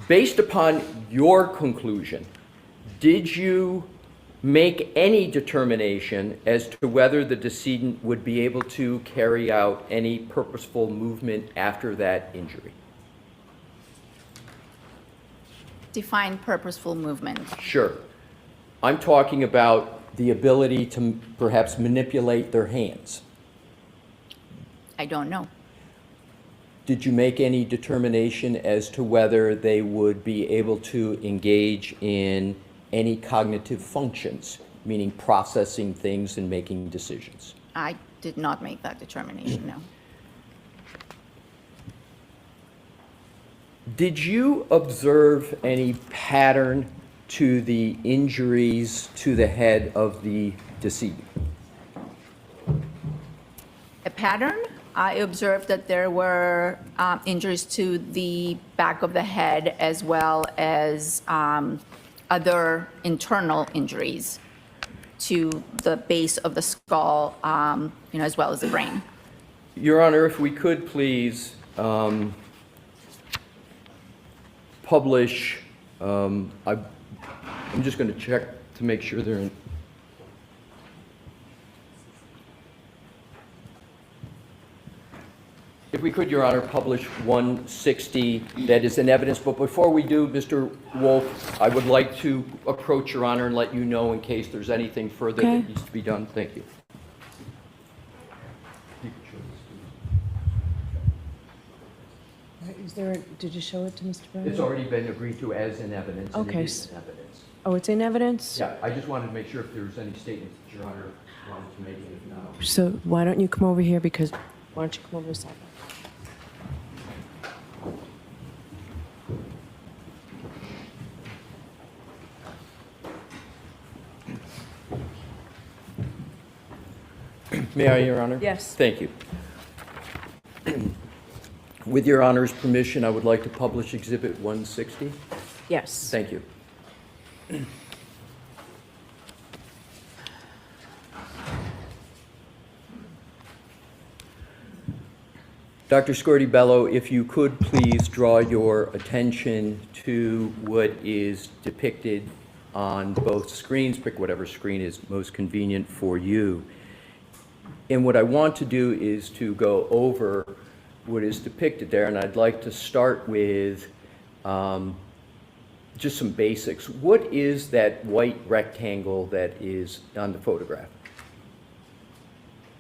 S4: Based upon your conclusion, did you make any determination as to whether the decedent would be able to carry out any purposeful movement after that injury?
S7: Define purposeful movement.
S4: Sure. I'm talking about the ability to perhaps manipulate their hands.
S7: I don't know.
S4: Did you make any determination as to whether they would be able to engage in any cognitive functions, meaning processing things and making decisions?
S7: I did not make that determination, no.
S4: Did you observe any pattern to the injuries to the head of the decedent?
S7: A pattern? I observed that there were injuries to the back of the head as well as other internal injuries to the base of the skull, as well as the brain.
S4: Your Honor, if we could please publish, I'm just going to check to make sure they're in. If we could, Your Honor, publish 160 that is in evidence. But before we do, Mr. Wolf, I would like to approach Your Honor and let you know in case there's anything further
S1: Okay.
S4: that needs to be done. Thank you.
S1: Is there, did you show it to Mr. Brown?
S4: It's already been agreed to as in evidence. and it
S1: Okay.
S4: is in evidence.
S1: Oh, it's in evidence?
S4: Yeah, I just wanted to make sure if there was any statements that Your Honor wanted to make, and if not.
S1: So why don't you come over here, because, why don't you come over a second?
S4: May I, Your Honor?
S1: Yes.
S4: Thank you. With Your Honor's permission, I would like to publish Exhibit 160.
S1: Yes.
S4: Thank you. Dr. Scordi-Bello, if you could please draw your attention to what is depicted on both screens, pick whatever screen is most convenient for you. And what I want to do is to go over what is depicted there, and I'd like to start with just some basics. What is that white rectangle that is on the photograph?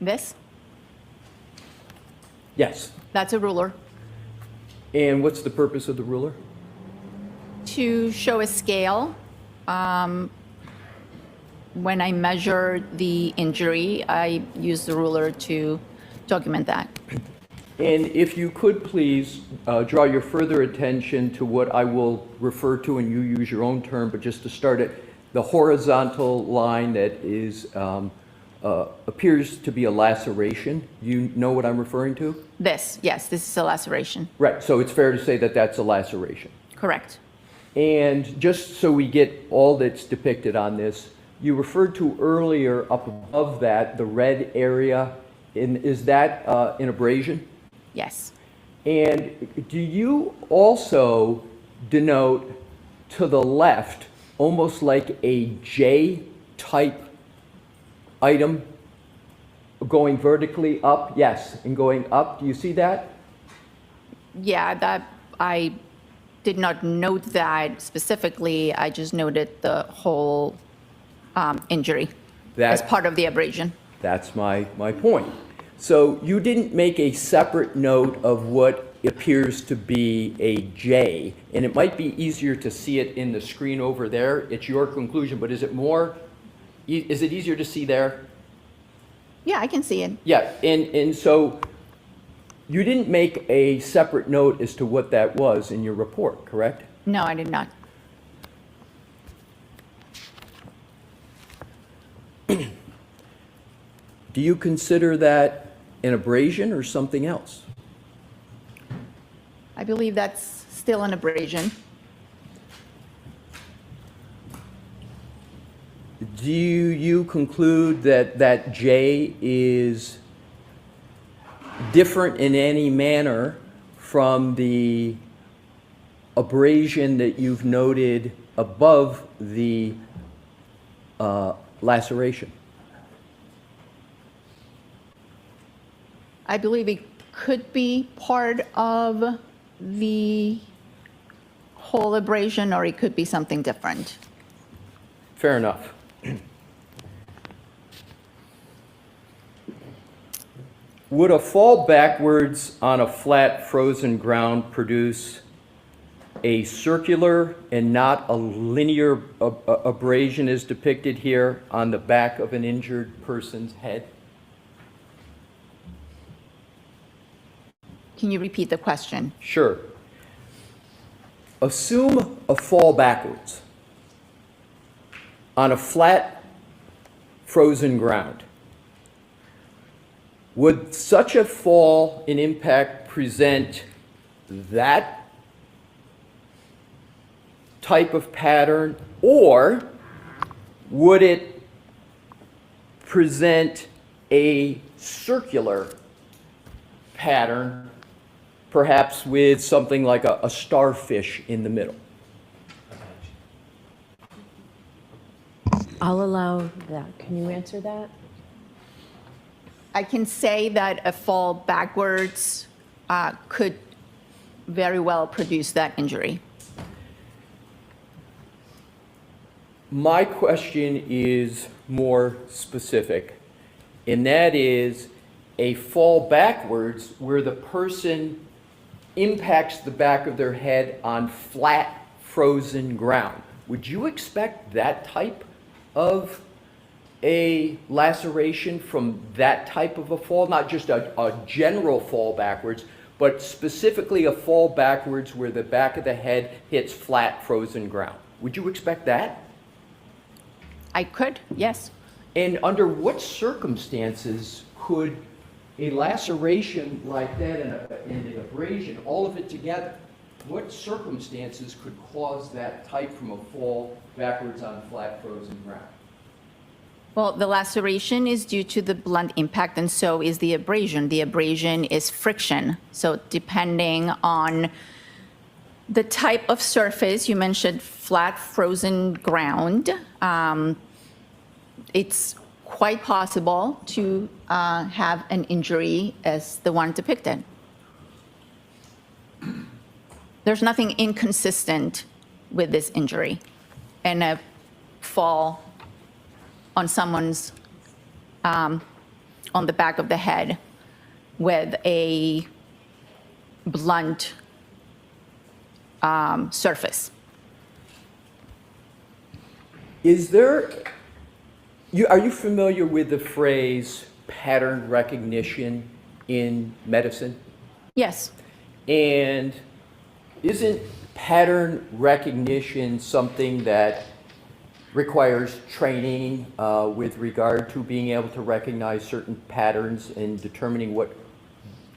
S7: This?
S4: Yes.
S7: That's a ruler.
S4: And what's the purpose of the ruler?
S7: To show a scale. When I measure the injury, I use the ruler to document that.
S4: And if you could please draw your further attention to what I will refer to, and you use your own term, but just to start it, the horizontal line that is appears to be a laceration. You know what I'm referring to?
S7: This, yes, this is a laceration.
S4: Right, so it's fair to say that that's a laceration.
S7: Correct.
S4: And just so we get all that's depicted on this, you referred to earlier up above that, the red area, is that an abrasion?
S7: Yes.
S4: And do you also denote to the left, almost like a J-type item going vertically up? Yes, and going up. Do you see that?
S7: Yeah, that I did not note that specifically. I just noted the whole injury as part of the abrasion.
S4: That's my point. So you didn't make a separate note of what appears to be a J, and it might be easier to see it in the screen over there. It's your conclusion, but is it easier to see there?
S7: Yeah, I can see it.
S4: Yeah, and so you didn't make a separate note as to what that was in your report, correct?
S7: No, I did not.
S4: Do you consider that an abrasion or something else?
S7: I believe that's still an abrasion.
S4: Do you conclude that that J is different in any manner from the abrasion that you've noted above the laceration?
S7: I believe it could be part of the whole abrasion, or it could be something different.
S4: Fair enough. Would a fall backwards on a flat frozen ground produce a circular and not a linear abrasion as depicted here on the back of an injured person's head?
S7: Can you repeat the question?
S4: Sure. Assume a fall backwards on a flat frozen ground. Would such a fall and impact present that type of pattern, or would it present a circular pattern, perhaps with something like a starfish in the middle?
S1: I'll allow that. Can you answer that?
S7: I can say that a fall backwards could very well produce that injury.
S4: My question is more specific, and that is a fall backwards where the person impacts the back of their head on flat, frozen ground. Would you expect that type of a laceration from that type of a fall? Not just a general fall backwards, but specifically a fall backwards where the back of the head hits flat, frozen ground. Would you expect that?
S7: I could, yes.
S4: And under what circumstances could a laceration like that and an abrasion, all of it together, what circumstances could cause that type from a fall backwards on flat, frozen ground?
S7: Well, the laceration is due to the blunt impact, and so is the abrasion. The abrasion is friction. So depending on the type of surface, you mentioned flat, frozen ground, it's quite possible to have an injury as the one depicted. There's nothing inconsistent with this injury and a fall on someone's, on the back of the head with a blunt surface.
S4: Is there, are you familiar with the phrase pattern recognition in medicine?
S7: Yes,
S4: And isn't pattern recognition something that requires training with regard to being able to recognize certain patterns and determining what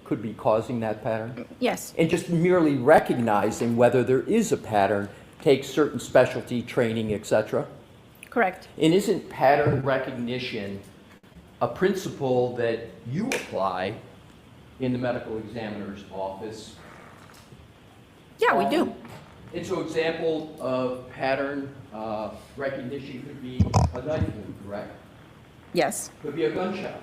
S4: could be causing that pattern?
S7: yes,
S4: And just merely recognizing whether there is a pattern takes certain specialty training, etc.?
S7: correct.
S4: And isn't pattern recognition a principle that you apply in the medical examiner's office?
S7: Yeah, we do.
S4: And so example of pattern recognition could be a knife wound, correct?
S7: Yes,
S4: Could be a gunshot.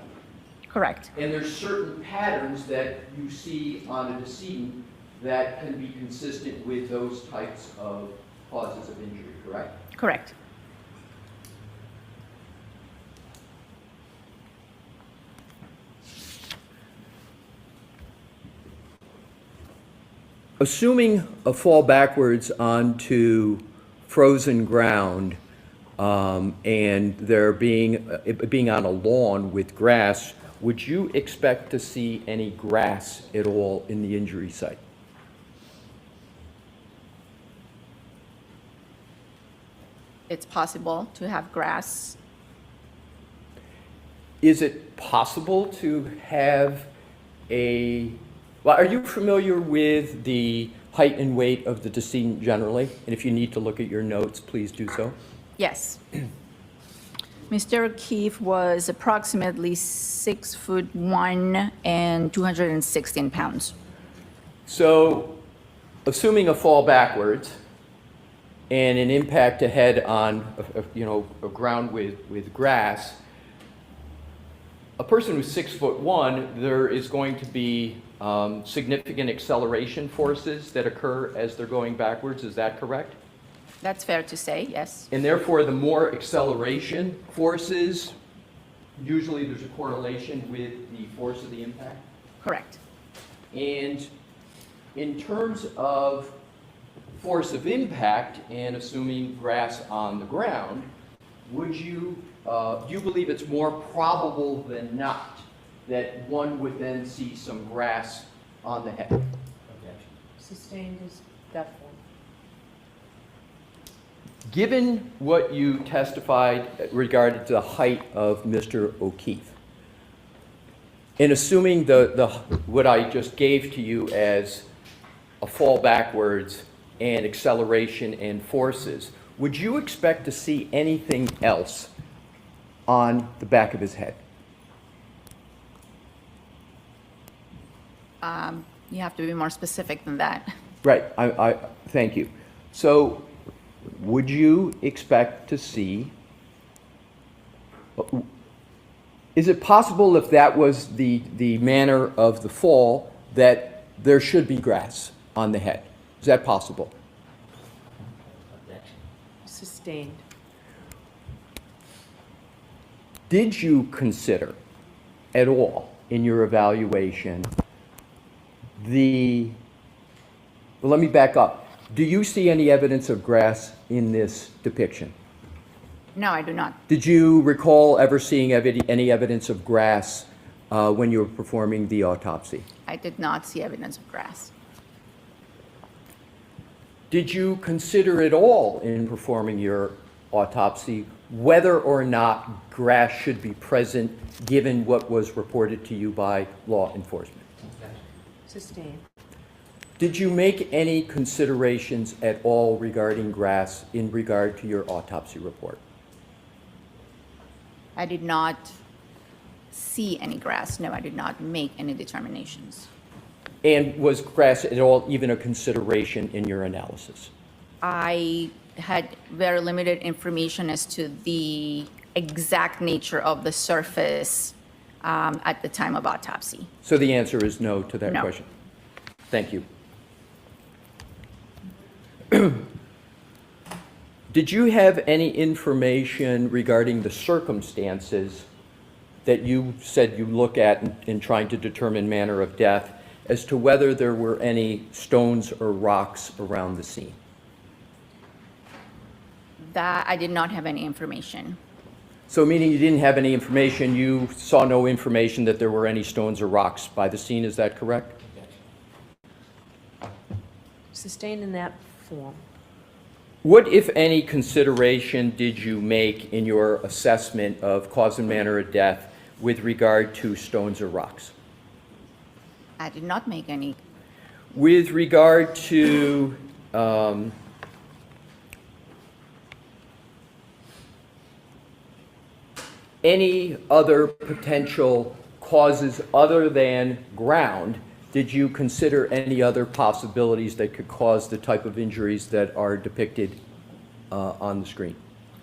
S7: correct.
S4: And there's certain patterns that you see on a decedent that can be consistent with those types of causes of injury, correct?
S7: Correct.
S4: Assuming a fall backwards onto frozen ground and there being on a lawn with grass, would you expect to see any grass at all in the injury site?
S7: It's possible to have grass.
S4: Is it possible to have well, are you familiar with the height and weight of the decedent generally? And if you need to look at your notes, please do so.
S7: Yes. Mr. O'Keefe was approximately 6'1" and 216 pounds.
S4: So, assuming a fall backwards and an impact to head on, a ground with grass, a person who's 6'1", there is going to be significant acceleration forces that occur as they're going backwards. Is that correct?
S7: That's fair to say, yes.
S4: And therefore, the more acceleration forces, usually there's a correlation with the force of the impact.
S7: Correct.
S4: And in terms of force of impact and assuming grass on the ground, would you, do you believe it's more probable than not that one would then see some grass on the head?
S1: Sustained is that form.
S4: Given what you testified regarding the height of Mr. O'Keefe, and assuming what I just gave to you as a fall backwards and acceleration and forces, would you expect to see anything else on the back of his head?
S7: You have to be more specific than that.
S4: Right, I thank you. So would you expect to see, is it possible if that was the manner of the fall that there should be grass on the head? Is that possible?
S1: Sustained.
S4: Did you consider at all in your evaluation well, let me back up. Do you see any evidence of grass in this depiction?
S7: No, I do not.
S4: Did you recall ever seeing any evidence of grass when you were performing the autopsy?
S7: I did not see evidence of grass.
S4: Did you consider at all in performing your autopsy whether or not grass should be present given what was reported to you by law enforcement?
S1: Sustained.
S4: Did you make any considerations at all regarding grass in regard to your autopsy report?
S7: I did not see any grass. No, I did not make any determinations.
S4: And was grass at all even a consideration in your analysis?
S7: I had very limited information as to the exact nature of the surface at the time of autopsy.
S4: So the answer is no to that
S7: No.
S4: question. Thank you. Did you have any information regarding the circumstances that you said you look at in trying to determine manner of death as to whether there were any stones or rocks around the scene?
S7: That I did not have any information.
S4: So meaning you didn't have any information, you saw no information that there were any stones or rocks by the scene, is that correct?
S1: Sustained in that form.
S4: What, if any, consideration did you make in your assessment of cause and manner of death with regard to stones or rocks?
S7: I did not make any.
S4: With regard to any other potential causes other than ground, did you consider any other possibilities that could cause the type of injuries that are depicted on the screen?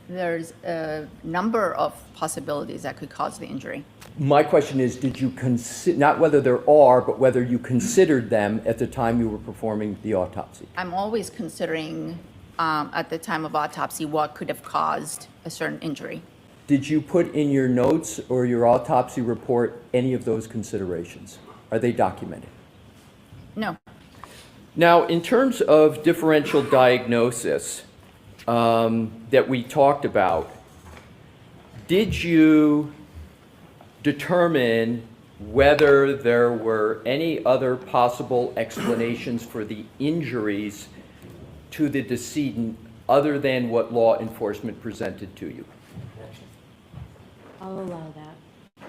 S7: There's a number of possibilities that could cause the injury.
S4: My question is, did you consider, not whether there are, but whether you considered them at the time you were performing the autopsy?
S7: I'm always considering at the time of autopsy what could have caused a certain injury.
S4: Did you put in your notes or your autopsy report any of those considerations? Are they documented?
S7: No.
S4: Now, in terms of differential diagnosis, that we talked about, did you determine whether there were any other possible explanations for the injuries to the decedent other than what law enforcement presented to you?
S1: I'll allow that.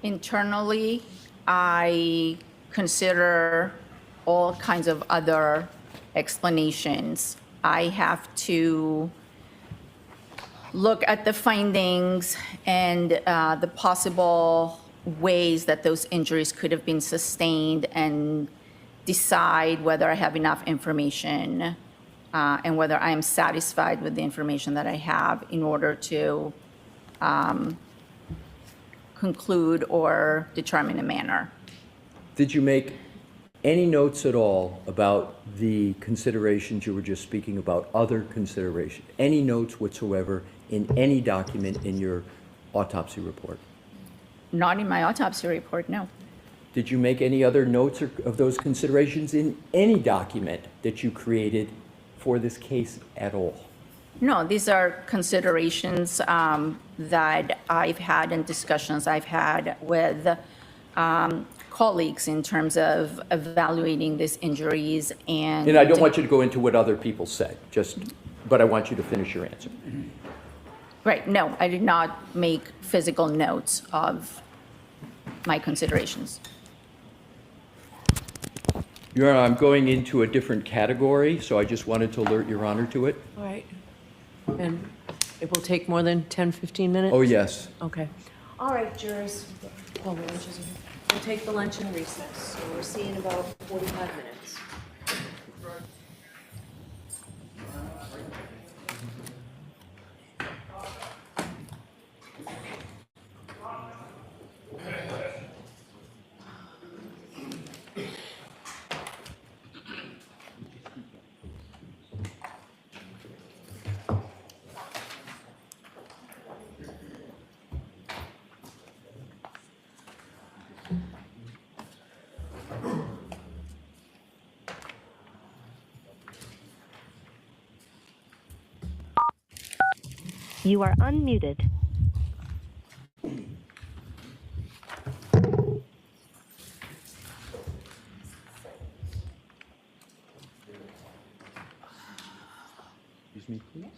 S7: Internally, I consider all kinds of other explanations. I have to look at the findings and the possible ways that those injuries could have been sustained and decide whether I have enough information and whether I am satisfied with the information that I have in order to conclude or determine a manner.
S4: Did you make any notes at all about the considerations you were just speaking about, other considerations, any notes whatsoever in any document in your autopsy report?
S7: Not in my autopsy report, no.
S4: Did you make any other notes of those considerations in any document that you created for this case at all?
S7: No, these are considerations that I've had and discussions I've had with colleagues in terms of evaluating these injuries and...
S4: And I don't want you to go into what other people said, but I want you to finish your answer.
S7: Right, no, I did not make physical notes of my considerations.
S4: Your Honor, I'm going into a different category, so I just wanted to alert Your Honor to it.
S1: All right. And it will take more than 10, 15 minutes?
S4: Oh, yes.
S1: Okay. All right, jurors. Well, the lunch is here. We'll take the lunch and recess. So we're seeing about 45 minutes.
S10: You are unmuted.
S4: Excuse me, please.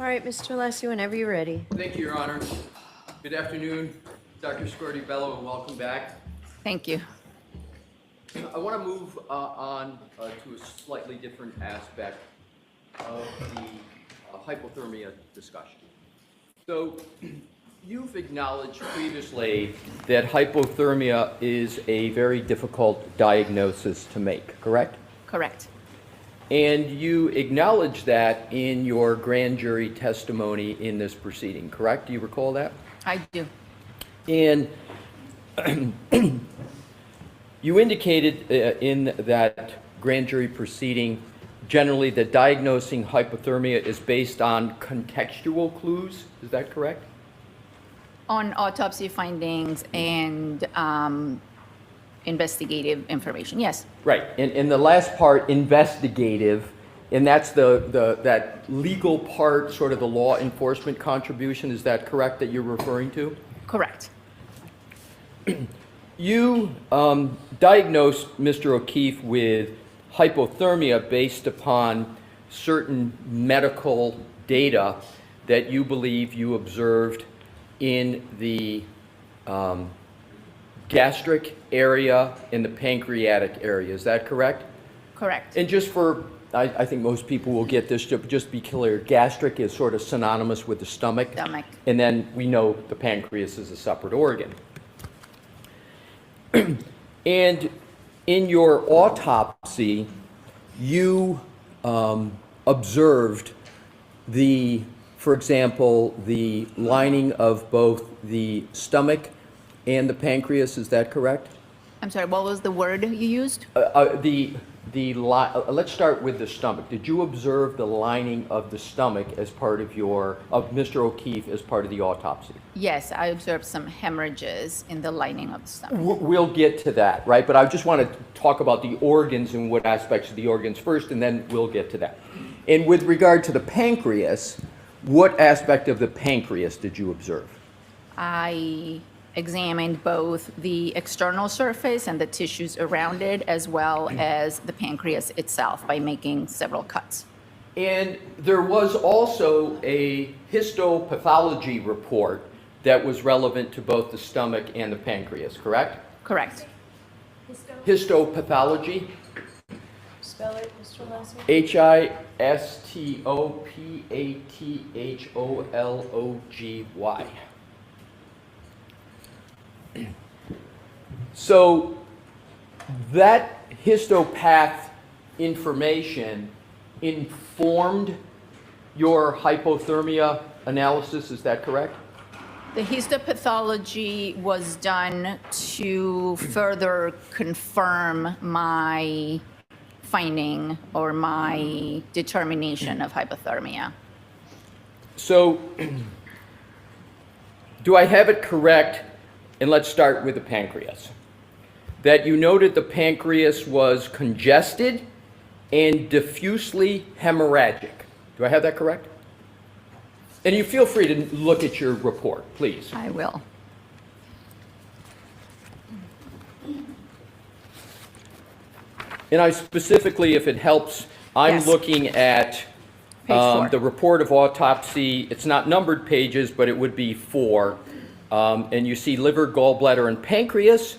S1: All right, Mr. Alessio, whenever you're ready.
S4: Thank you, Your Honor. Good afternoon, Dr. Scordi-Bello, and welcome back.
S7: Thank you.
S4: I want to move on to a slightly different aspect of the hypothermia discussion. So You've acknowledged previously that hypothermia is a very difficult diagnosis to make, correct?
S7: Correct.
S4: And you acknowledge that in your grand jury testimony in this proceeding, correct? Do you recall that?
S7: I do.
S4: And you indicated in that grand jury proceeding generally that diagnosing hypothermia is based on contextual clues. Is that correct?
S7: On autopsy findings and investigative information, yes.
S4: Right. And the last part, investigative, and that's that legal part, sort of the law enforcement contribution. Is that correct that you're referring to?
S7: Correct.
S4: You diagnosed Mr. O'Keefe with hypothermia based upon certain medical data that you believe you observed in the gastric area and the pancreatic area. Is that correct?
S7: Correct.
S4: And just for, I think most people will get this, just be clear, gastric is sort of synonymous with the stomach.
S7: Stomach.
S4: And then we know the pancreas is a separate organ. And in your autopsy, you observed for example, the lining of both the stomach and the pancreas. Is that correct?
S7: I'm sorry, what was the word you used?
S4: Let's start with the stomach. Did you observe the lining of the stomach as part of Mr. O'Keefe as part of the autopsy?
S7: Yes, I observed some hemorrhages in the lining of the stomach.
S4: We'll get to that, right? But I just want to talk about the organs and what aspects of the organs first, and then we'll get to that. And with regard to the pancreas, what aspect of the pancreas did you observe?
S7: I examined both the external surface and the tissues around it, as well as the pancreas itself by making several cuts.
S4: And there was also a histopathology report that was relevant to both the stomach and the pancreas, correct?
S7: Correct.
S4: Histopathology?
S1: Spell it, Mr. Lasser.
S4: Histopathology. So that histopath information informed your hypothermia analysis, is that correct?
S7: The histopathology was done to further confirm my finding or my determination of hypothermia.
S4: So do I have it correct, and let's start with the pancreas, that you noted the pancreas was congested and diffusely hemorrhagic? Do I have that correct? And you feel free to look at your report, please.
S7: I will.
S4: And I specifically, if it helps, I'm
S7: Yes.
S4: looking at
S7: Page 4.
S4: the report of autopsy. It's not numbered pages, but it would be 4. And you see liver, gallbladder, and pancreas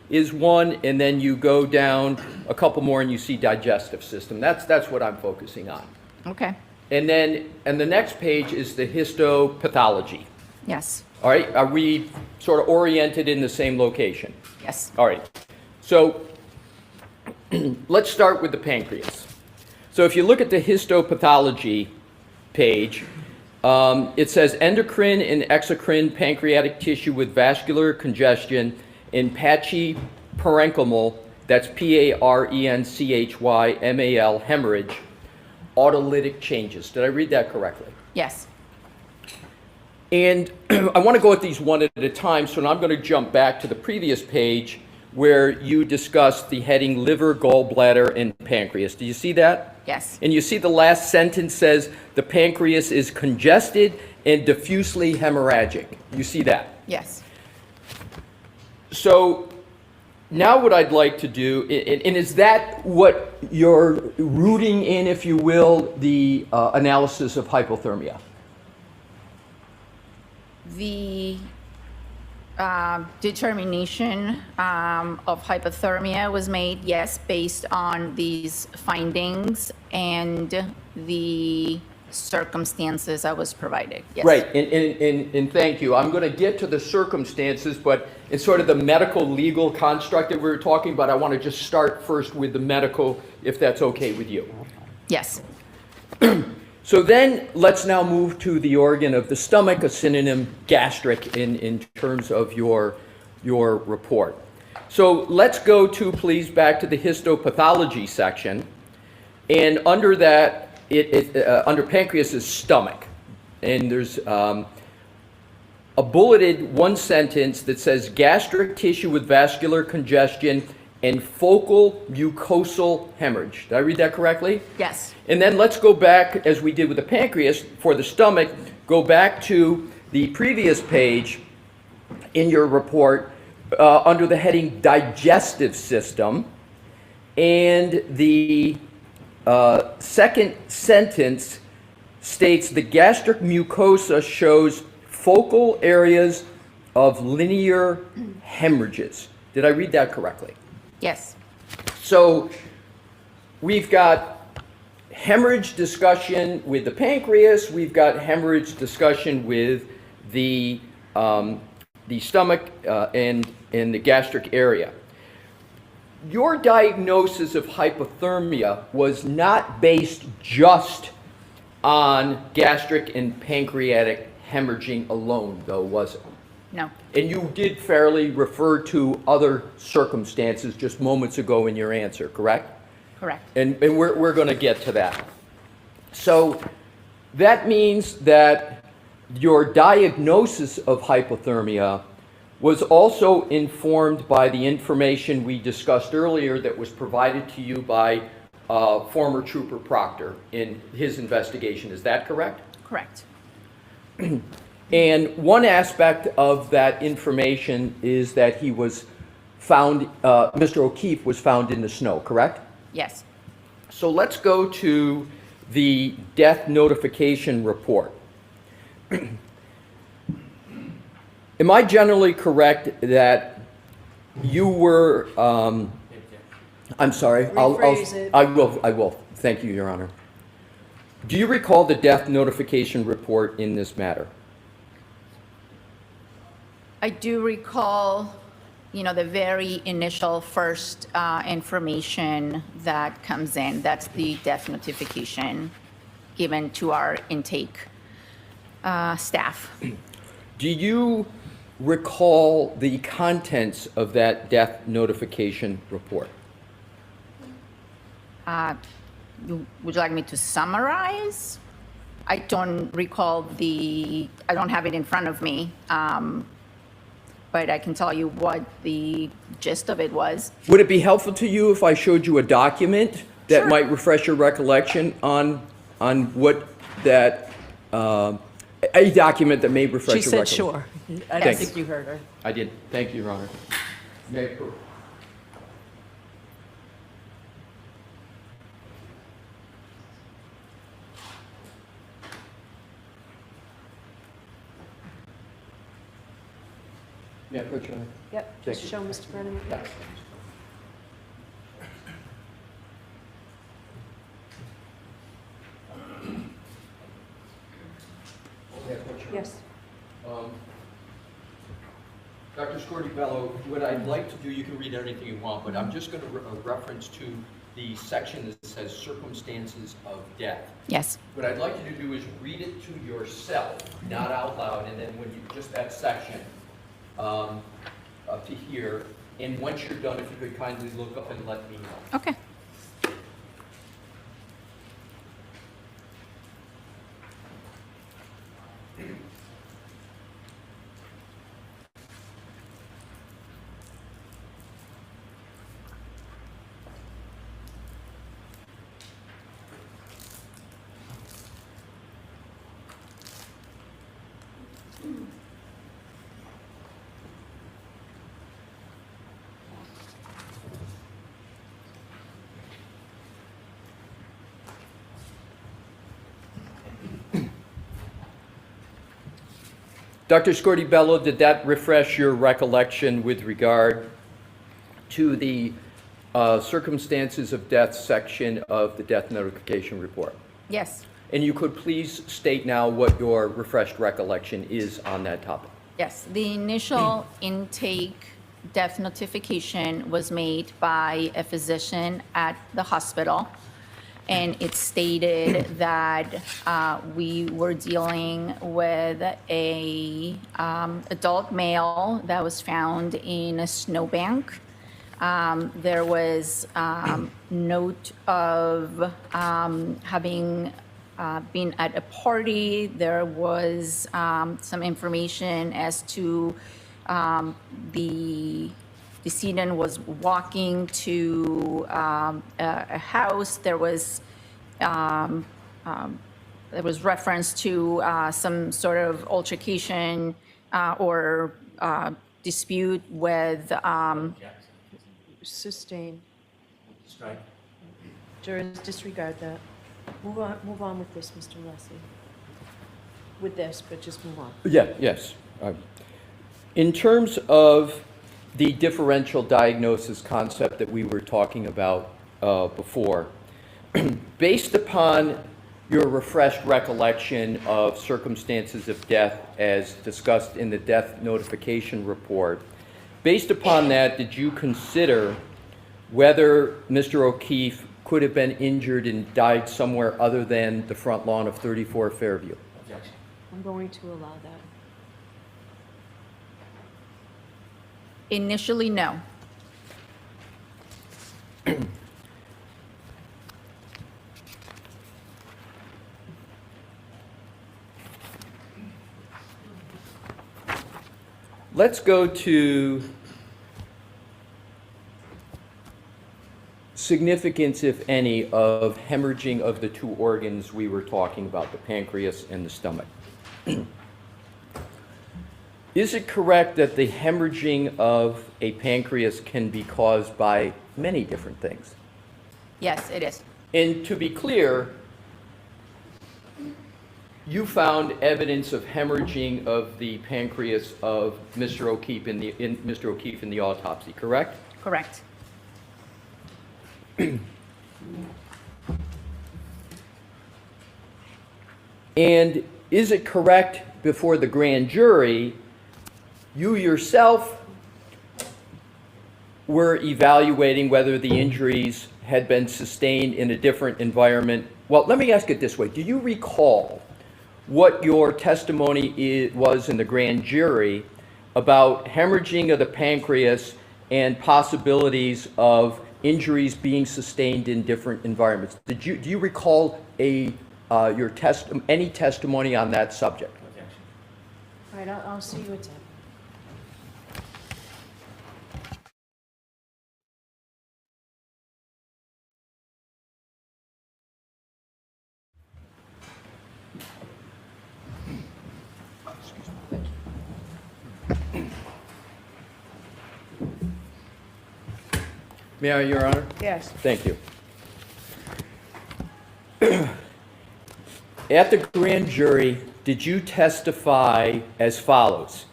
S4: is 1, and then you go down a couple more and you see digestive system. That's what I'm focusing on.
S7: Okay.
S4: And the next page is the histopathology.
S7: Yes.
S4: All right, are we sort of oriented in the same location?
S7: Yes.
S4: All right, so let's start with the pancreas. So if you look at the histopathology page, it says endocrine and exocrine pancreatic tissue with vascular congestion and patchy parenchymal, that's parenchymal, hemorrhage, autolytic changes. Did I read that correctly?
S7: Yes.
S4: And I want to go at these one at a time, so now I'm going to jump back to the previous page where you discussed the heading liver, gallbladder, and pancreas. Do you see that?
S7: Yes.
S4: And you see the last sentence says the pancreas is congested and diffusely hemorrhagic. You see that?
S7: Yes.
S4: So now what I'd like to do, and is that what you're rooting in, if you will, the analysis of hypothermia?
S7: The determination of hypothermia was made, yes, based on these findings and the circumstances I was provided, yes.
S4: Right, and thank you. I'm going to get to the circumstances, but it's sort of the medical legal construct that we were talking about. I want to just start first with the medical, if that's okay with you.
S7: Yes.
S4: So then, let's now move to the organ of the stomach, a synonym gastric in terms of your report. So let's go to, please, back to the histopathology section. And under that, under pancreas is stomach. And there's a bulleted one sentence that says gastric tissue with vascular congestion and focal mucosal hemorrhage. Did I read that correctly?
S7: Yes.
S4: And then let's go back, as we did with the pancreas, for the stomach, go back to the previous page in your report under the heading digestive system. And the second sentence states the gastric mucosa shows focal areas of linear hemorrhages. Did I read that correctly?
S7: Yes.
S4: So we've got hemorrhage discussion with the pancreas. We've got hemorrhage discussion with the stomach and the gastric area. Your diagnosis of hypothermia was not based just on gastric and pancreatic hemorrhaging alone, though, was it?
S7: No.
S4: And you did fairly refer to other circumstances just moments ago in your answer, correct?
S7: Correct.
S4: And we're going to get to that. So that means that your diagnosis of hypothermia was also informed by the information we discussed earlier that was provided to you by former Trooper Proctor in his investigation. Is that correct?
S7: Correct.
S4: And one aspect of that information is that he was found, Mr. O'Keefe was found in the snow, correct?
S7: Yes.
S4: So let's go to the death notification report. Am I generally correct that you were, I'm sorry,
S1: Rephrase it.
S4: I will. Thank you, Your Honor. Do you recall the death notification report in this matter?
S7: I do recall, the very initial first information that comes in. That's the death notification given to our intake staff.
S4: Do you recall the contents of that death notification report?
S7: Would you like me to summarize? I don't recall I don't have it in front of me. But I can tell you what the gist of it was.
S4: Would it be helpful to you if I showed you a document that
S7: Sure.
S4: might refresh your recollection on what that, a document that may refresh
S1: She
S4: your
S1: said
S4: recollection?
S1: sure. I don't
S4: Thanks.
S1: think you heard her.
S4: I did. Thank you, Your Honor. May I approve? Yeah, Coach.
S1: Yep,
S4: Thank
S1: just
S4: you.
S1: show Mr. Brennan. Yes.
S4: Dr. Scordi-Bello, what I'd like to do, you can read anything you want, but I'm just going to reference to the section that says circumstances of death.
S7: Yes.
S4: What I'd like you to do is read it to yourself, not out loud, and then when you, just that section up to here, and once you're done, if you could kindly look up and let me know.
S7: Okay.
S4: Dr. Scordi-Bello, did that refresh your recollection with regard to the circumstances of death section of the death notification report?
S7: Yes.
S4: And you could please state now what your refreshed recollection is on that topic.
S7: Yes, the initial intake death notification was made by a physician at the hospital, and it stated that we were dealing with a adult male that was found in a snowbank. There was note of having been at a party. There was some information as to the decedent was walking to a house. There was reference to some sort of altercation or dispute with
S1: Sustain.
S5: Strike.
S1: Jurors, disregard that. Move on with this, Mr. Leslie. With this, but just move on.
S4: Yeah, yes. In terms of the differential diagnosis concept that we were talking about before, based upon your refreshed recollection of circumstances of death as discussed in the death notification report, based upon that, did you consider whether Mr. O'Keefe could have been injured and died somewhere other than the front lawn of 34 Fairview?
S5: Objection.
S1: I'm going to allow that.
S7: Initially, no.
S4: Let's go to significance, if any, of hemorrhaging of the two organs we were talking about, the pancreas and the stomach. Is it correct that the hemorrhaging of a pancreas can be caused by many different things?
S7: Yes, it is.
S4: And to be clear, you found evidence of hemorrhaging of the pancreas of Mr. O'Keefe in the autopsy, correct?
S7: Correct.
S4: And is it correct before the grand jury, you yourself were evaluating whether the injuries had been sustained in a different environment? Well, let me ask it this way. Do you recall what your testimony was in the grand jury about hemorrhaging of the pancreas and possibilities of injuries being sustained in different environments? Do you recall any testimony on that subject?
S5: Objection.
S1: All right, I'll see you at 10.
S4: May I, Your Honor?
S1: Yes.
S4: Thank you. At the grand jury, did you testify as follows?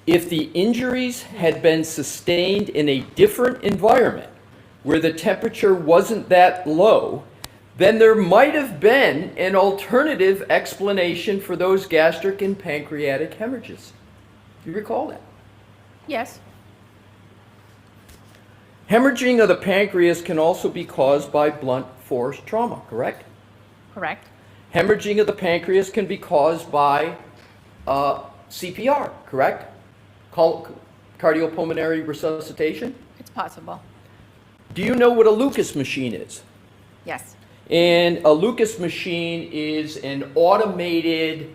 S4: If the injuries had been sustained in a different environment where the temperature wasn't that low, then there might have been an alternative explanation for those gastric and pancreatic hemorrhages. Do you recall that?
S7: Yes.
S4: Hemorrhaging of the pancreas can also be caused by blunt force trauma, correct?
S7: Correct.
S4: Hemorrhaging of the pancreas can be caused by CPR, correct? Cardiopulmonary resuscitation.
S7: It's possible.
S4: Do you know what a Lucas machine is?
S7: Yes.
S4: And a Lucas machine is an automated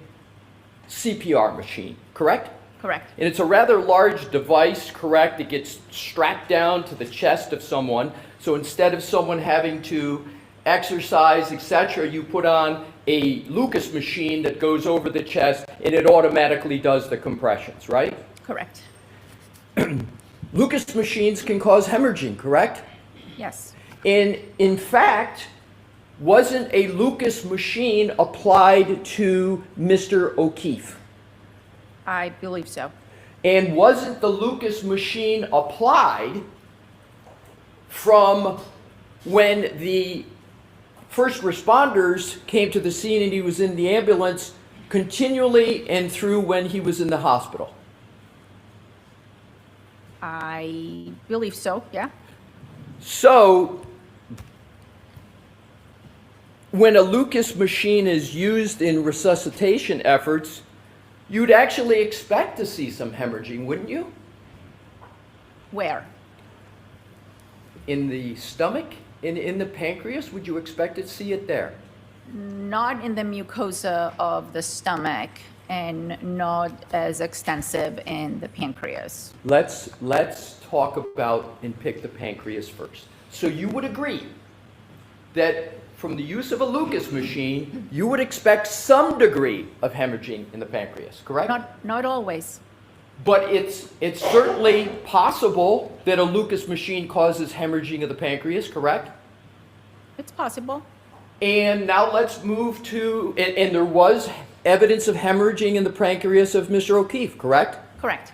S4: CPR machine, correct?
S7: Correct.
S4: And it's a rather large device, correct? It gets strapped down to the chest of someone. So instead of someone having to exercise, etc., you put on a Lucas machine that goes over the chest and it automatically does the compressions, right?
S7: Correct.
S4: Lucas machines can cause hemorrhaging, correct?
S7: Yes.
S4: And in fact, wasn't a Lucas machine applied to Mr. O'Keefe?
S7: I believe so.
S4: And wasn't the Lucas machine applied from when the first responders came to the scene and he was in the ambulance continually and through when he was in the hospital?
S7: I believe so, yeah.
S4: So, when a Lucas machine is used in resuscitation efforts, you'd actually expect to see some hemorrhaging, wouldn't you?
S7: Where?
S4: In the stomach, in the pancreas, would you expect to see it there?
S7: Not in the mucosa of the stomach and not as extensive in the pancreas.
S4: Let's talk about and pick the pancreas first. So you would agree that from the use of a Lucas machine, you would expect some degree of hemorrhaging in the pancreas, correct?
S7: Not always.
S4: But it's certainly possible that a Lucas machine causes hemorrhaging of the pancreas, correct?
S7: It's possible.
S4: And now let's move to, and there was evidence of hemorrhaging in the pancreas of Mr. O'Keefe, correct?
S7: Correct.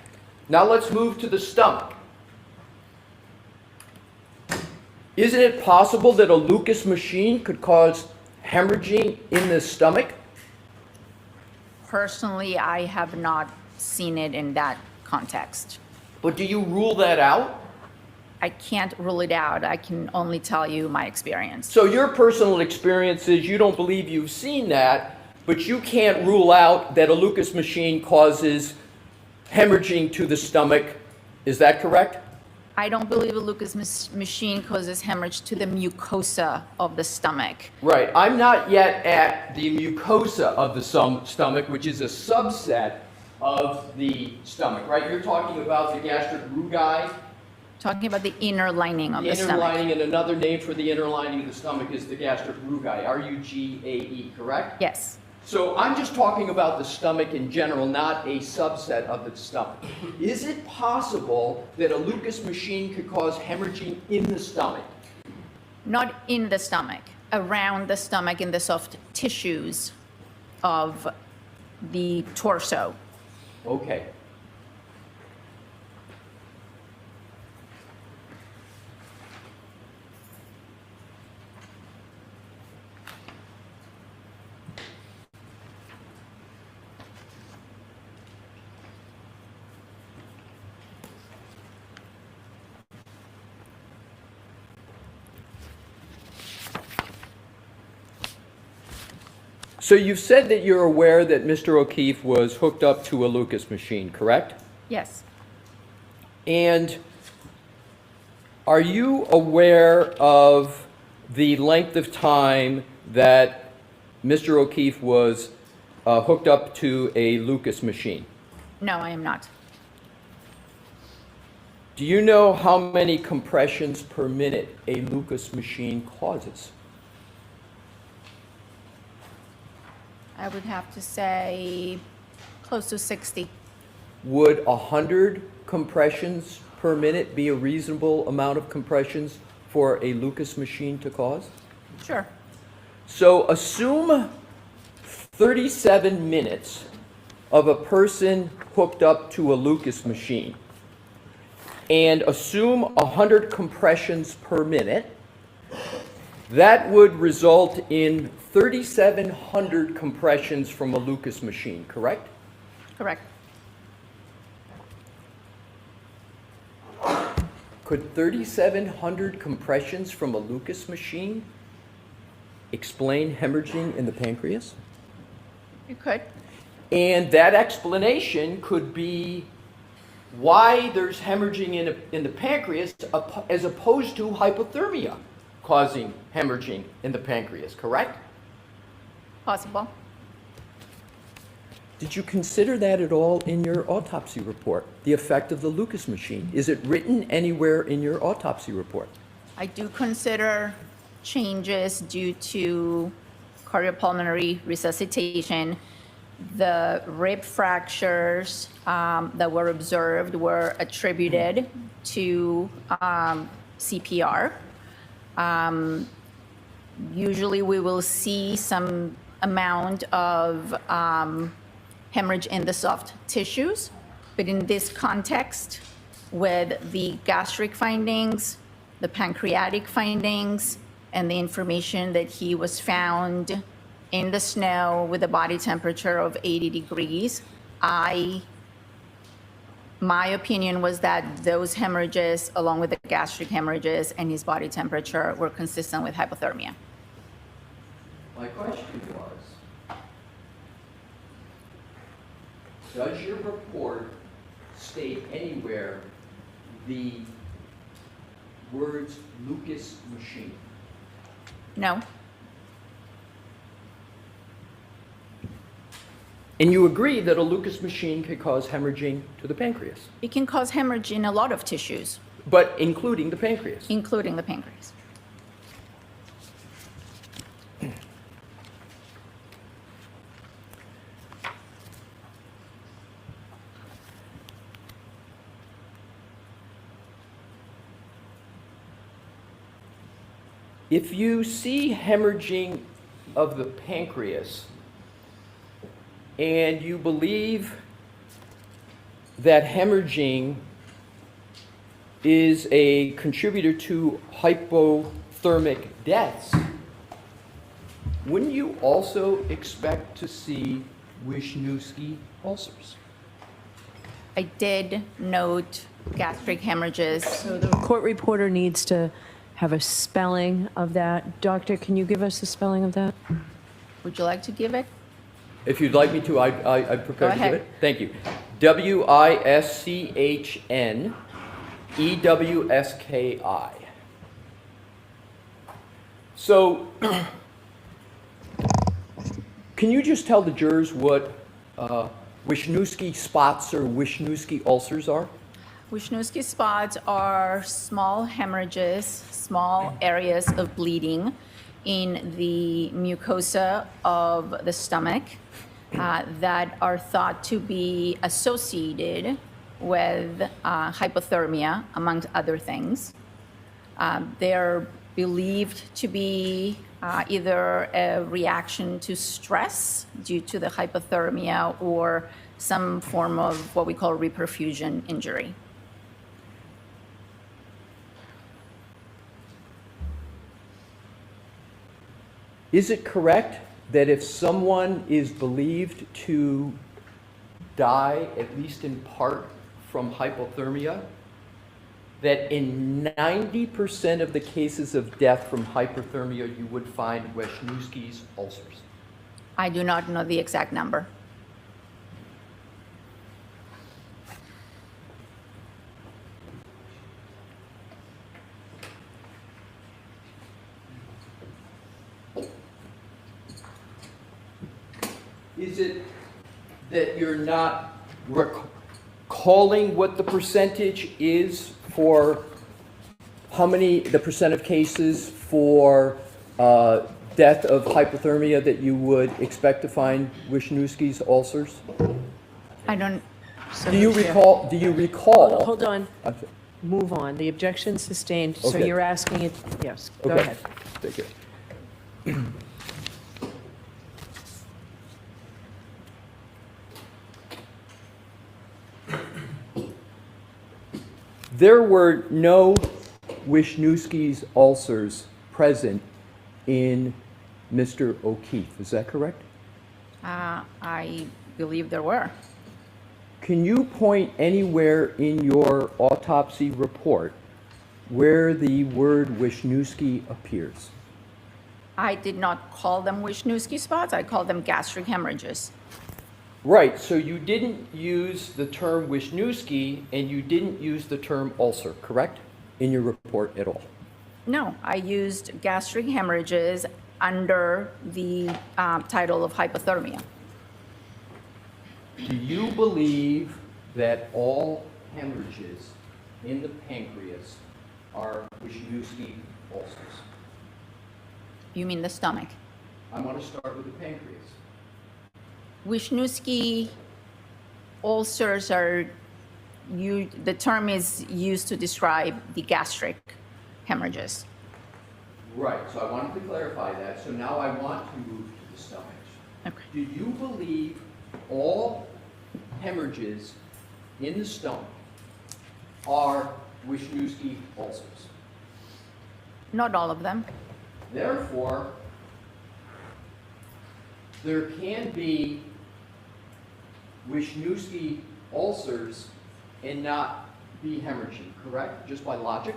S4: Now let's move to the stomach. Isn't it possible that a Lucas machine could cause hemorrhaging in the stomach?
S7: Personally, I have not seen it in that context.
S4: But do you rule that out?
S7: I can't rule it out. I can only tell you my experience.
S4: So your personal experience is you don't believe you've seen that, but you can't rule out that a Lucas machine causes hemorrhaging to the stomach. Is that correct?
S7: I don't believe a Lucas machine causes hemorrhage to the mucosa of the stomach.
S4: Right. I'm not yet at the mucosa of the stomach, which is a subset of the stomach, right? You're talking about the gastric rugae.
S7: Talking about the inner lining of the
S4: inner
S7: stomach.
S4: lining, and another name for the inner lining of the stomach is the gastric rugae, R-U-G-A-E, correct?
S7: Yes.
S4: So I'm just talking about the stomach in general, not a subset of the stomach. Is it possible that a Lucas machine could cause hemorrhaging in the stomach?
S7: Not in the stomach, around the stomach in the soft tissues of the torso.
S4: Okay. So you've said that you're aware that Mr. O'Keefe was hooked up to a Lucas machine, correct?
S7: Yes.
S4: And are you aware of the length of time that Mr. O'Keefe was hooked up to a Lucas machine?
S7: No, I am not.
S4: Do you know how many compressions per minute a Lucas machine causes?
S7: I would have to say close to 60.
S4: Would 100 compressions per minute be a reasonable amount of compressions for a Lucas machine to cause?
S7: Sure.
S4: So assume 37 minutes of a person hooked up to a Lucas machine, and assume 100 compressions per minute. That would result in 3,700 compressions from a Lucas machine, correct?
S7: Correct.
S4: Could 3,700 compressions from a Lucas machine explain hemorrhaging in the pancreas?
S7: You could.
S4: And that explanation could be why there's hemorrhaging in the pancreas as opposed to hypothermia causing hemorrhaging in the pancreas, correct?
S7: Possible.
S4: Did you consider that at all in your autopsy report, the effect of the Lucas machine? Is it written anywhere in your autopsy report?
S7: I do consider changes due to cardiopulmonary resuscitation. The rib fractures that were observed were attributed to CPR. Usually we will see some amount of hemorrhage in the soft tissues, but in this context, with the gastric findings, the pancreatic findings, and the information that he was found in the snow with a body temperature of 80 degrees, my opinion was that those hemorrhages, along with the gastric hemorrhages and his body temperature, were consistent with hypothermia.
S4: My question was, does your report state anywhere the words Lucas machine?
S7: No,
S4: And you agree that a Lucas machine could cause hemorrhaging to the pancreas,
S7: it can cause hemorrhage in a lot of tissues,
S4: but including the pancreas.
S7: including the pancreas.
S4: If you see hemorrhaging of the pancreas and you believe that hemorrhaging is a contributor to hypothermic deaths, wouldn't you also expect to see Wisniewski ulcers?
S7: I did note gastric hemorrhages.
S1: So the court reporter needs to have a spelling of that. Doctor, can you give us the spelling of that?
S7: Would you like to give it?
S4: If you'd like me to, I'm prepared
S7: Go
S4: to give
S7: ahead.
S4: it. Thank you. Wisnewski. So, can you just tell the jurors what Wisniewski spots or Wisniewski ulcers are?
S7: Wisniewski spots are small hemorrhages, small areas of bleeding in the mucosa of the stomach that are thought to be associated with hypothermia, among other things. They're believed to be either a reaction to stress due to the hypothermia or some form of what we call reperfusion injury.
S4: Is it correct that if someone is believed to die, at least in part, from hypothermia, that in 90% of the cases of death from hypothermia, you would find Wisniewski's ulcers?
S7: I do not know the exact number.
S4: Is it that you're not recalling what the percentage is for the percent of cases for death of hypothermia that you would expect to find Wisniewski's ulcers?
S7: I don't,
S4: Do you recall?
S1: Hold on,
S4: I'm sorry.
S1: move on. The objection sustained, so
S4: Okay.
S1: you're asking it, yes, go
S4: Okay.
S1: ahead.
S4: Thank you. There were no Wisniewski's ulcers present in Mr. O'Keefe, is that correct?
S7: I believe there were.
S4: Can you point anywhere in your autopsy report where the word Wisniewski appears?
S7: I did not call them Wisniewski spots, I called them gastric hemorrhages.
S4: Right, so you didn't use the term Wisniewski and you didn't use the term ulcer, correct? In your report at all?
S7: No, I used gastric hemorrhages under the title of hypothermia.
S4: Do you believe that all hemorrhages in the pancreas are Wisniewski ulcers?
S7: You mean the stomach?
S4: I want to start with the pancreas.
S7: Wisniewski ulcers are, the term is used to describe the gastric hemorrhages.
S4: Right, so I wanted to clarify that, so now I want to move to the stomach.
S7: Okay.
S4: Do you believe all hemorrhages in the stomach are Wisniewski ulcers?
S7: Not all of them.
S4: Therefore, there can be Wisniewski ulcers and not be hemorrhaging, correct? Just by logic?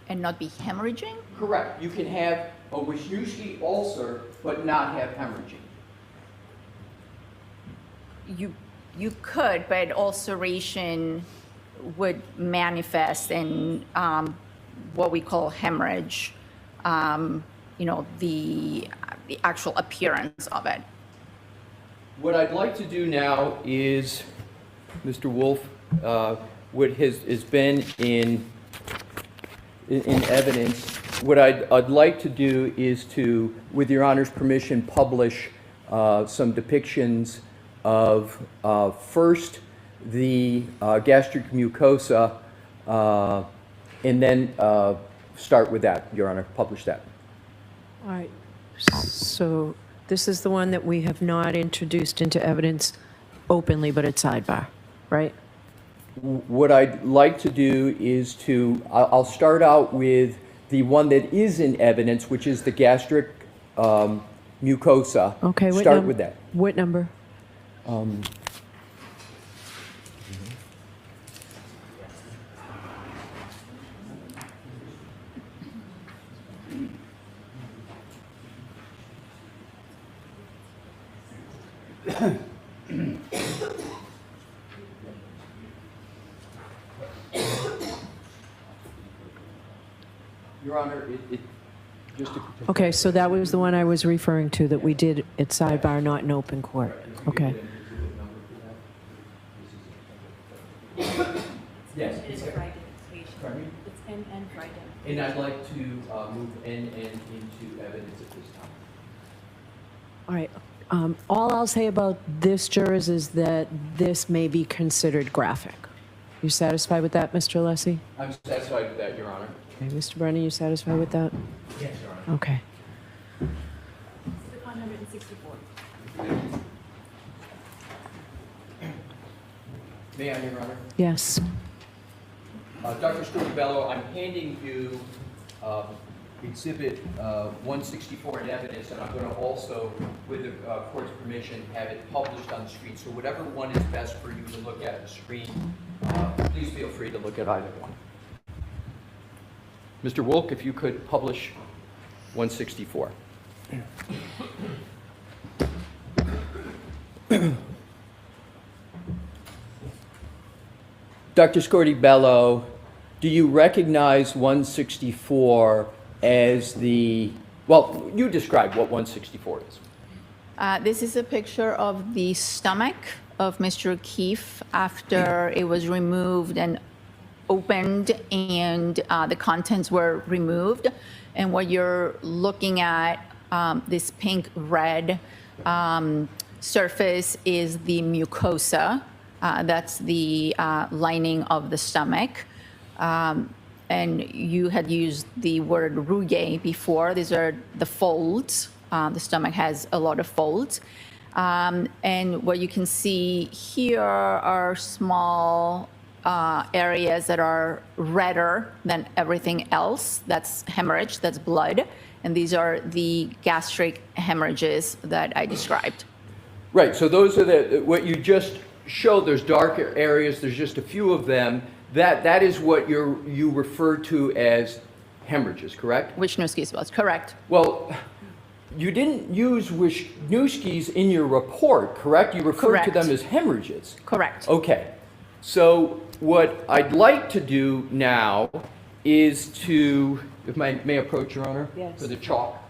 S7: And not be hemorrhaging?
S4: Correct. You can have a Wisniewski ulcer but not have hemorrhaging.
S7: You could, but ulceration would manifest in what we call hemorrhage, the actual appearance of it.
S4: What I'd like to do now is, Mr. Wolf, what has been in evidence, what I'd like to do is to, with your Honor's permission, publish some depictions of first the gastric mucosa, and then start with that, Your Honor, publish that.
S1: All right, so this is the one that we have not introduced into evidence openly, but at sidebar, right?
S4: What I'd like to do is I'll start out with the one that is in evidence, which is the gastric mucosa.
S1: Okay,
S4: Start with that.
S1: What number?
S4: Your Honor, just to...
S1: Okay, so that was the one I was referring to, that we did at sidebar, not in open court. Okay.
S4: Yes.
S8: It's Friday.
S4: Pardon me?
S8: It's N Friday.
S4: And I'd like to move NN into evidence at this time.
S1: All right. All I'll say about this, jurors, is that this may be considered graphic. You satisfied with that, Mr. Alessi?
S4: I'm satisfied with that, Your Honor.
S1: Okay, Mr. Brennan, you satisfied with that?
S4: Yes, Your Honor.
S1: Okay.
S8: It's 164.
S4: May I, Your Honor?
S1: Yes.
S4: Dr. Scordi-Bello, I'm handing you Exhibit 164 in evidence, and I'm going to also, with the court's permission, have it published on the screen. So whatever one is best for you to look at the screen, please feel free to look at either one. Mr. Wolk, if you could publish 164. Dr. Scordi-Bello, do you recognize 164 as the, well, you describe what 164 is.
S7: This is a picture of the stomach of Mr. O'Keefe after it was removed and opened and the contents were removed. And what you're looking at, this pink-red surface, is the mucosa. That's the lining of the stomach. And you had used the word rouge before. These are the folds. The stomach has a lot of folds. And what you can see here are small areas that are redder than everything else. That's hemorrhage, that's blood. And these are the gastric hemorrhages that I described.
S4: Right, so those are what you just showed. There's darker areas, there's just a few of them. That is what you refer to as hemorrhages, correct?
S7: Wisniewski's was correct.
S4: Well, you didn't use Wisniewski's in your report, correct? You referred to them as hemorrhages.
S7: Correct.
S4: Okay. So what I'd like to do now is to, if I may approach, Your Honor?
S1: Yes.
S4: For the chalk.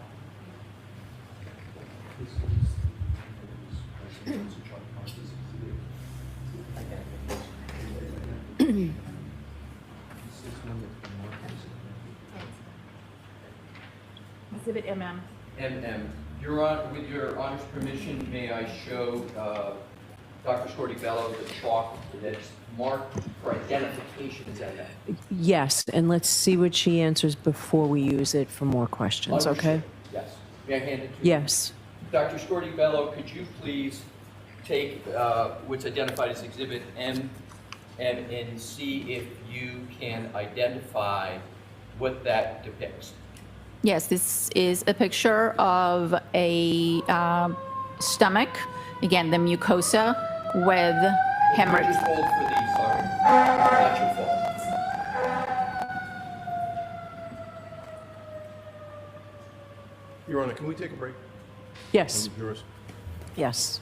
S8: Exhibit MM.
S4: Your Honor, with your Honor's permission, may I show Dr. Scordi-Bello the chalk that's marked for identification? Is that it?
S1: Yes, and let's see what she answers before we use it for more questions, okay?
S4: Yes. May I hand it to you?
S1: Yes.
S4: Dr. Scordi-Bello, could you please take what's identified as Exhibit M and see if you can identify what that depicts?
S7: Yes, this is a picture of a stomach, again, the mucosa with hemorrhage.
S4: Just hold for the, sorry, not your fault.
S6: Your Honor, can we take a break?
S1: Yes,
S6: Yours.
S1: yes.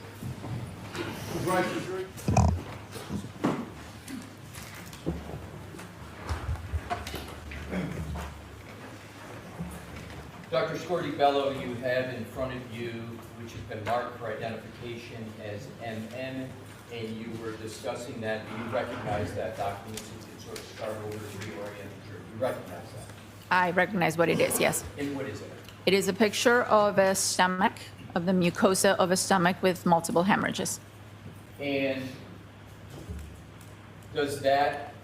S2: Rise for the jury.
S4: Dr. Scordi-Bello, you have in front of you, which has been marked for identification as MM, and you were discussing that. Do you recognize that document? It's sort of start over to reorient the jury. You recognize that?
S7: I recognize what it is, yes.
S4: And what is it?
S7: It is a picture of a stomach, of the mucosa of a stomach with multiple hemorrhages.
S4: And does that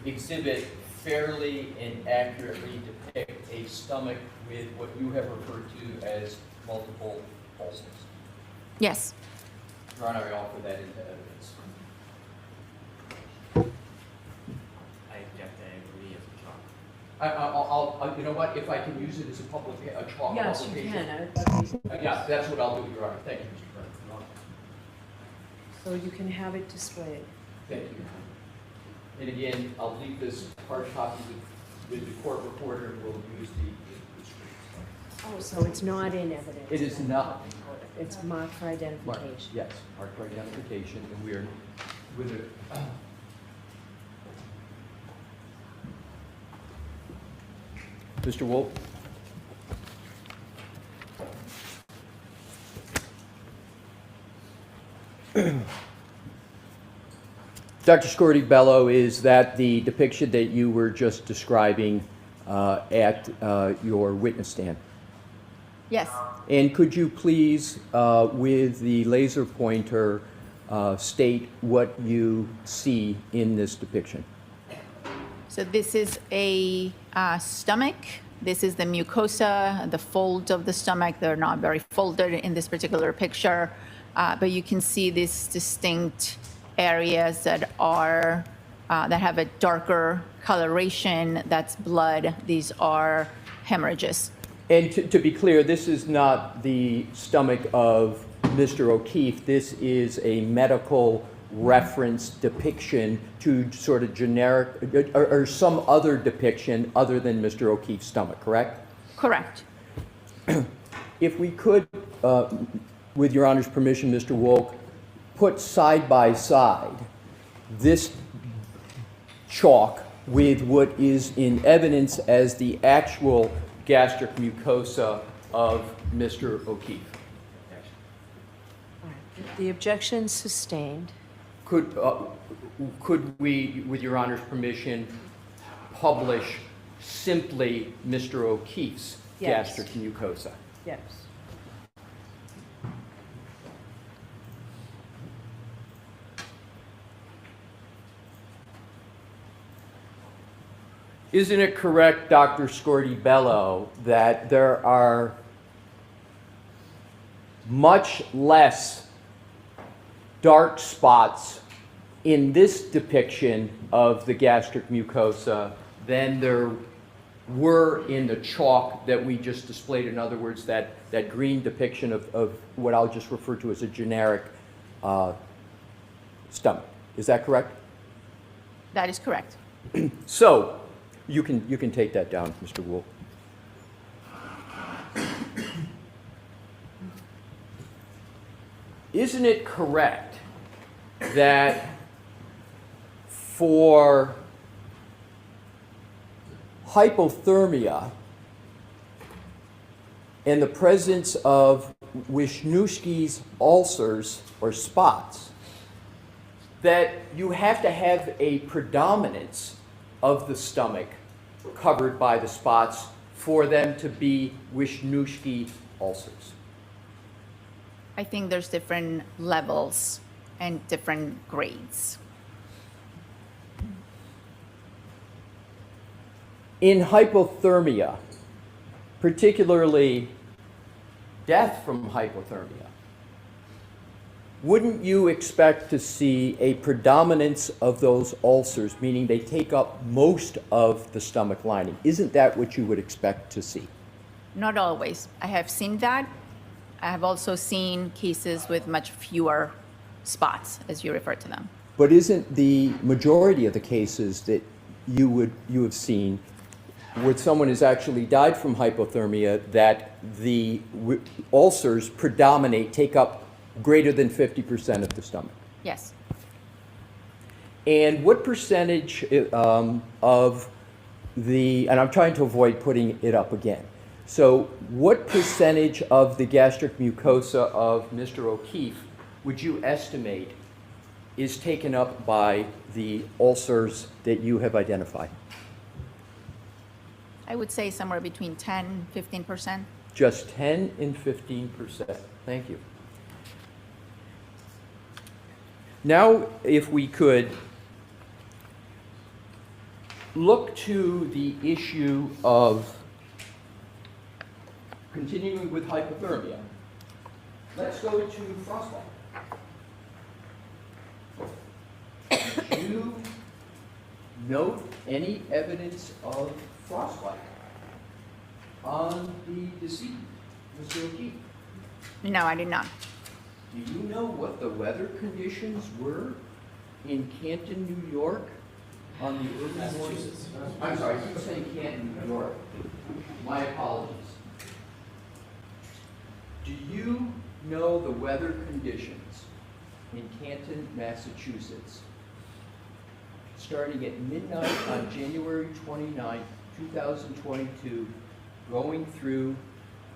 S4: exhibit fairly and accurately depict a stomach with what you have referred to as multiple ulcers?
S7: Yes.
S4: Your Honor, I offer that into evidence.
S5: I object to agree as a chalk.
S4: I'll, you know what, if I can use it as a public, a chalk
S1: Yes, you
S4: publication.
S1: can.
S4: Yeah, that's what I'll do, Your Honor. Thank you, Mr. President.
S1: So you can have it displayed.
S4: Thank you. And again, I'll leave this hard copy with the court reporter, and we'll use the screens.
S1: Oh, so it's not in evidence?
S4: It is not.
S1: It's marked for
S4: Mark,
S1: identification?
S4: yes, marked for identification, and we are with it. Mr. Wolf? Dr. Scordi-Bello, is that the depiction that you were just describing at your witness stand?
S7: Yes.
S4: And could you please, with the laser pointer, state what you see in this depiction?
S7: So this is a stomach. This is the mucosa, the folds of the stomach. They're not very folded in this particular picture, but you can see these distinct areas that are that have a darker coloration. That's blood. These are hemorrhages.
S4: And to be clear, this is not the stomach of Mr. O'Keefe. This is a medical reference depiction to sort of generic, or some other depiction other than Mr. O'Keefe's stomach, correct?
S7: Correct.
S4: If we could, with Your Honor's permission, Mr. Wolk, put side by side this chalk with what is in evidence as the actual gastric mucosa of Mr. O'Keefe.
S1: All right. The objection sustained.
S4: Could we, with Your Honor's permission, publish simply Mr. O'Keefe's
S1: Yes.
S4: gastric mucosa?
S1: Yes.
S4: Isn't it correct, Dr. Scordi-Bello, that there are much less dark spots in this depiction of the gastric mucosa than there were in the chalk that we just displayed? In other words, that green depiction of what I'll just refer to as a generic stomach. Is that correct?
S7: That is correct.
S4: So, you can take that down, Mr. Wolf. Isn't it correct that for hypothermia in the presence of Wisniewski's ulcers or spots, that you have to have a predominance of the stomach covered by the spots for them to be Wisniewski ulcers?
S7: I think there's different levels and different grades.
S4: In hypothermia, particularly death from hypothermia, wouldn't you expect to see a predominance of those ulcers, meaning they take up most of the stomach lining? Isn't that what you would expect to see?
S7: Not always. I have seen that. I have also seen cases with much fewer spots, as you refer to them.
S4: But isn't the majority of the cases that you have seen where someone has actually died from hypothermia that the ulcers predominate, take up greater than 50% of the stomach?
S7: Yes.
S4: And what percentage of the, and I'm trying to avoid putting it up again, so what percentage of the gastric mucosa of Mr. O'Keefe would you estimate is taken up by the ulcers that you have identified?
S7: I would say somewhere between 10, 15%.
S4: Just 10 and 15%. Thank you. Now, if we could look to the issue of continuing with hypothermia. Let's go to frostbite. Did you note any evidence of frostbite on the deceased, Mr. O'Keefe?
S7: No, I did not.
S4: Do you know what the weather conditions were in Canton, New York on the early morning? I'm sorry, I keep saying Canton, New York. My apologies. Do you know the weather conditions in Canton, Massachusetts, starting at midnight on January 29, 2022, going through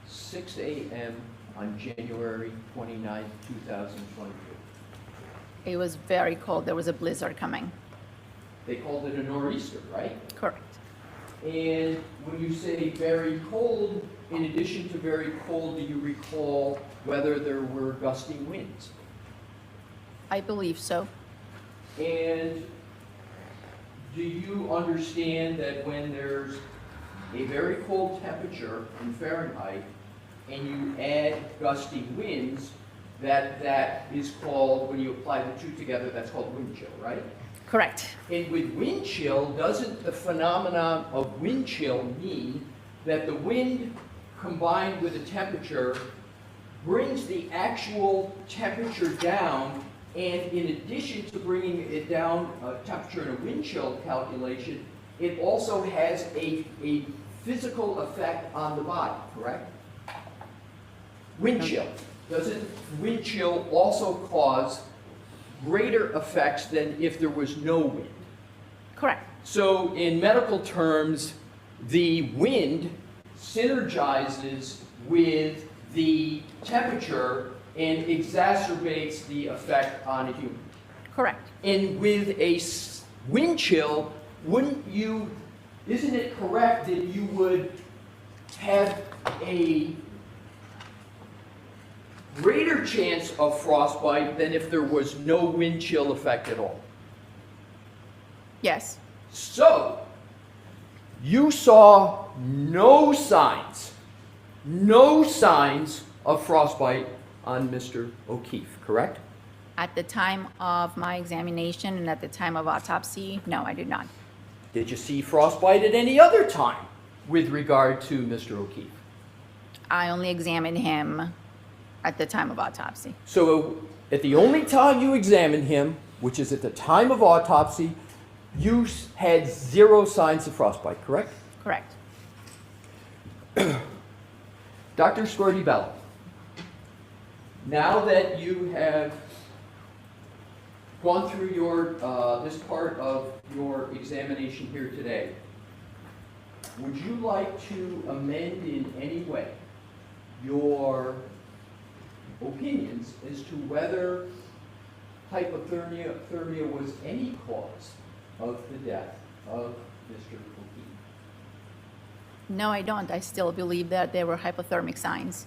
S4: 6 a.m. on January 29, 2022?
S7: It was very cold. There was a blizzard coming.
S4: They called it a nor'easter, right?
S7: Correct.
S4: And when you say very cold, in addition to very cold, do you recall whether there were gusting winds?
S7: I believe so.
S4: And do you understand that when there's a very cold temperature in Fahrenheit and you add gusting winds, that is called, when you apply the two together, that's called wind chill, right?
S7: Correct.
S4: And with wind chill, doesn't the phenomenon of wind chill mean that the wind combined with the temperature brings the actual temperature down, and in addition to bringing it down, temperature in a wind chill calculation, it also has a physical effect on the body, correct? Wind chill. Doesn't wind chill also cause greater effects than if there was no wind?
S7: Correct.
S4: So in medical terms, the wind synergizes with the temperature and exacerbates the effect on a human.
S7: Correct.
S4: And with a wind chill, isn't it correct that you would have a greater chance of frostbite than if there was no wind chill effect at all?
S7: Yes.
S4: So, you saw no signs of frostbite on Mr. O'Keefe, correct?
S7: At the time of my examination and at the time of autopsy, no, I did not.
S4: Did you see frostbite at any other time with regard to Mr. O'Keefe?
S7: I only examined him at the time of autopsy.
S4: So, at the only time you examined him, which is at the time of autopsy, you had zero signs of frostbite, correct?
S7: Correct.
S4: Dr. Scordi-Bello, now that you have gone through this part of your examination here today, would you like to amend in any way your opinions as to whether hypothermia was any cause of the death of Mr. O'Keefe?
S7: No, I don't. I still believe that there were hypothermic signs.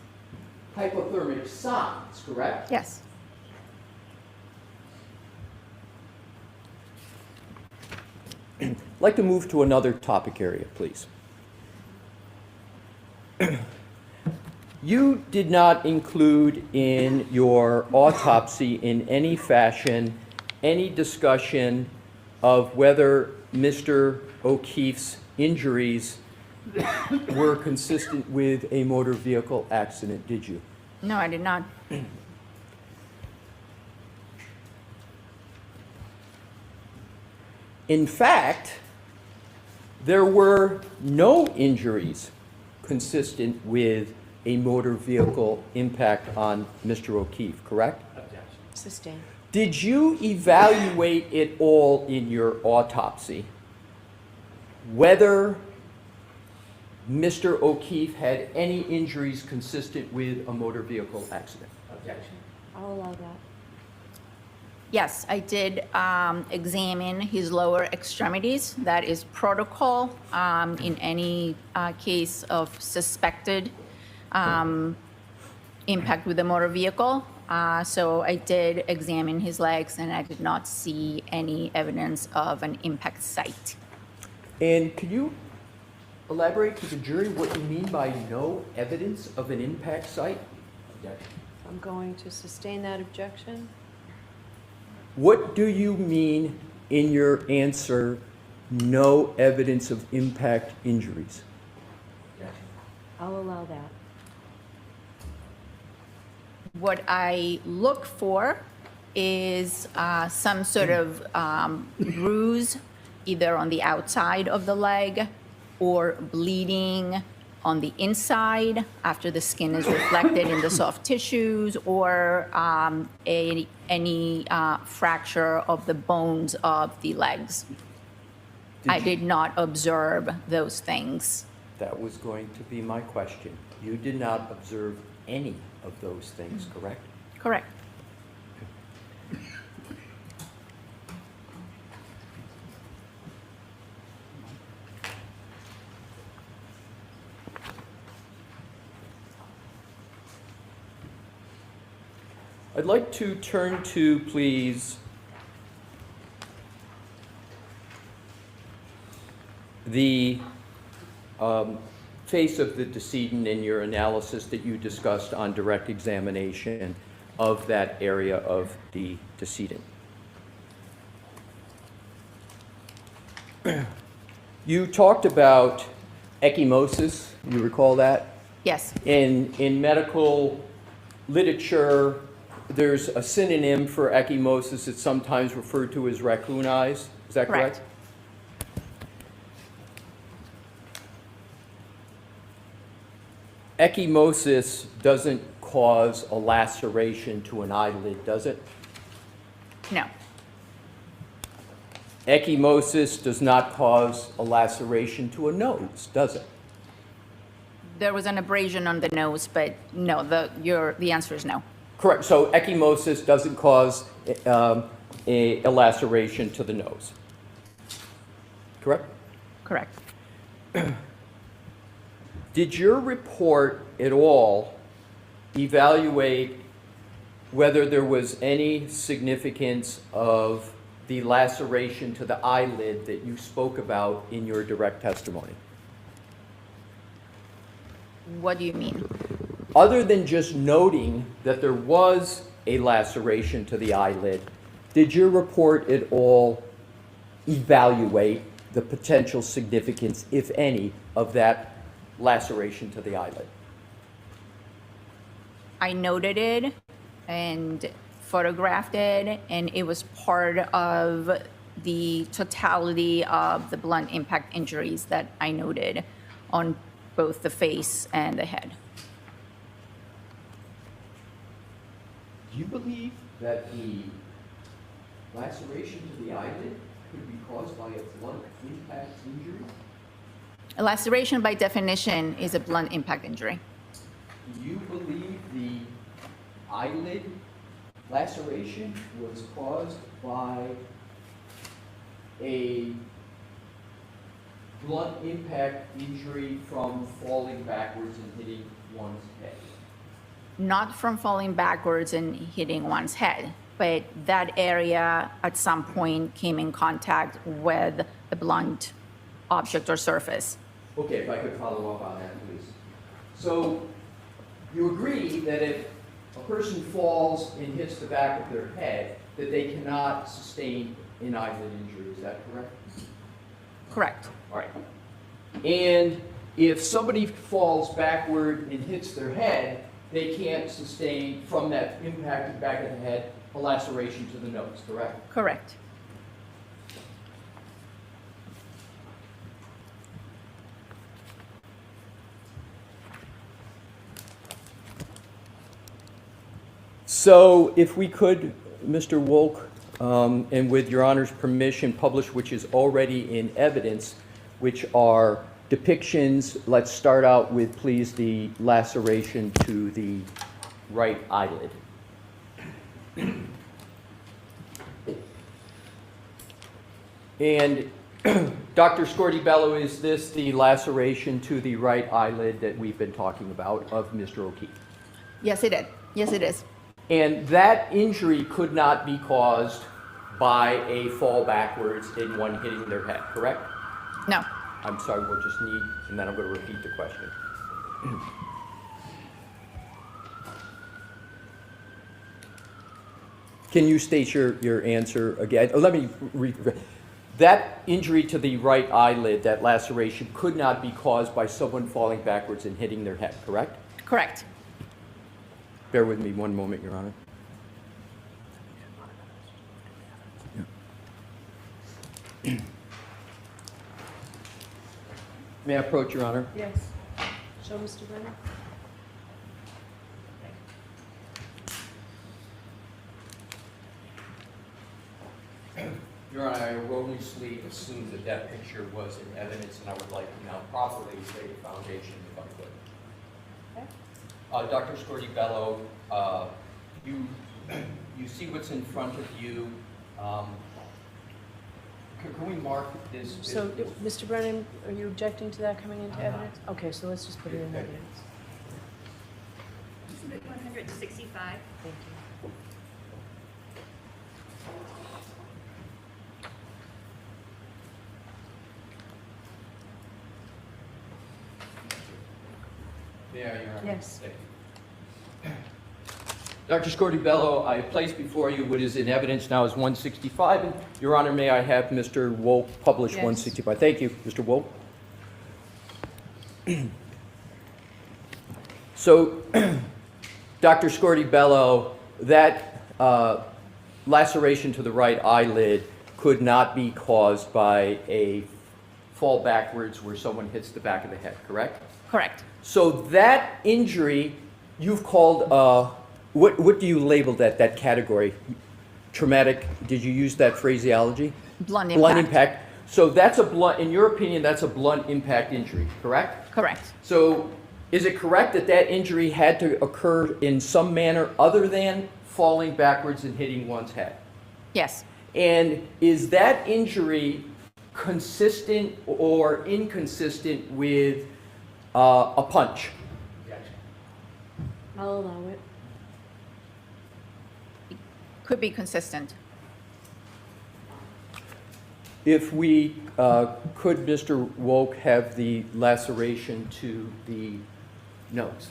S4: Hypothermic signs, correct?
S7: Yes.
S4: I'd like to move to another topic area, please. You did not include in your autopsy in any fashion any discussion of whether Mr. O'Keefe's injuries were consistent with a motor vehicle accident, did you?
S7: No, I did not.
S4: In fact, there were no injuries consistent with a motor vehicle impact on Mr. O'Keefe, correct?
S1: Sustain.
S4: Did you evaluate it all in your autopsy whether Mr. O'Keefe had any injuries consistent with a motor vehicle accident?
S1: I'll allow that.
S7: Yes, I did examine his lower extremities. That is protocol in any case of suspected impact with a motor vehicle. So I did examine his legs, and I did not see any evidence of an impact site.
S4: And could you elaborate to the jury what you mean by no evidence of an impact site?
S1: I'm going to sustain that objection.
S4: What do you mean in your answer, no evidence of impact injuries?
S1: I'll allow that.
S7: What I look for is some sort of bruise, either on the outside of the leg or bleeding on the inside after the skin is reflected in the soft tissues, or any fracture of the bones of the legs. I did not observe those things.
S4: That was going to be my question. You did not observe any of those things, correct?
S7: Correct.
S4: I'd like to turn to, please, the face of the decedent in your analysis that you discussed on direct examination of that area of the decedent. You talked about ecchymosis, you recall that?
S7: Yes.
S4: In medical literature, there's a synonym for ecchymosis. It's sometimes referred to as raccoon eyes. Is that correct? Ecchymosis doesn't cause a laceration to an eyelid, does it?
S7: No.
S4: Ecchymosis does not cause a laceration to a nose, does it?
S7: There was an abrasion on the nose, but no, the answer is no.
S4: Correct. So ecchymosis doesn't cause a laceration to the nose. Correct?
S7: Correct.
S4: Did your report at all evaluate whether there was any significance of the laceration to the eyelid that you spoke about in your direct testimony?
S7: What do you mean?
S4: Other than just noting that there was a laceration to the eyelid, did your report at all evaluate the potential significance, if any, of that laceration to the eyelid?
S7: I noted it and photographed it, and it was part of the totality of the blunt impact injuries that I noted on both the face and the head.
S4: Do you believe that the laceration to the eyelid could be caused by a blunt impact injury?
S7: A laceration, by definition, is a blunt impact injury.
S4: Do you believe the eyelid laceration was caused by a blunt impact injury from falling backwards and hitting one's head?
S7: Not from falling backwards and hitting one's head, but that area at some point came in contact with a blunt object or surface.
S4: Okay, if I could follow up on that, please. So you agree that if a person falls and hits the back of their head, that they cannot sustain an eyelid injury, is that correct?
S7: Correct.
S4: All right. And if somebody falls backward and hits their head, they can't sustain from that impacted back of the head a laceration to the nose, correct?
S7: Correct.
S4: So if we could, Mr. Wolk, and with Your Honor's permission, publish which is already in evidence, which are depictions. Let's start out with, please, the laceration to the right eyelid. And Dr. Scordi-Bello, is this the laceration to the right eyelid that we've been talking about of Mr. O'Keefe?
S7: Yes, it is. Yes, it is.
S4: And that injury could not be caused by a fall backwards and one hitting their head, correct?
S7: No.
S4: I'm sorry, we'll just need, and then I'm going to repeat the question. Can you state your answer again? Let me that injury to the right eyelid, that laceration, could not be caused by someone falling backwards and hitting their head, correct?
S7: Correct.
S4: Bear with me one moment, Your Honor. May I approach, Your Honor?
S1: Yes. Show Mr. Brennan.
S4: Your Honor, I erroneously assumed that that picture was in evidence, and I would like to now properly lay the foundation if I could. Dr. Scordi-Bello, you see what's in front of you. Can we mark this?
S1: So, Mr. Brennan, are you objecting to that coming into evidence? Okay, so let's just put it in evidence.
S8: Exhibit 165.
S1: Thank you.
S4: Yeah, Your Honor.
S1: Yes.
S4: Thank you. Dr. Scordi-Bello, I place before you what is in evidence now is 165. And Your Honor, may I have Mr. Wolk publish
S1: Yes.
S4: 165? Thank you, Mr. Wolk. So, Dr. Scordi-Bello, that laceration to the right eyelid could not be caused by a fall backwards where someone hits the back of the head, correct?
S7: Correct.
S4: So that injury, you've called, what do you label that category? Traumatic, did you use that phraseology?
S7: Blunt impact.
S4: Blunt impact. So that's a blunt, in your opinion, that's a blunt impact injury, correct?
S7: Correct.
S4: So is it correct that that injury had to occur in some manner other than falling backwards and hitting one's head?
S7: Yes.
S4: And is that injury consistent or inconsistent with a punch?
S1: I'll allow it.
S7: Could be consistent.
S4: If we could, Mr. Wolk, have the laceration to the nose.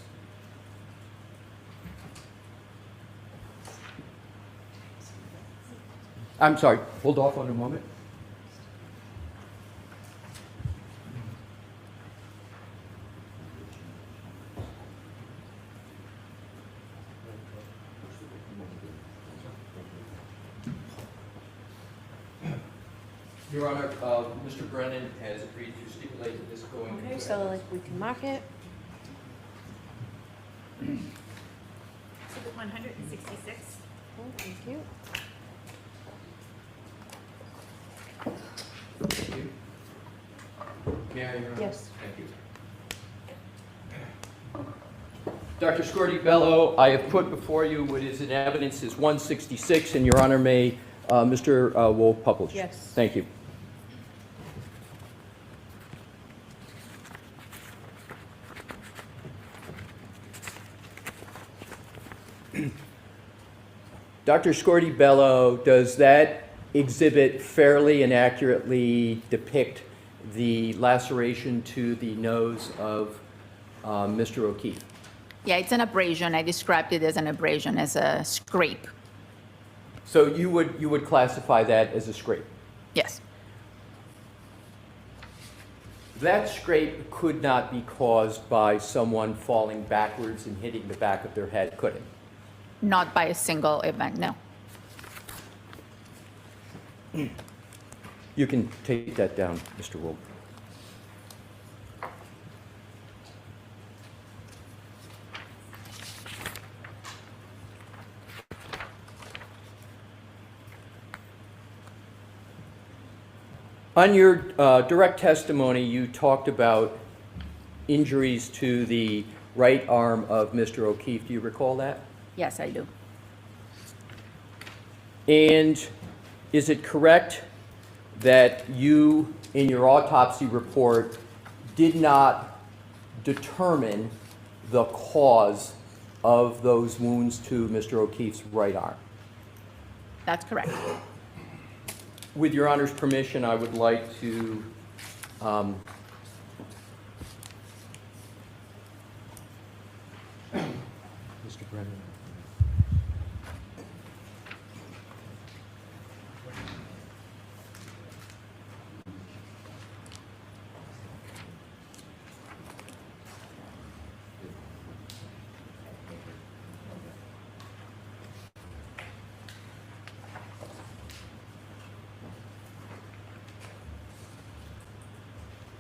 S4: I'm sorry, hold off on a moment. Your Honor, Mr. Brennan has agreed to stipulate that this going
S1: Okay,
S4: into
S1: so like we can mark it.
S8: Exhibit 166.
S1: Oh, thank you.
S4: Thank you. May I, Your Honor?
S1: Yes.
S4: Thank you. Dr. Scordi-Bello, I have put before you what is in evidence is 166, and Your Honor may, Mr. Wolf, publish.
S1: Yes.
S4: Thank you. Dr. Scordi-Bello, does that exhibit fairly and accurately depict the laceration to the nose of Mr. O'Keefe?
S7: Yeah, it's an abrasion. I described it as an abrasion, as a scrape.
S4: So you would classify that as a scrape?
S7: Yes.
S4: That scrape could not be caused by someone falling backwards and hitting the back of their head, could it?
S7: Not by a single event, no.
S4: You can take that down, Mr. Wolf. On your direct testimony, you talked about injuries to the right arm of Mr. O'Keefe. Do you recall that?
S7: Yes, I do.
S4: And is it correct that you, in your autopsy report, did not determine the cause of those wounds to Mr. O'Keefe's right arm?
S7: That's correct.
S4: With your Honor's permission, I would like to Mr. Brennan.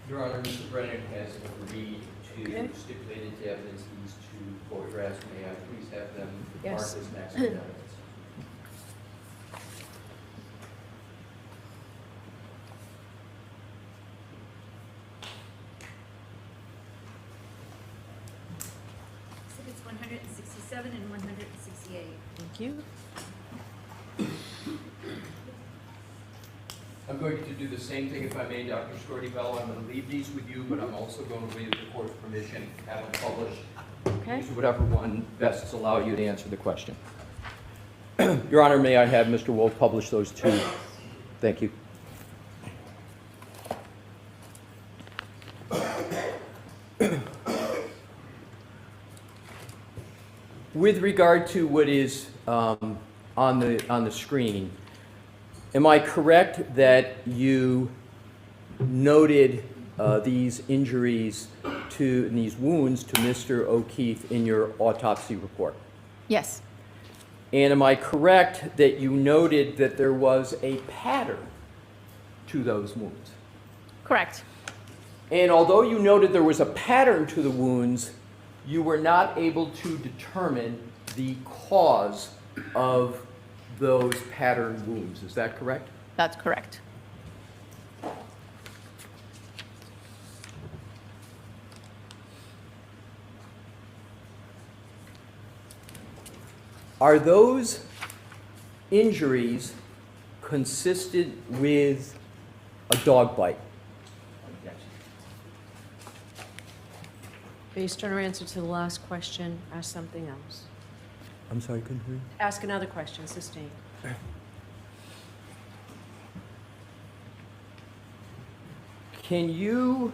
S4: Your Honor, Mr. Brennan has agreed to
S1: Okay.
S4: stipulate into evidence these two photographs. May I please have them marked
S1: Yes.
S4: as maximum evidence?
S8: Exhibits 167 and 168.
S1: Thank you.
S4: I'm going to do the same thing, if I may, Dr. Scordi-Bello. I'm going to leave these with you, but I'm also going to, with the court's permission, have them published.
S1: Okay.
S4: Use whatever one best allow you to answer the question. Your Honor, may I have Mr. Wolf publish those two? Thank you. With regard to what is on the screen, am I correct that you noted these injuries to, and these wounds to Mr. O'Keefe in your autopsy report?
S7: Yes,
S4: And am I correct that you noted that there was a pattern to those wounds?
S7: correct.
S4: And although you noted there was a pattern to the wounds, you were not able to determine the cause of those patterned wounds. Is that correct?
S7: That's correct.
S4: Are those injuries consistent with a dog bite?
S1: Based on our answer to the last question, ask something else.
S4: I'm sorry, couldn't hear you.
S1: Ask another question, sustain.
S4: Can you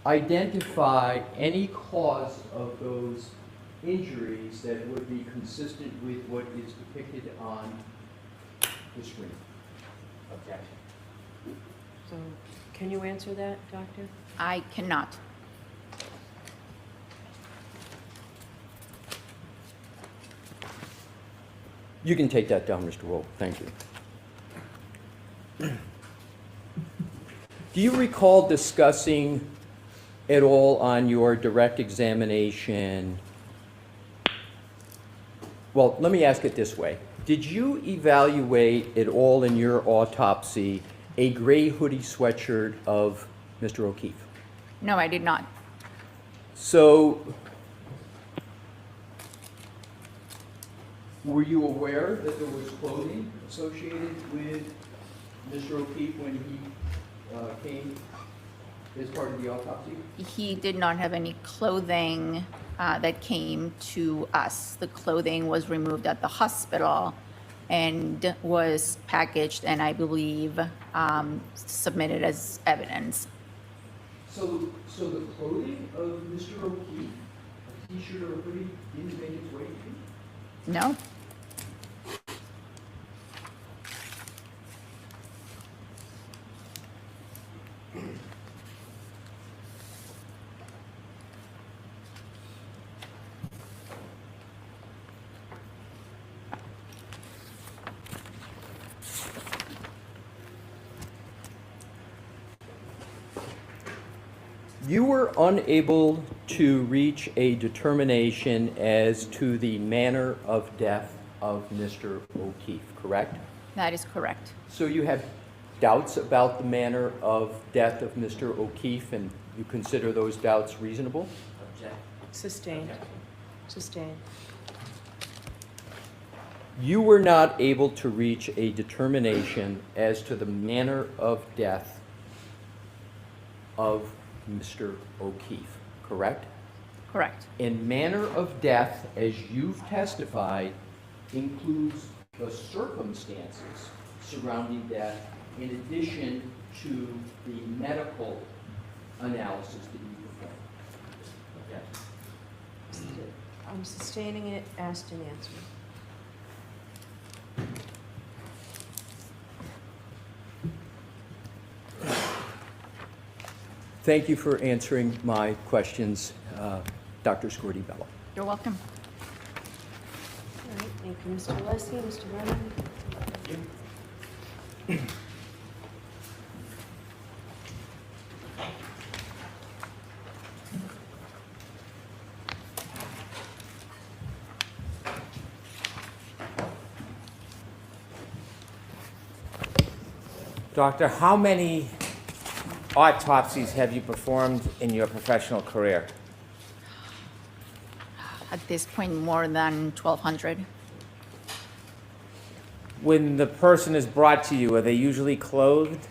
S4: identify any cause of those injuries that would be consistent with what is depicted on the screen? Objection.
S1: So, can you answer that, doctor?
S7: I cannot.
S4: You can take that down, Mr. Wolf. Thank you. Do you recall discussing at all on your direct examination? Well, let me ask it this way. Did you evaluate at all in your autopsy a gray hoodie sweatshirt of Mr. O'Keefe?
S7: No, I did not.
S4: So, were you aware that there was clothing associated with Mr. O'Keefe when he came as part of the autopsy?
S7: He did not have any clothing that came to us. The clothing was removed at the hospital and was packaged and I believe submitted as evidence.
S4: So the clothing of Mr. O'Keefe, a t-shirt or a hoodie, didn't make its way to you?
S7: No?
S4: You were unable to reach a determination as to the manner of death of Mr. O'Keefe, correct?
S7: That is correct.
S4: So you have doubts about the manner of death of Mr. O'Keefe, and you consider those doubts reasonable?
S1: Sustained. Sustained.
S4: You were not able to reach a determination as to the manner of death of Mr. O'Keefe, correct?
S7: Correct.
S4: And manner of death, as you've testified, includes the circumstances surrounding death in addition to the medical analysis that you performed. Okay.
S1: I'm sustaining it, asked and answered.
S4: Thank you for answering my questions, Dr. Scordi-Bello.
S7: You're welcome.
S1: All right, thank you, Mr. Leslie, Mr. Brennan.
S5: Doctor, how many autopsies have you performed in your professional career?
S7: At this point, more than 1,200.
S5: When the person is brought to you, are they usually clothed?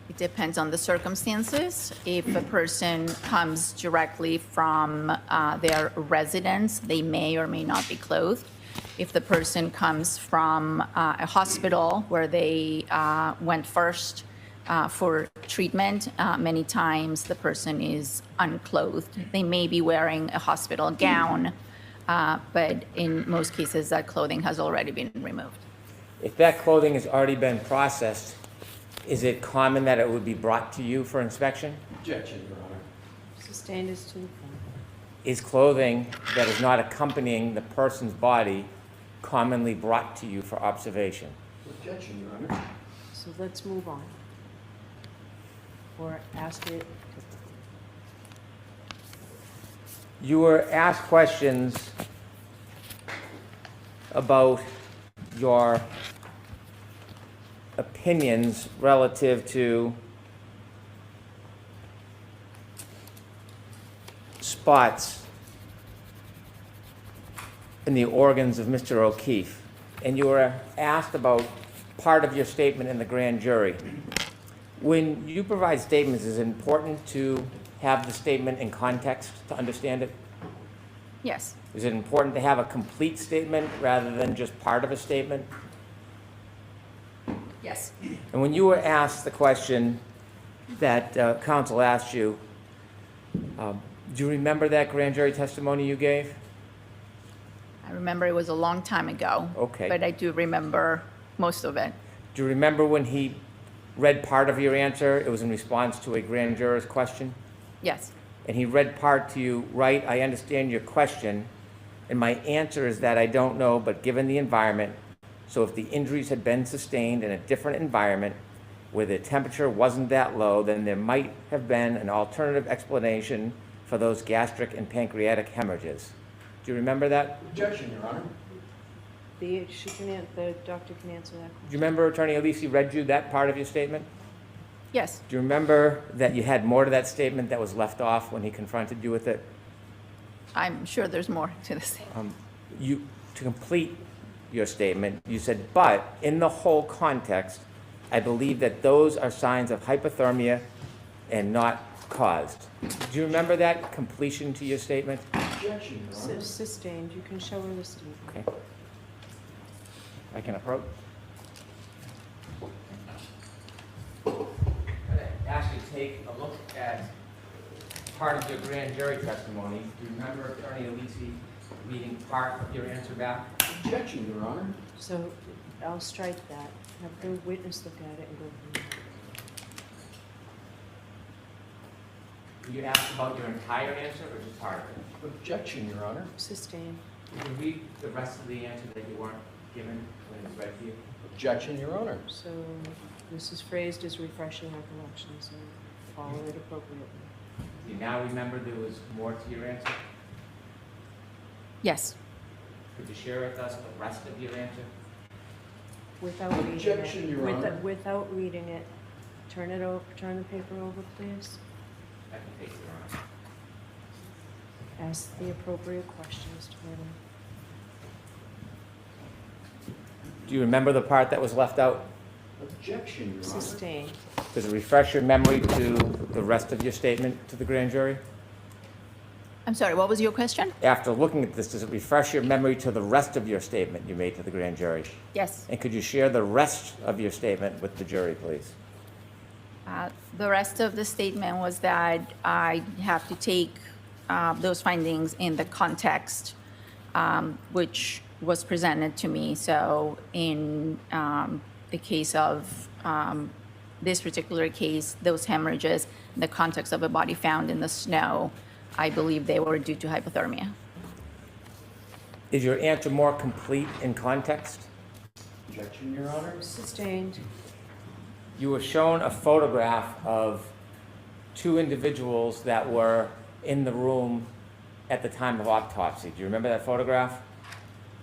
S7: It depends on the circumstances. If a person comes directly from their residence, they may or may not be clothed. If the person comes from a hospital where they went first for treatment, many times the person is unclothed. They may be wearing a hospital gown, but in most cases that clothing has already been removed.
S5: If that clothing has already been processed, is it common that it would be brought to you for inspection?
S4: Objection, Your Honor.
S1: Sustained as to the point.
S5: Is clothing that is not accompanying the person's body commonly brought to you for observation?
S4: Objection, Your Honor.
S1: So let's move on. Or ask it.
S5: You were asked questions about your opinions relative to spots in the organs of Mr. O'Keefe, and you were asked about part of your statement in the grand jury. When you provide statements, is it important to have the statement in context to understand it?
S7: Yes.
S5: Is it important to have a complete statement rather than just part of a statement?
S7: Yes.
S5: And when you were asked the question that counsel asked you, do you remember that grand jury testimony you gave?
S7: I remember it was a long time ago.
S5: Okay.
S7: But I do remember most of it.
S5: Do you remember when he read part of your answer? It was in response to a grand juror's question?
S7: Yes.
S5: And he read part to you, right, I understand your question, and my answer is that I don't know, but given the environment, so if the injuries had been sustained in a different environment where the temperature wasn't that low, then there might have been an alternative explanation for those gastric and pancreatic hemorrhages. Do you remember that?
S4: Objection, Your Honor.
S1: The doctor can answer that.
S5: Do you remember Attorney Alisi read you that part of your statement?
S7: Yes.
S5: Do you remember that you had more to that statement that was left off when he confronted you with it?
S7: I'm sure there's more to this.
S5: To complete your statement, you said, but in the whole context, I believe that those are signs of hypothermia and not caused. Do you remember that completion to your statement?
S4: Objection, Your Honor.
S1: Sustained. You can show her the statement.
S5: Okay. I can approach. I'd ask you to take a look at part of your grand jury testimony. Do you remember Attorney Alisi reading part of your answer back?
S4: Objection, Your Honor.
S1: So I'll strike that. Have the witness look at it and go from there.
S5: Were you asked about your entire answer or just part of it?
S4: Objection, Your Honor.
S1: Sustained.
S5: Did you read the rest of the answer that you weren't given when it was read to you?
S4: Objection, Your Honor.
S1: So this is phrased as refreshing recollection, so follow it appropriately.
S5: Do you now remember there was more to your answer?
S7: Yes.
S5: Could you share with us the rest of your answer?
S1: Without reading it.
S2: Objection, Your Honor.
S1: Without reading it. Turn the paper over, please.
S5: I can take it, Your Honor.
S1: Ask the appropriate question, Mr. Brennan.
S5: Do you remember the part that was left out?
S2: Objection, Your Honor.
S1: Sustained.
S5: Does it refresh your memory to the rest of your statement to the grand jury?
S7: I'm sorry, what was your question?
S5: After looking at this, does it refresh your memory to the rest of your statement you made to the grand jury?
S7: Yes.
S5: And could you share the rest of your statement with the jury, please?
S7: The rest of the statement was that I have to take those findings in the context which was presented to me. So in the case of this particular case, those hemorrhages, in the context of a body found in the snow, I believe they were due to hypothermia.
S5: Is your answer more complete in context?
S2: Objection, Your Honor.
S1: Sustained.
S5: You were shown a photograph of two individuals that were in the room at the time of autopsy. Do you remember that photograph?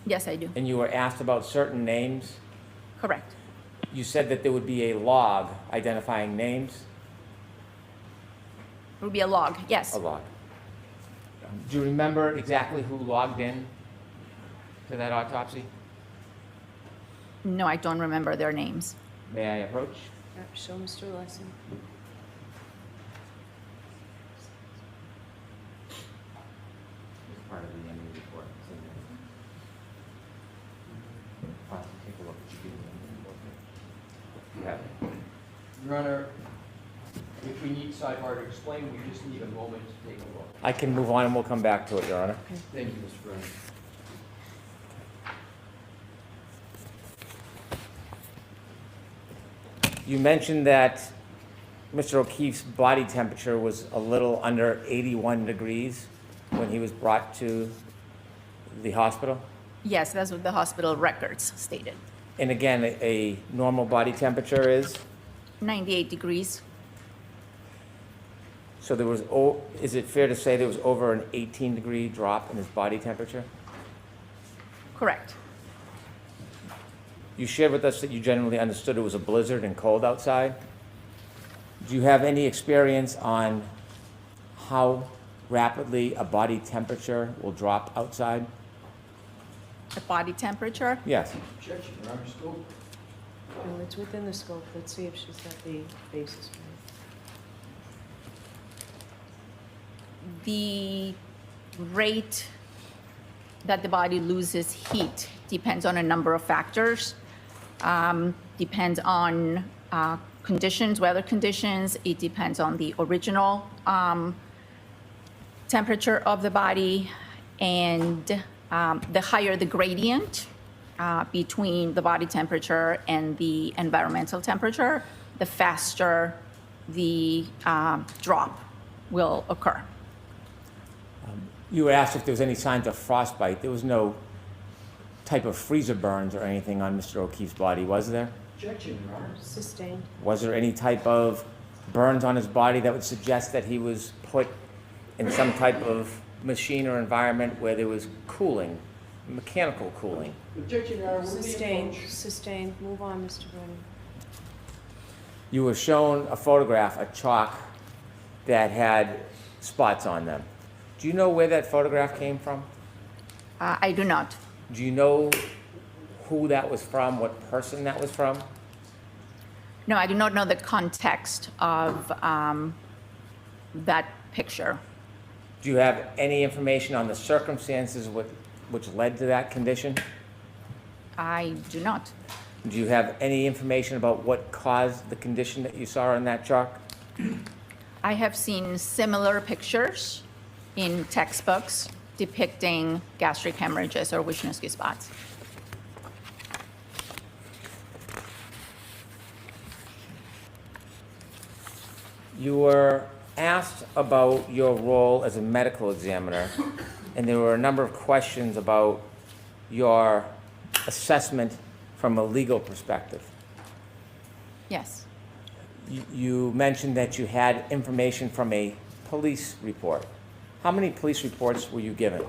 S7: Yes, I do.
S5: And you were asked about certain names.
S7: Correct.
S5: You said that there would be a log identifying names.
S7: It would be a log, yes.
S5: A log. Do you remember exactly who logged in to that autopsy?
S7: No, I don't remember their names.
S5: May I approach?
S1: Show Mr. Lesson.
S5: It's part of the end of the report. It's in there. Take a look at your report. You have it.
S4: Your Honor, if we need sidebar to explain, we just need a moment to take a look.
S5: I can move on and we'll come back to it, Your Honor.
S4: Thank you, Mr. Brennan.
S5: You mentioned that Mr. O'Keefe's body temperature was a little under 81 degrees when he was brought to the hospital.
S7: Yes, that's what the hospital records stated.
S5: And again, a normal body temperature is?
S7: 98 degrees.
S5: So there was, is it fair to say there was over an 18-degree drop in his body temperature?
S7: Correct.
S5: You shared with us that you generally understood it was a blizzard and cold outside. Do you have any experience on how rapidly a body temperature will drop outside?
S7: The body temperature?
S5: Yes.
S2: Objection, Your Honor. Still.
S1: No, it's within the scope. Let's see if she's got the basis for it.
S7: The rate that the body loses heat depends on a number of factors. Depends on conditions, weather conditions. It depends on the original temperature of the body, and the higher the gradient between the body temperature and the environmental temperature, the faster the drop will occur.
S5: You were asked if there was any signs of frostbite. There was no type of freezer burns or anything on Mr. O'Keefe's body, was there?
S2: Objection, Your Honor.
S1: Sustained.
S5: Was there any type of burns on his body that would suggest that he was put in some type of machine or environment where there was cooling, mechanical cooling?
S2: Objection, Your Honor. Will the
S1: Sustained.
S2: approach-
S1: Sustained. Move on, Mr. Brennan.
S5: You were shown a photograph, a chalk, that had spots on them. Do you know where that photograph came from?
S7: I do not.
S5: Do you know who that was from, what person that was from?
S7: No, I do not know the context of that picture.
S5: Do you have any information on the circumstances which led to that condition?
S7: I do not.
S5: Do you have any information about what caused the condition that you saw on that chalk?
S7: I have seen similar pictures in textbooks depicting gastric hemorrhages or Wisniewski spots.
S5: You were asked about your role as a medical examiner, and there were a number of questions about your assessment from a legal perspective.
S7: Yes.
S5: You mentioned that you had information from a police report. How many police reports were you given?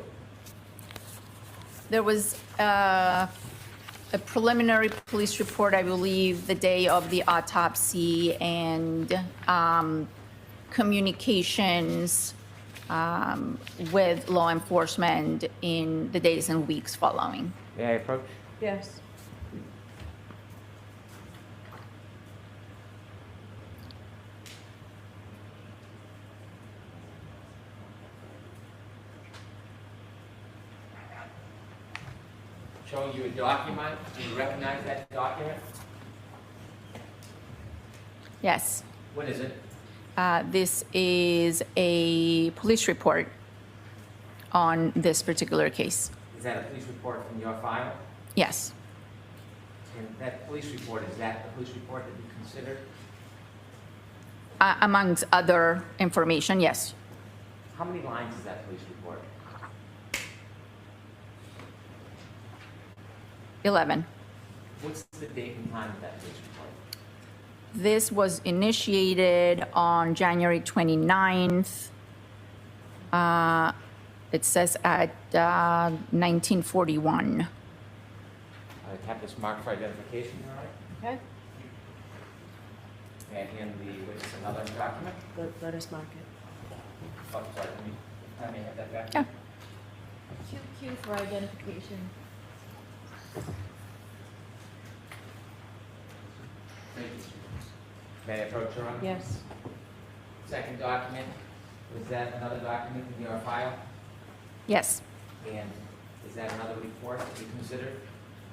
S7: There was a preliminary police report, I believe, the day of the autopsy, and communications with law enforcement in the days and weeks following.
S5: May I approach?
S1: Yes.
S5: Showing you a document. Do you recognize that document?
S7: Yes.
S5: What is it?
S7: This is a police report on this particular case.
S5: Is that a police report from your file?
S7: Yes.
S5: And that police report, is that the police report that you considered?
S7: Amongst other information, yes.
S5: How many lines is that police report?
S7: 11.
S5: What's the date and time of that police report?
S7: This was initiated on January 29th. It says at 1941.
S5: I have this marked for identification, all right?
S1: Okay,
S5: And in the witness another document?
S1: let us mark it.
S5: Oh, sorry, I may have that back.
S7: Yeah.
S8: QQ for identification.
S5: Thank you. May I approach, Your Honor?
S1: Yes.
S5: Second document, is that another document in your file?
S7: Yes.
S5: And is that another report that you considered?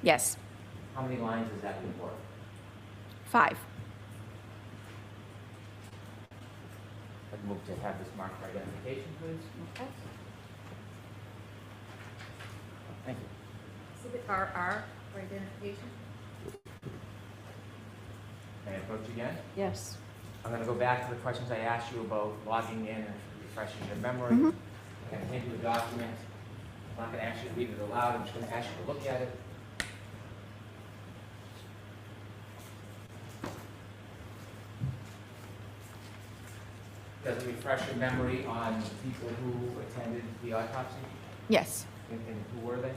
S7: Yes.
S5: How many lines is that report?
S7: 5.
S5: I'd move to have this marked for identification, please.
S1: Okay.
S5: Thank you.
S8: Exhibit RR for identification.
S5: May I approach again?
S1: Yes.
S5: I'm going to go back to the questions I asked you about logging in and refreshing your memory.
S7: Mhm.
S5: I'm going to hand you a document. I'm not going to ask you to read it aloud. I'm just going to ask you to look at it. Does it refresh your memory on the people who attended the autopsy?
S7: Yes.
S5: And who were they?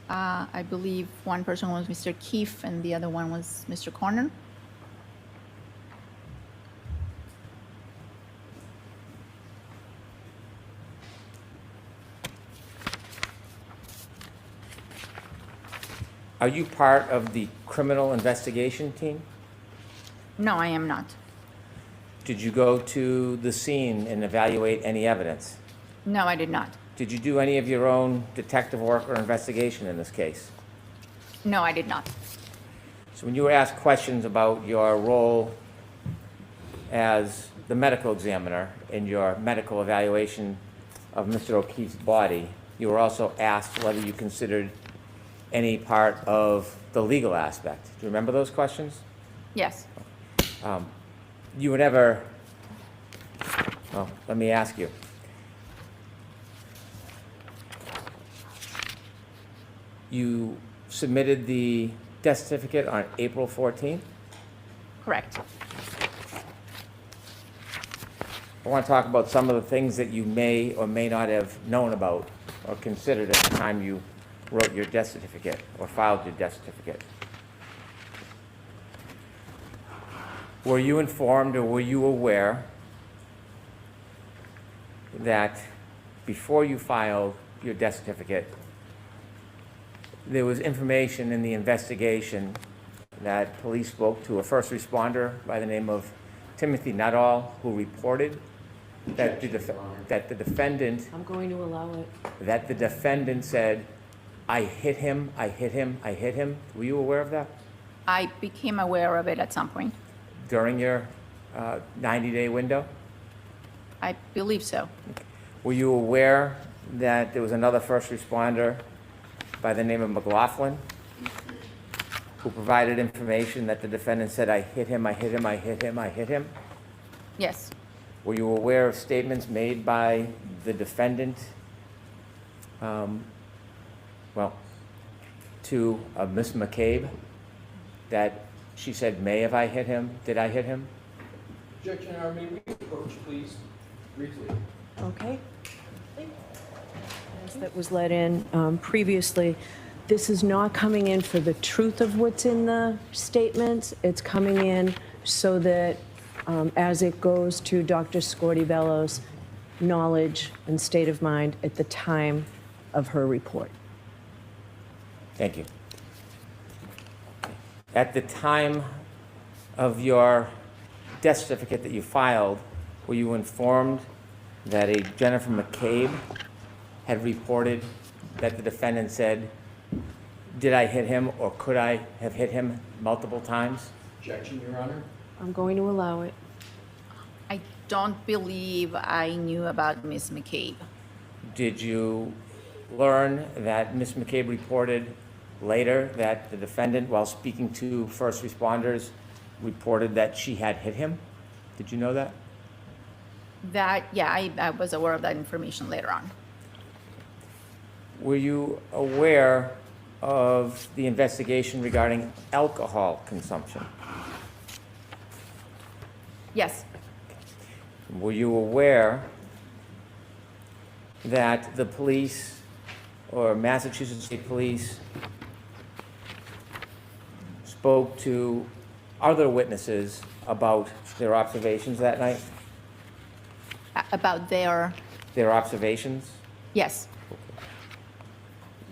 S7: I believe one person was Mr. Keefe and the other one was Mr. Corner.
S5: Are you part of the criminal investigation team?
S7: No, I am not.
S5: Did you go to the scene and evaluate any evidence?
S7: No, I did not.
S5: Did you do any of your own detective work or investigation in this case?
S7: No, I did not.
S5: So when you were asked questions about your role as the medical examiner in your medical evaluation of Mr. O'Keefe's body, you were also asked whether you considered any part of the legal aspect. Do you remember those questions?
S7: Yes.
S5: You were never, well, let me ask you. You submitted the death certificate on April 14th?
S7: Correct.
S5: I want to talk about some of the things that you may or may not have known about or considered at the time you wrote your death certificate or filed your death certificate. Were you informed or were you aware that before you filed your death certificate, there was information in the investigation that police spoke to a first responder by the name of Timothy Nuttall, who reported that the defendant,
S1: I'm going to allow it.
S5: that the defendant said, "I hit him, I hit him, I hit him." Were you aware of that
S7: I became aware of it at some point.
S5: during your 90-day window?
S7: I believe so.
S5: Were you aware that there was another first responder by the name of McLaughlin who provided information that the defendant said, "I hit him, I hit him, I hit him, I hit him"?
S7: Yes.
S5: Were you aware of statements made by the defendant, to Miss McCabe, that she said, "May have I hit him? Did I hit him?"
S2: Objection, Your Honor, may we approach, please? Briefly.
S1: Okay. That was let in previously. This is not coming in for the truth of what's in the statements. It's coming in so that as it goes to Dr. Scordi-Bello's knowledge and state of mind at the time of her report.
S5: Thank you. At the time of your death certificate that you filed, were you informed that a Jennifer McCabe had reported that the defendant said, "Did I hit him or could I have hit him multiple times?"
S2: Objection, Your Honor.
S1: I'm going to allow it.
S7: I don't believe I knew about Ms. McCabe.
S5: Did you learn that Ms. McCabe reported later that the defendant, while speaking to first responders, reported that she had hit him? Did you know that?
S7: Yeah, I was aware of that information later on.
S5: Were you aware of the investigation regarding alcohol consumption?
S7: Yes,
S5: Were you aware that the police or Massachusetts State Police spoke to other witnesses about their observations that night?
S7: about their,
S5: Their observations?
S7: yes,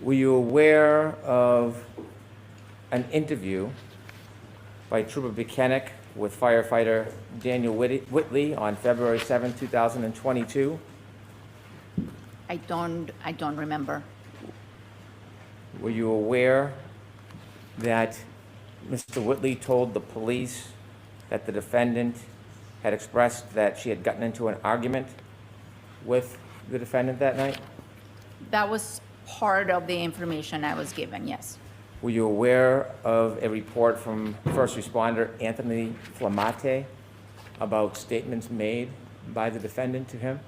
S5: Were you aware of an interview by Trooper Buchanan with firefighter Daniel Whitley on February 7, 2022?
S7: I don't remember.
S5: Were you aware that Mr. Whitley told the police that the defendant had expressed that she had gotten into an argument with the defendant that night?
S7: That was part of the information I was given, yes.
S5: Were you aware of a report from first responder Anthony Flamate about statements made by the defendant to him?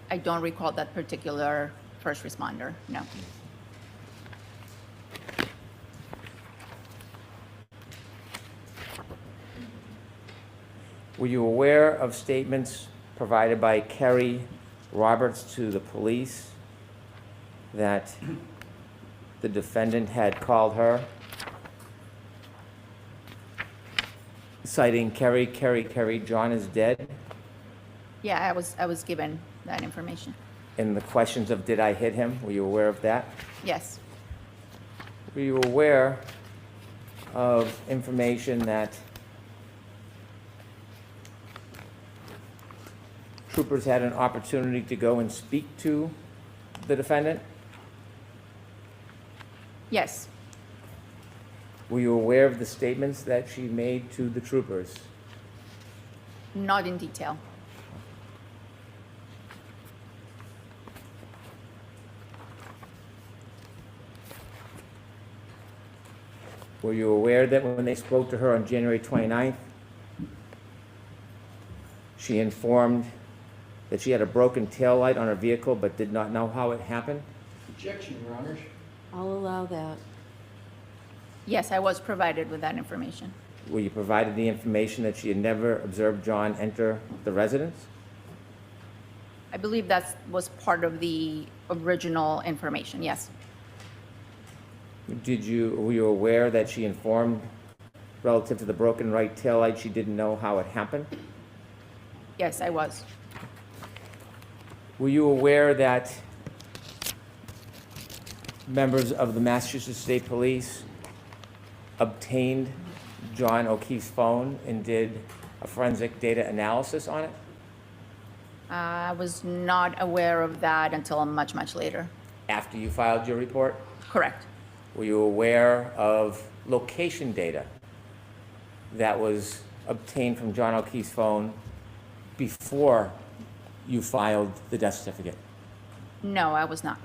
S7: I don't recall that particular first responder, no.
S5: Were you aware of statements provided by Kerry Roberts to the police that the defendant had called her, citing Kerry, John is dead,
S7: Yeah, I was given that information,
S5: and the questions of did I hit him? Were you aware of that?
S7: yes.
S5: Were you aware of information that troopers had an opportunity to go and speak to the defendant?
S7: Yes,
S5: Were you aware of the statements that she made to the troopers?
S7: not in detail.
S5: Were you aware that when they spoke to her on January 29th, she informed that she had a broken taillight on her vehicle but did not know how it happened?
S2: Objection, Your Honors.
S1: I'll allow that.
S7: Yes, I was provided with that information.
S5: Were you provided the information that she had never observed John enter the residence?
S7: I believe that was part of the original information, yes.
S5: Were you aware that she informed relative to the broken right taillight she didn't know how it happened?
S7: Yes, I was.
S5: Were you aware that members of the Massachusetts State Police obtained John O'Keefe's phone and did a forensic data analysis on it?
S7: I was not aware of that until much, much later.
S5: After you filed your report?
S7: Correct.
S5: Were you aware of location data that was obtained from John O'Keefe's phone before you filed the death certificate?
S7: No, I was not.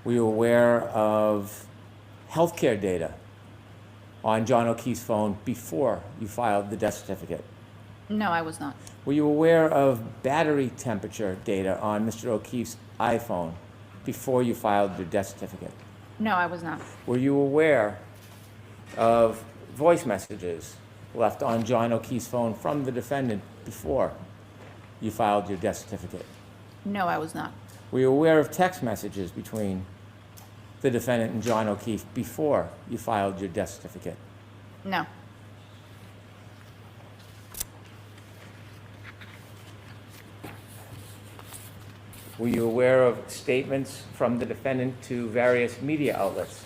S5: Were you aware of healthcare data on John O'Keefe's phone before you filed the death certificate?
S7: No, I was not.
S5: Were you aware of battery temperature data on Mr. O'Keefe's iPhone before you filed your death certificate?
S7: No, I was not.
S5: Were you aware of voice messages left on John O'Keefe's phone from the defendant before you filed your death certificate?
S7: No, I was not.
S5: Were you aware of text messages between the defendant and John O'Keefe before you filed your death certificate?
S7: No.
S5: Were you aware of statements from the defendant to various media outlets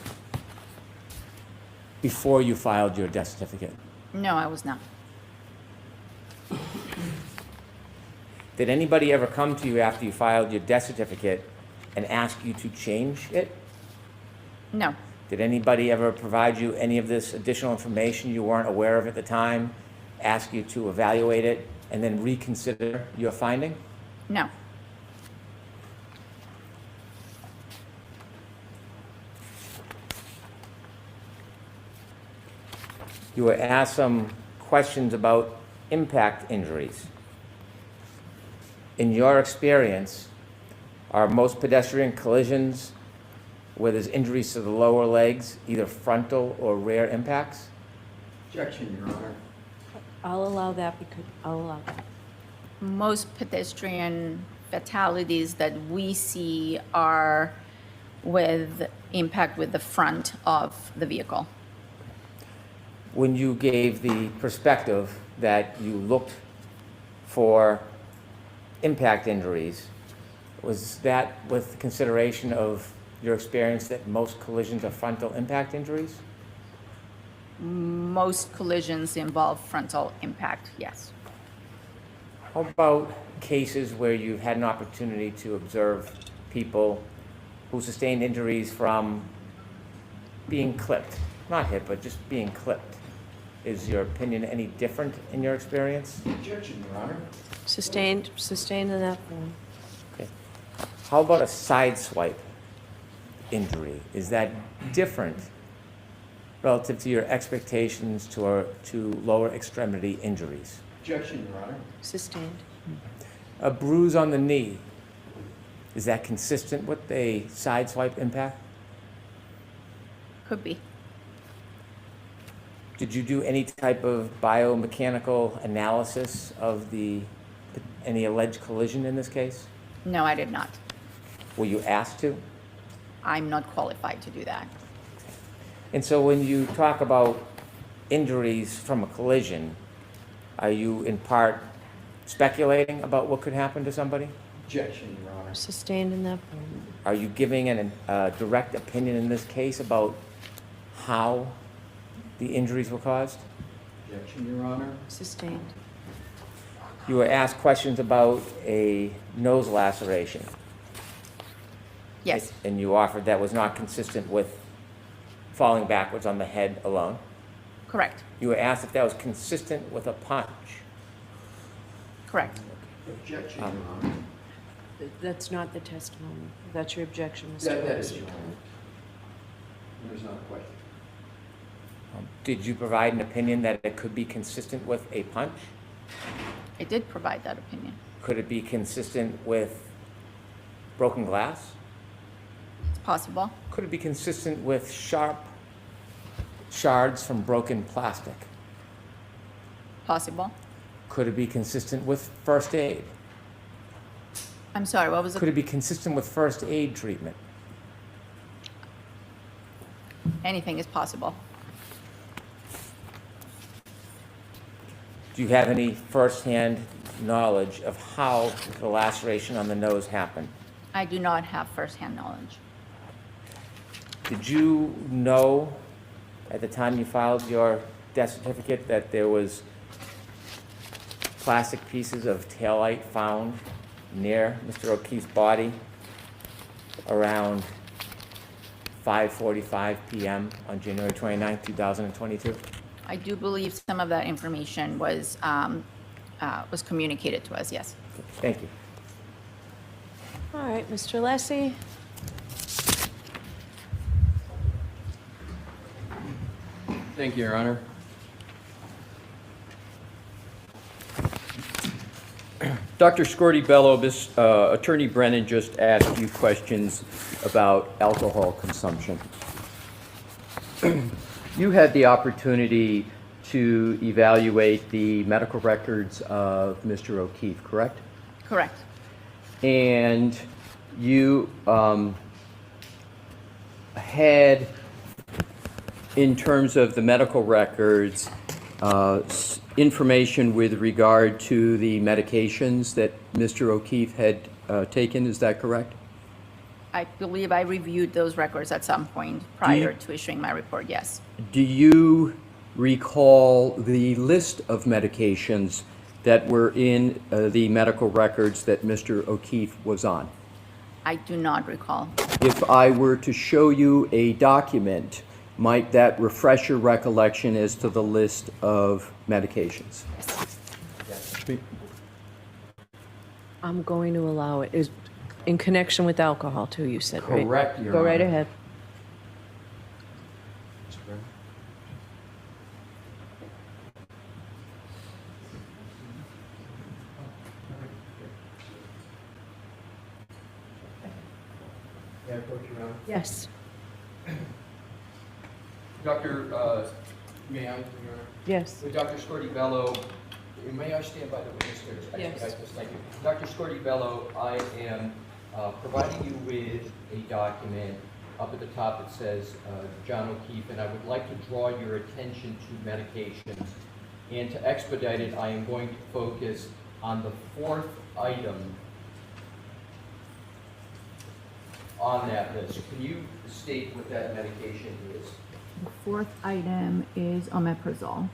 S5: before you filed your death certificate?
S7: No, I was not.
S5: Did anybody ever come to you after you filed your death certificate and ask you to change it?
S7: No.
S5: Did anybody ever provide you any of this additional information you weren't aware of at the time, ask you to evaluate it, and then reconsider your finding?
S7: No.
S5: You were asked some questions about impact injuries. In your experience, are most pedestrian collisions where there's injuries to the lower legs either frontal or rear impacts?
S2: Objection, Your Honor.
S1: I'll allow that I'll allow that.
S7: Most pedestrian fatalities that we see are with impact with the front of the vehicle.
S5: When you gave the perspective that you looked for impact injuries, was that with consideration of your experience that most collisions are frontal impact injuries?
S7: Most collisions involve frontal impact, yes.
S5: How about cases where you've had an opportunity to observe people who sustained injuries from being clipped? Not hit, but just being clipped. Is your opinion any different in your experience?
S2: Objection, Your Honor.
S1: Sustained in that form.
S5: Okay. How about a side swipe injury? Is that different relative to your expectations to lower extremity injuries?
S2: Objection, Your Honor.
S1: Sustained.
S5: A bruise on the knee, is that consistent with a side swipe impact?
S7: Could be.
S5: Did you do any type of biomechanical analysis of any alleged collision in this case?
S7: No, I did not.
S5: Were you asked to?
S7: I'm not qualified to do that.
S5: And so when you talk about injuries from a collision, are you in part speculating about what could happen to somebody?
S2: Objection, Your Honor.
S1: Sustained in that form.
S5: Are you giving a direct opinion in this case about how the injuries were caused?
S2: Objection, Your Honor.
S1: Sustained.
S5: You were asked questions about a nose laceration.
S7: Yes,
S5: And you offered that was not consistent with falling backwards on the head alone.
S7: correct,
S5: You were asked if that was consistent with a punch.
S7: correct.
S2: Objection, Your Honor.
S1: That's not the testimony. That's your objection, Mr.
S2: That is,
S1: President.
S2: Your Honor. There's not a question.
S5: Did you provide an opinion that it could be consistent with a punch?
S7: I did provide that opinion.
S5: Could it be consistent with broken glass?
S7: It's possible.
S5: Could it be consistent with sharp shards from broken plastic?
S7: Possible.
S5: Could it be consistent with first aid?
S7: I'm sorry, what was
S5: Could
S7: it?
S5: it be consistent with first aid treatment?
S7: Anything is possible.
S5: Do you have any firsthand knowledge of how the laceration on the nose happened?
S7: I do not have firsthand knowledge.
S5: Did you know at the time you filed your death certificate that there was plastic pieces of taillight found near Mr. O'Keefe's body around 5:45 p.m. on January 29, 2022?
S7: I do believe some of that information was communicated to us, yes.
S5: Thank you.
S1: All right, Mr. Lessie.
S4: Thank you, Your Honor. Dr. Scordi-Bello, Attorney Brennan just asked you questions about alcohol consumption. You had the opportunity to evaluate the medical records of Mr. O'Keefe, correct?
S7: Correct.
S4: And you had, in terms of the medical records, information with regard to the medications that Mr. O'Keefe had taken, is that correct?
S7: I believe I reviewed those records at some point prior to issuing my report, yes.
S4: Do you recall the list of medications that were in the medical records that Mr. O'Keefe was on?
S7: I do not recall.
S4: If I were to show you a document, might that refresh your recollection as to the list of medications?
S1: I'm going to allow it. Is in connection with alcohol too, you said, right?
S4: Correct, Your
S1: Go right
S4: Honor.
S1: ahead.
S2: May I approach Your Honor?
S1: Yes.
S4: Dr. May I, Your Honor?
S1: Yes.
S4: Dr. Scordi-Bello, may I stand by the witness here to
S1: Yes.
S4: expedite this? Thank you. Dr. Scordi-Bello, I am providing you with a document. Up at the top it says John O'Keefe, and I would like to draw your attention to medications. And to expedite it, I am going to focus on the fourth item on that list. Can you state what that medication is?
S7: The fourth item is omeprazole.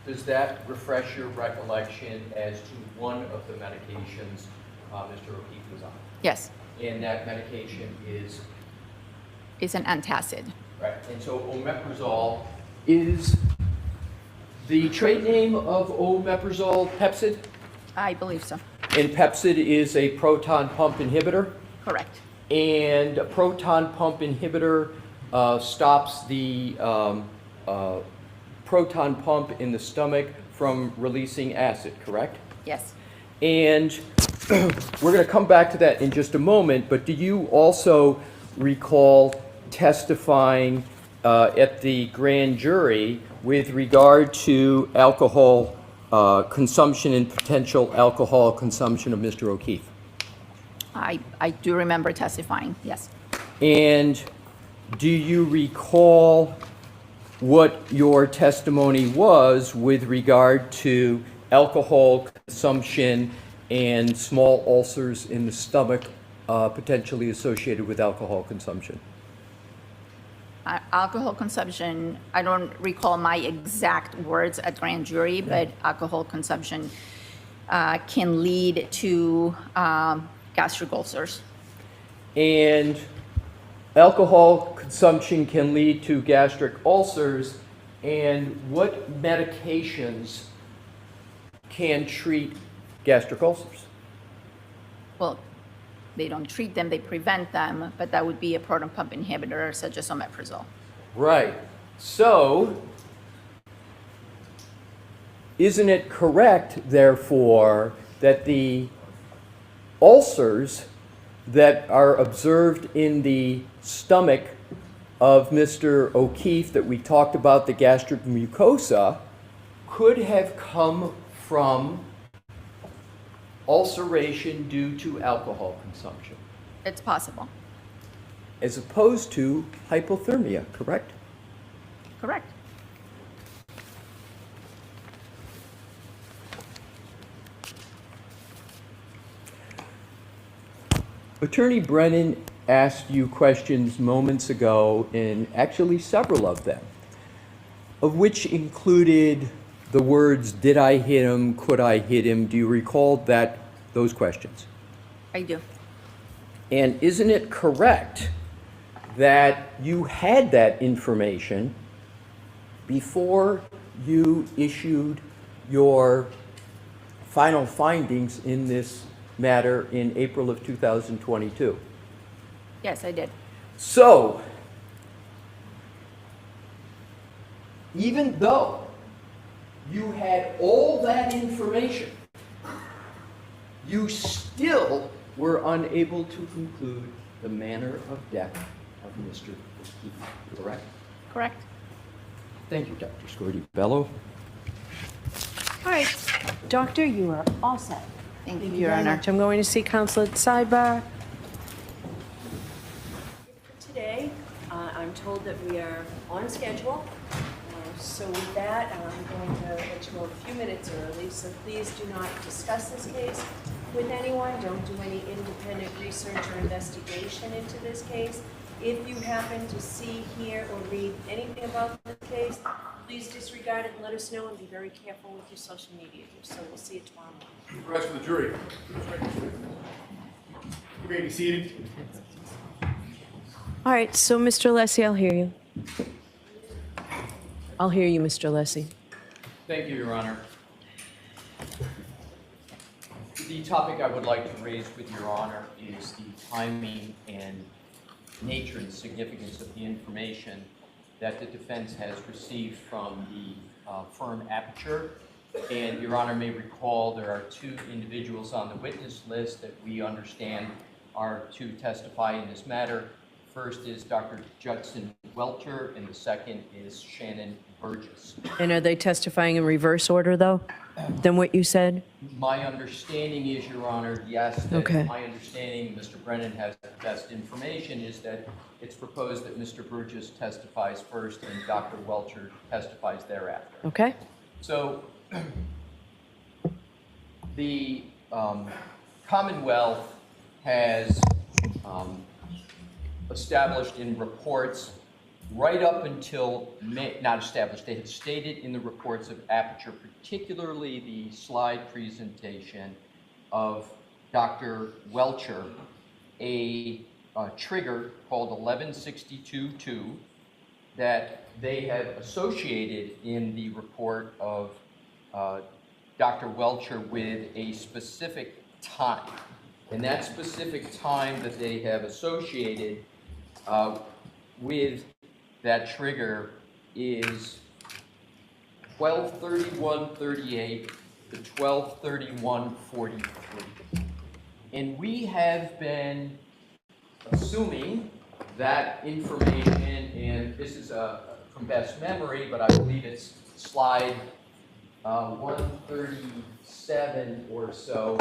S4: Does that refresh your recollection as to one of the medications Mr. O'Keefe was on?
S7: Yes,
S4: And that medication is,
S7: it's an antacid.
S4: right, and so omeprazole is the trade name of omeprazole Pepsid?
S7: I believe so.
S4: And Pepsid is a proton pump inhibitor?
S7: Correct.
S4: And a proton pump inhibitor stops the proton pump in the stomach from releasing acid, correct?
S7: Yes.
S4: And we're going to come back to that in just a moment, but do you also recall testifying at the grand jury with regard to alcohol consumption and potential alcohol consumption of Mr. O'Keefe?
S7: I do remember testifying, yes.
S4: And do you recall what your testimony was with regard to alcohol consumption and small ulcers in the stomach potentially associated with alcohol consumption?
S7: Alcohol consumption, I don't recall my exact words at grand jury, but alcohol consumption can lead to gastric ulcers.
S4: And alcohol consumption can lead to gastric ulcers, and what medications can treat gastric ulcers?
S7: Well, they don't treat them, they prevent them, but that would be a proton pump inhibitor such as omeprazole.
S4: Right. So, isn't it correct, therefore, that the ulcers that are observed in the stomach of Mr. O'Keefe that we talked about, the gastric mucosa, could have come from ulceration due to alcohol consumption,
S7: It's possible.
S4: as opposed to hypothermia, correct?
S7: Correct.
S4: Attorney Brennan asked you questions moments ago, and actually several of them, of which included the words, did I hit him, could I hit him? Do you recall those questions?
S7: I do.
S4: And isn't it correct that you had that information before you issued your final findings in this matter in April of 2022?
S7: Yes, I did.
S4: So, even though you had all that information, you still were unable to conclude the manner of death of Mr. O'Keefe, correct?
S7: Correct.
S4: Thank you, Dr. Scordi-Bello.
S7: All right.
S1: Doctor, you are all set.
S7: Thank you,
S1: Thank you
S7: Your
S1: very
S7: Honor.
S1: much. I'm going to see counsel at the sidebar. Today, I'm told that we are on schedule. So with that, I'm going to let you know a few minutes early, so please do not discuss this case with anyone. Don't do any independent research or investigation into this case. If you happen to see, hear, or read anything about this case, please disregard it and let us know, and be very careful with your social media use. So we'll see you tomorrow morning.
S6: Rest for the jury. You may be seated.
S1: All right, so Mr. Lessie, I'll hear you. I'll hear you, Mr. Lessie.
S4: Thank you, Your Honor. The topic I would like to raise with Your Honor is the timing and nature and significance of the information that the defense has received from the firm Aperture. And Your Honor may recall there are two individuals on the witness list that we understand are to testify in this matter. First is Dr. Judson Welcher, and the second is Shannon Burgess.
S1: And are they testifying in reverse order, though, than what you said?
S4: My understanding is, Your Honor, yes. That
S1: Okay.
S4: My understanding, Mr. Brennan has the best information, is that it's proposed that Mr. Burgess testifies first and Dr. Welcher testifies thereafter.
S1: Okay?
S4: So the Commonwealth has established in reports right up until not established, they had stated in the reports of Aperture, particularly the slide presentation of Dr. Welcher, a trigger called 1162.2 that they have associated in the report of Dr. Welcher with a specific time. And that specific time that they have associated with that trigger is 12/31/38 to 12/31/43. And we have been assuming that information, and this is from best memory, but I believe it's slide 137 or so,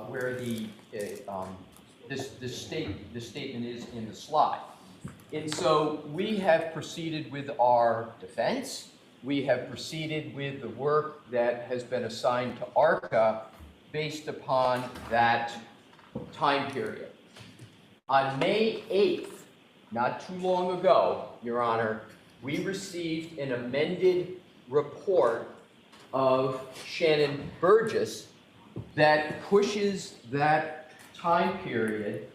S4: where this statement is in the slide. And so we have proceeded with our defense. We have proceeded with the work that has been assigned to ARCA based upon that time period. On May 8th, not too long ago, Your Honor, we received an amended report of Shannon Burgess that pushes that time period.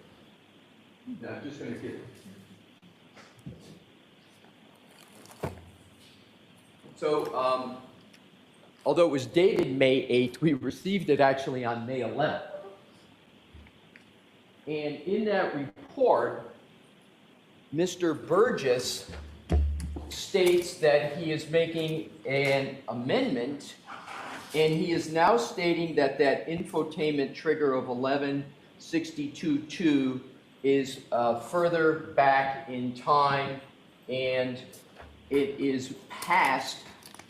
S4: I'm just going to get it. So, although it was dated May 8th, we received it actually on May 11th. And in that report, Mr. Burgess states that he is making an amendment, and he is now stating that that infotainment trigger of 1162.2 is further back in time, and it is past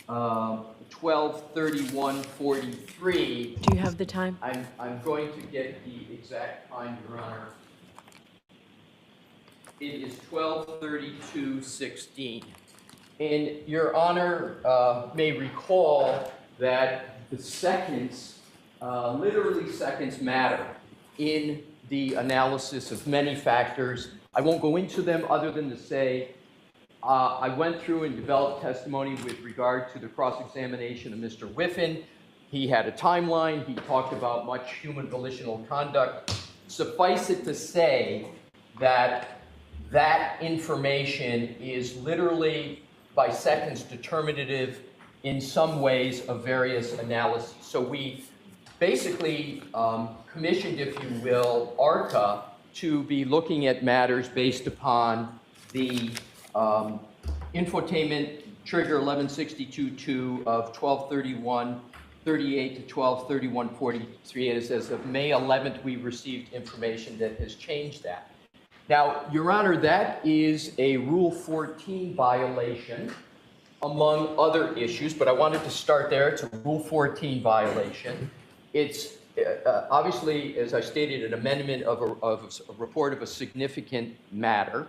S4: 12/31/43.
S1: Do you have the time?
S4: I'm going to get the exact time, Your Honor. It is 12/32/16. And Your Honor may recall that the seconds, literally seconds, matter in the analysis of many factors. I won't go into them other than to say I went through and developed testimony with regard to the cross-examination of Mr. Whiffen. He had a timeline. He talked about much human volitional conduct. Suffice it to say that that information is literally by seconds determinative in some ways of various analyses. So we basically commissioned, if you will, ARCA to be looking at matters based upon the infotainment trigger 1162.2 of 12/31/38 to 12/31/43. As of May 11th, we received information that has changed that. Now, Your Honor, that is a Rule 14 violation among other issues, but I wanted to start there. It's a Rule 14 violation. It's obviously, as I stated, an amendment of a report of a significant matter.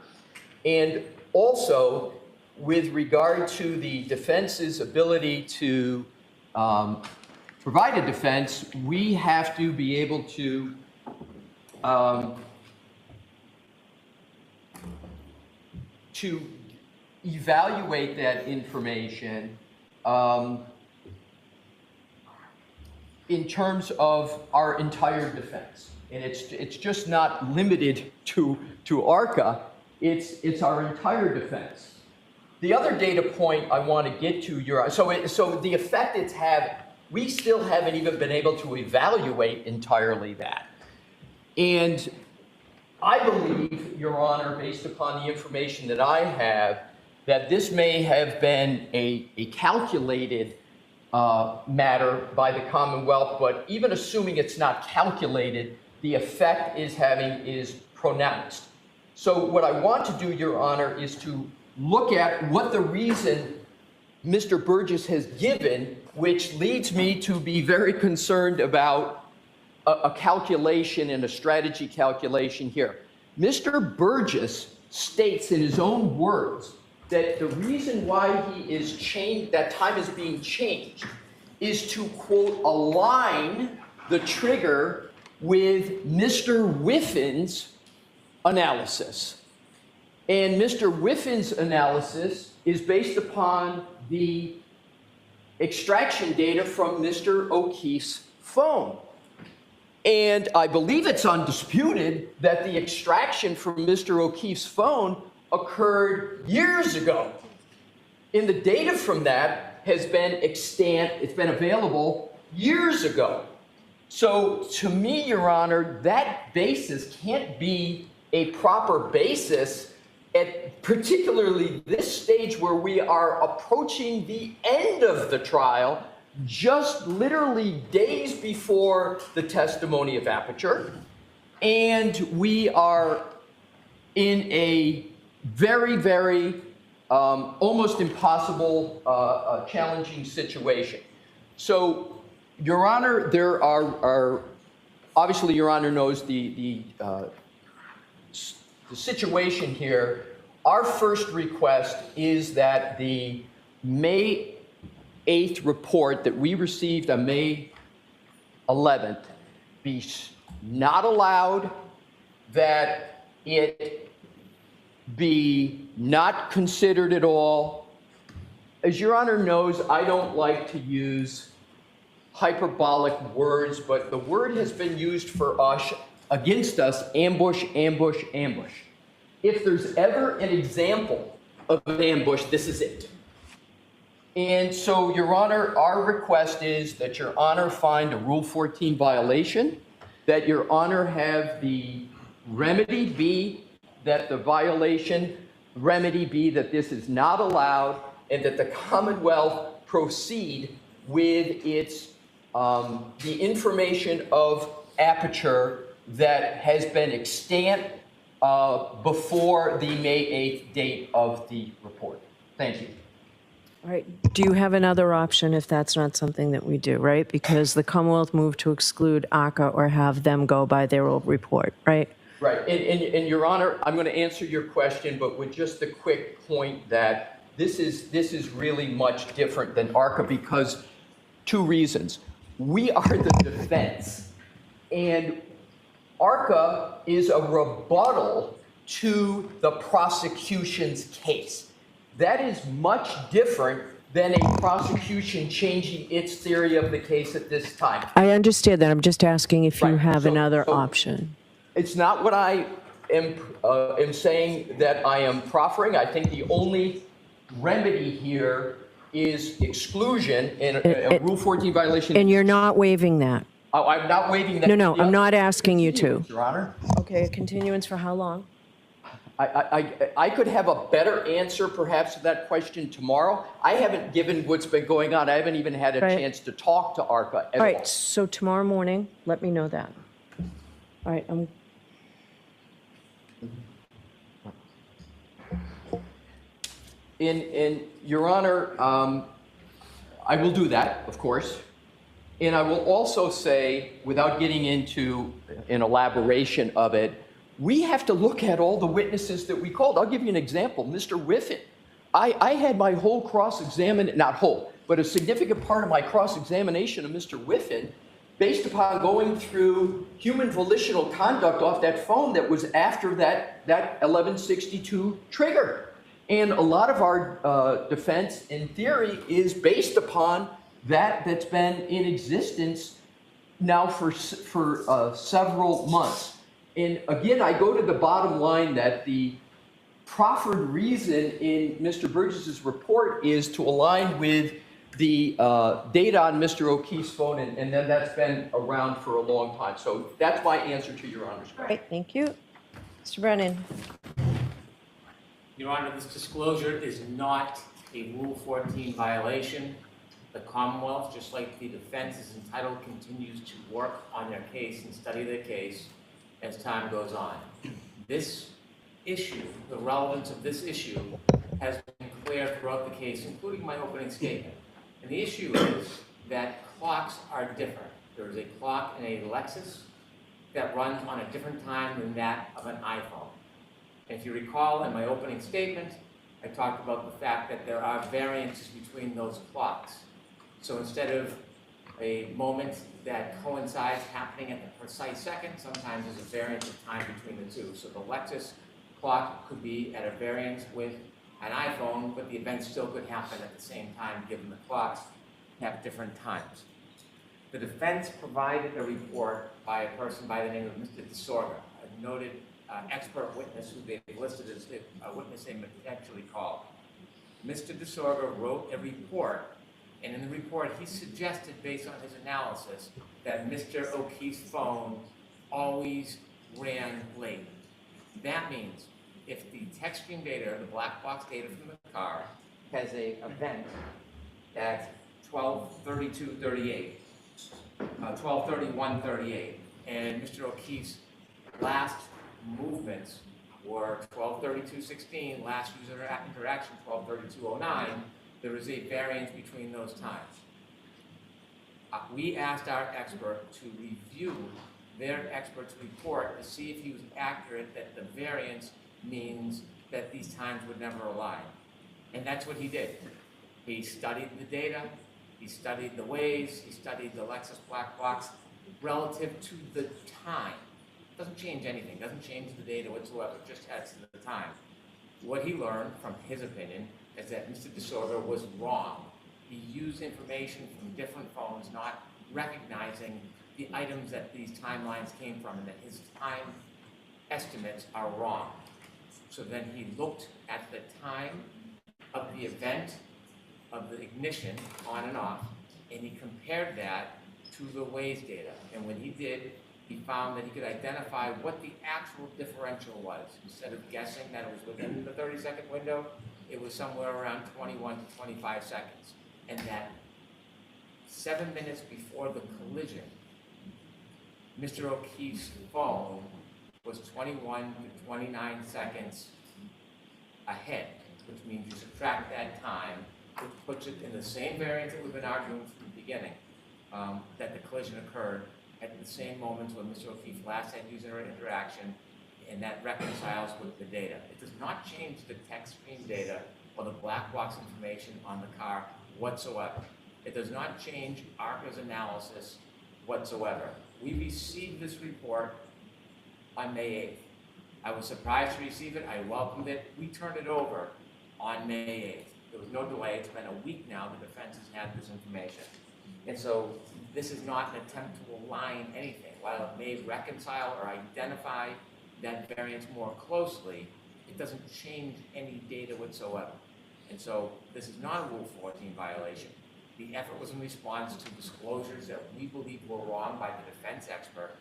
S4: And also, with regard to the defense's ability to provide a defense, we have to be able to evaluate that information in terms of our entire defense. And it's just not limited to ARCA, it's our entire defense. The other data point I want to get to, so the effect it's had, we still haven't even been able to evaluate entirely that. And I believe, Your Honor, based upon the information that I have, that this may have been a calculated matter by the Commonwealth, but even assuming it's not calculated, the effect is pronounced. So what I want to do, Your Honor, is to look at what the reason Mr. Burgess has given, which leads me to be very concerned about a calculation and a strategy calculation here. Mr. Burgess states in his own words that the reason why he is changed, that time is being changed, is to, quote, align the trigger with Mr. Whiffin's analysis. And Mr. Whiffin's analysis is based upon the extraction data from Mr. O'Keefe's phone. And I believe it's undisputed that the extraction from Mr. O'Keefe's phone occurred years ago. And the data from that has been extant, it's been available years ago. So to me, Your Honor, that basis can't be a proper basis at particularly this stage where we are approaching the end of the trial, just literally days before the testimony of Aperture. And we are in a very, very almost impossible, challenging situation. So, Your Honor, there are obviously, Your Honor knows the situation here. Our first request is that the May 8th report that we received on May 11th be not allowed, that it be not considered at all. As Your Honor knows, I don't like to use hyperbolic words, but the word has been used for us, against us, ambush, ambush, ambush. If there's ever an example of an ambush, this is it. And so, Your Honor, our request is that Your Honor find a Rule 14 violation, that Your Honor have the remedy be that the violation remedy be that this is not allowed, and that the Commonwealth proceed with its the information of Aperture that has been extant before the May 8th date of the report. Thank you.
S1: All right, do you have another option if that's not something that we do, right? Because the Commonwealth moved to exclude ACCA or have them go by their old report, right?
S4: Right, and Your Honor, I'm going to answer your question, but with just the quick point that this is really much different than ARCA because two reasons. We are the defense, and ARCA is a rebuttal to the prosecution's case. That is much different than a prosecution changing its theory of the case at this time.
S1: I understand that. I'm just asking if you
S4: Right,
S1: have
S4: so-
S1: another
S4: so-
S1: option.
S4: It's not what I am saying that I am proffering. I think the only remedy here is exclusion and a Rule 14 violation.
S1: And you're not waiving that?
S4: I'm not waiving that.
S1: No, I'm not asking you to.
S4: Your Honor.
S1: Okay, a continuance for how long?
S4: I could have a better answer perhaps to that question tomorrow. I haven't, given what's been going on, I haven't even had a
S1: Right.
S4: chance to talk to ARCA at
S1: All
S4: all.
S1: right, so tomorrow morning, let me know that. All right,
S4: Your Honor, I will do that, of course. And I will also say, without getting into an elaboration of it, we have to look at all the witnesses that we called. I'll give you an example. Mr. Whiffen. I had my whole cross-examination, not whole, but a significant part of my cross-examination of Mr. Whiffen based upon going through human volitional conduct off that phone that was after that 1162 trigger. And a lot of our defense in theory is based upon that's been in existence now for several months. And again, I go to the bottom line that the proffered reason in Mr. Burgess's report is to align with the data on Mr. O'Keefe's phone, and then that's been around for a long time. So that's my answer to Your Honor's question.
S1: All right, thank you. Mr. Brennan.
S5: Your Honor, this disclosure is not a Rule 14 violation. The Commonwealth, just like the defense is entitled, continues to work on their case and study their case as time goes on. This issue, the relevance of this issue, has been clear throughout the case, including my opening statement. And the issue is that clocks are different. There is a clock in a Lexus that runs on a different time than that of an iPhone. And if you recall in my opening statement, I talked about the fact that there are variances between those clocks. So instead of a moment that coincides happening at the precise second, sometimes there's a variance of time between the two. So the Lexus clock could be at a variance with an iPhone, but the event still could happen at the same time, given the clocks have different times. The defense provided a report by a person by the name of Mr. DeSorga, a noted expert witness who they've listed as a witness they potentially called. Mr. DeSorga wrote a report, and in the report he suggested, based on his analysis, that Mr. O'Keefe's phone always ran late. That means if the text stream data, the black box data from the car, has an event at 12:32:38, 12:31:38, and Mr. O'Keefe's last movements were 12:32:16, last user interaction 12:32:09, there is a variance between those times. We asked our expert to review their expert's report to see if he was accurate, that the variance means that these times would never align. And that's what he did. He studied the data, he studied the ways, he studied the Lexus black box relative to the time. Doesn't change anything, doesn't change the data whatsoever, just adds to the time. What he learned, from his opinion, is that Mr. DeSorga was wrong. He used information from different phones, not recognizing the items that these timelines came from, and that his time estimates are wrong. So then he looked at the time of the event of the ignition, on and off, and he compared that to the Waze data. And when he did, he found that he could identify what the actual differential was. Instead of guessing that it was within the 30-second window, it was somewhere around 21 to 25 seconds. And that 7 minutes before the collision, Mr. O'Keefe's phone was 21 to 29 seconds ahead, which means you subtract that time, which puts it in the same variance that we've been arguing from the beginning, that the collision occurred at the same moment when Mr. O'Keefe last had user interaction, and that reconciles with the data. It does not change the text stream data or the black box information on the car whatsoever. It does not change ARCA's analysis whatsoever. We received this report on May 8th. I was surprised to receive it. I welcomed it. We turned it over on May 8th. There was no delay. It's been a week now the defense has had this information. And so this is not an attempt to align anything. While it may reconcile or identify that variance more closely, it doesn't change any data whatsoever. And so this is not a Rule 14 violation. The effort was in response to disclosures that we believe were wrong by the defense expert,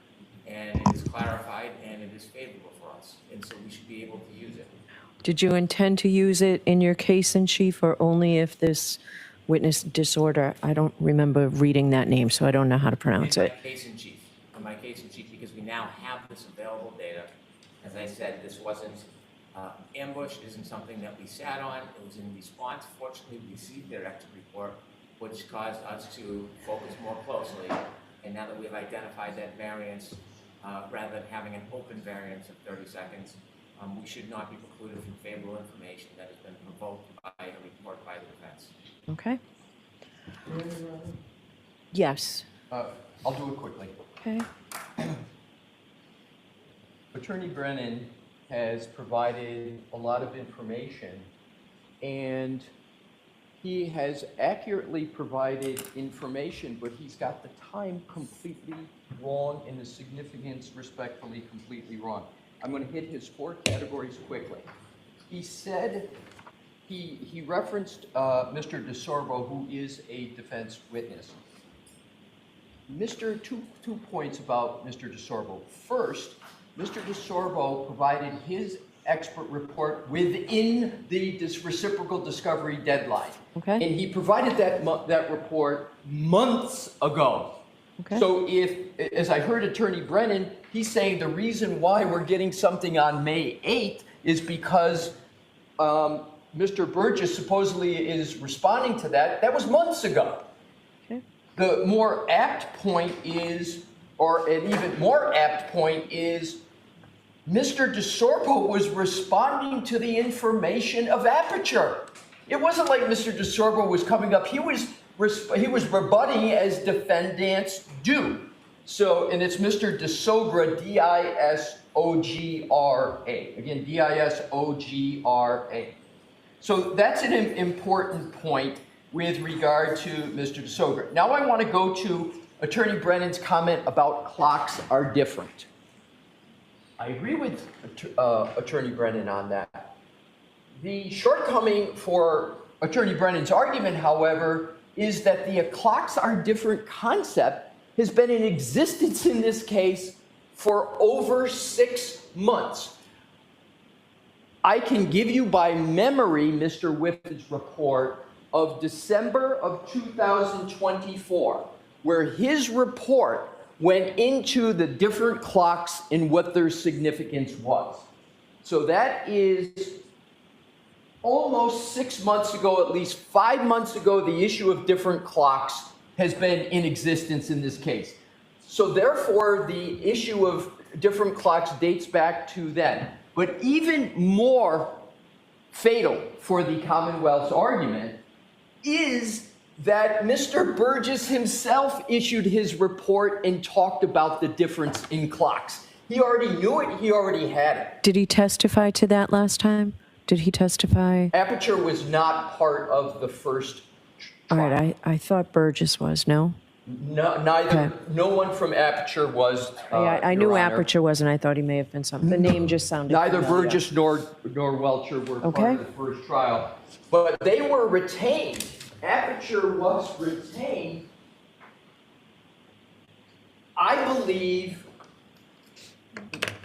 S5: and it is clarified and it is favorable for us. And so we should be able to use it.
S1: Did you intend to use it in your case in chief, or only if this witness disorder? I don't remember reading that name, so I don't know how to pronounce it.
S5: On my case in chief, because we now have this available data. As I said, this wasn't Ambush isn't something that we sat on. It was in response. Fortunately, we received their expert report, which caused us to focus more closely. And now that we've identified that variance, rather than having an open variance of 30 seconds, we should not be precluded from favorable information that has been provoked by a report by the defense.
S1: Okay. Yes.
S4: I'll do it quickly.
S1: Okay.
S4: Attorney Brennan has provided a lot of information, and he has accurately provided information, but he's got the time completely wrong and the significance respectfully completely wrong. I'm going to hit his 4 categories quickly. He said, he referenced Mr. DeSorbo, who is a defense witness. Two points about Mr. DeSorbo. First, Mr. DeSorbo provided his expert report within the reciprocal discovery deadline.
S1: Okay.
S4: And he provided that report months ago.
S1: Okay.
S4: So as I heard Attorney Brennan, he's saying the reason why we're getting something on May 8th is because Mr. Burgess supposedly is responding to that. That was months ago.
S1: Okay.
S4: The more apt point is, or an even more apt point is, Mr. DeSorbo was responding to the information of Aperture. It wasn't like Mr. DeSorbo was coming up. He was rebutting as defendants do. So, and it's Mr. DeSogra, D-I-S-O-G-R-A. Again, D-I-S-O-G-R-A. So that's an important point with regard to Mr. DeSogra. Now I want to go to Attorney Brennan's comment about clocks are different. I agree with Attorney Brennan on that. The shortcoming for Attorney Brennan's argument, however, is that the clocks are different concept has been in existence in this case for over 6 months. I can give you by memory Mr. Whiffen's report of December of 2024, where his report went into the different clocks and what their significance was. So that is almost 6 months ago, at least 5 months ago, the issue of different clocks has been in existence in this case. So therefore, the issue of different clocks dates back to then. But even more fatal for the Commonwealth's argument is that Mr. Burgess himself issued his report and talked about the difference in clocks. He already knew it, he already had it.
S1: Did he testify to that last time? Did he testify?
S4: Aperture was not part of the first
S1: All
S4: trial.
S1: right, I thought Burgess was, no?
S4: No, neither,
S1: Okay.
S4: no one from Aperture was,
S1: I knew
S4: Your Honor.
S1: Aperture wasn't, I thought he may have been something. The name just sounded
S4: Neither
S1: familiar.
S4: Burgess nor Welcher were
S1: Okay.
S4: part of the first trial, but they were retained. Aperture was retained, I believe,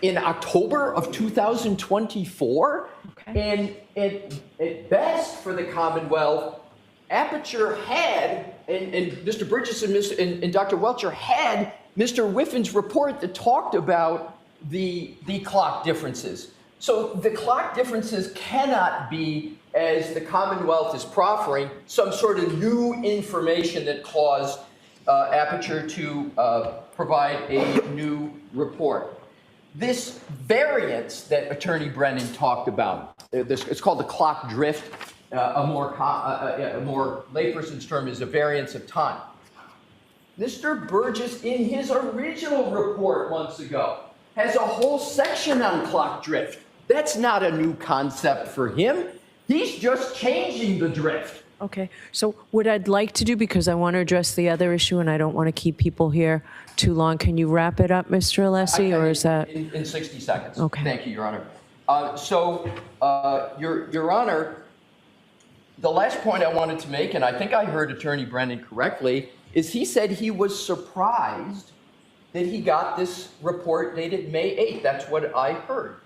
S4: in October of 2024.
S1: Okay.
S4: And at best for the Commonwealth, Aperture had, and Mr. Burgess and Dr. Welcher had Mr. Whiffen's report that talked about the clock differences. So the clock differences cannot be, as the Commonwealth is proffering, some sort of new information that caused Aperture to provide a new report. This variance that Attorney Brennan talked about, it's called the clock drift. A more layperson's term is a variance of time. Mr. Burgess, in his original report months ago, has a whole section on clock drift. That's not a new concept for him. He's just changing the drift.
S1: Okay, so what I'd like to do, because I want to address the other issue and I don't want to keep people here too long, can you wrap it up, Mr. Alessi, or is that?
S4: In 60 seconds.
S1: Okay.
S4: Thank you, Your Honor. Your Honor, the last point I wanted to make, and I think I heard Attorney Brennan correctly, is he said he was surprised that he got this report dated May 8th. That's what I heard.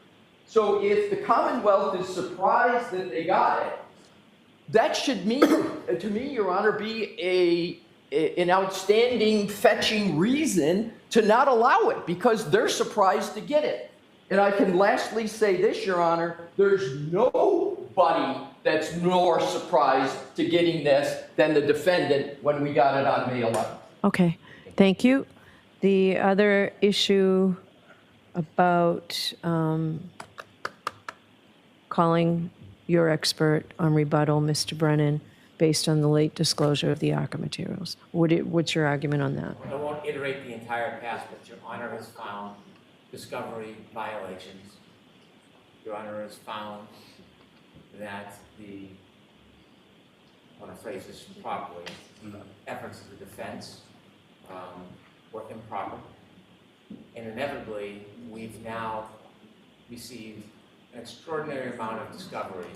S4: So if the Commonwealth is surprised that they got it, that should mean, to me, Your Honor, be an outstanding, fetching reason to not allow it, because they're surprised to get it. And I can lastly say this, Your Honor, there's nobody that's more surprised to getting this than the defendant when we got it on May 11th.
S1: Okay, thank you. The other issue about calling your expert on rebuttal, Mr. Brennan, based on the late disclosure of the ARCA materials. What's your argument on that?
S5: I won't iterate the entire past, but Your Honor has found discovery violations. Your Honor has found that I want to phrase this properly, the efforts of the defense were improper. And inevitably, we've now received an extraordinary amount of discovery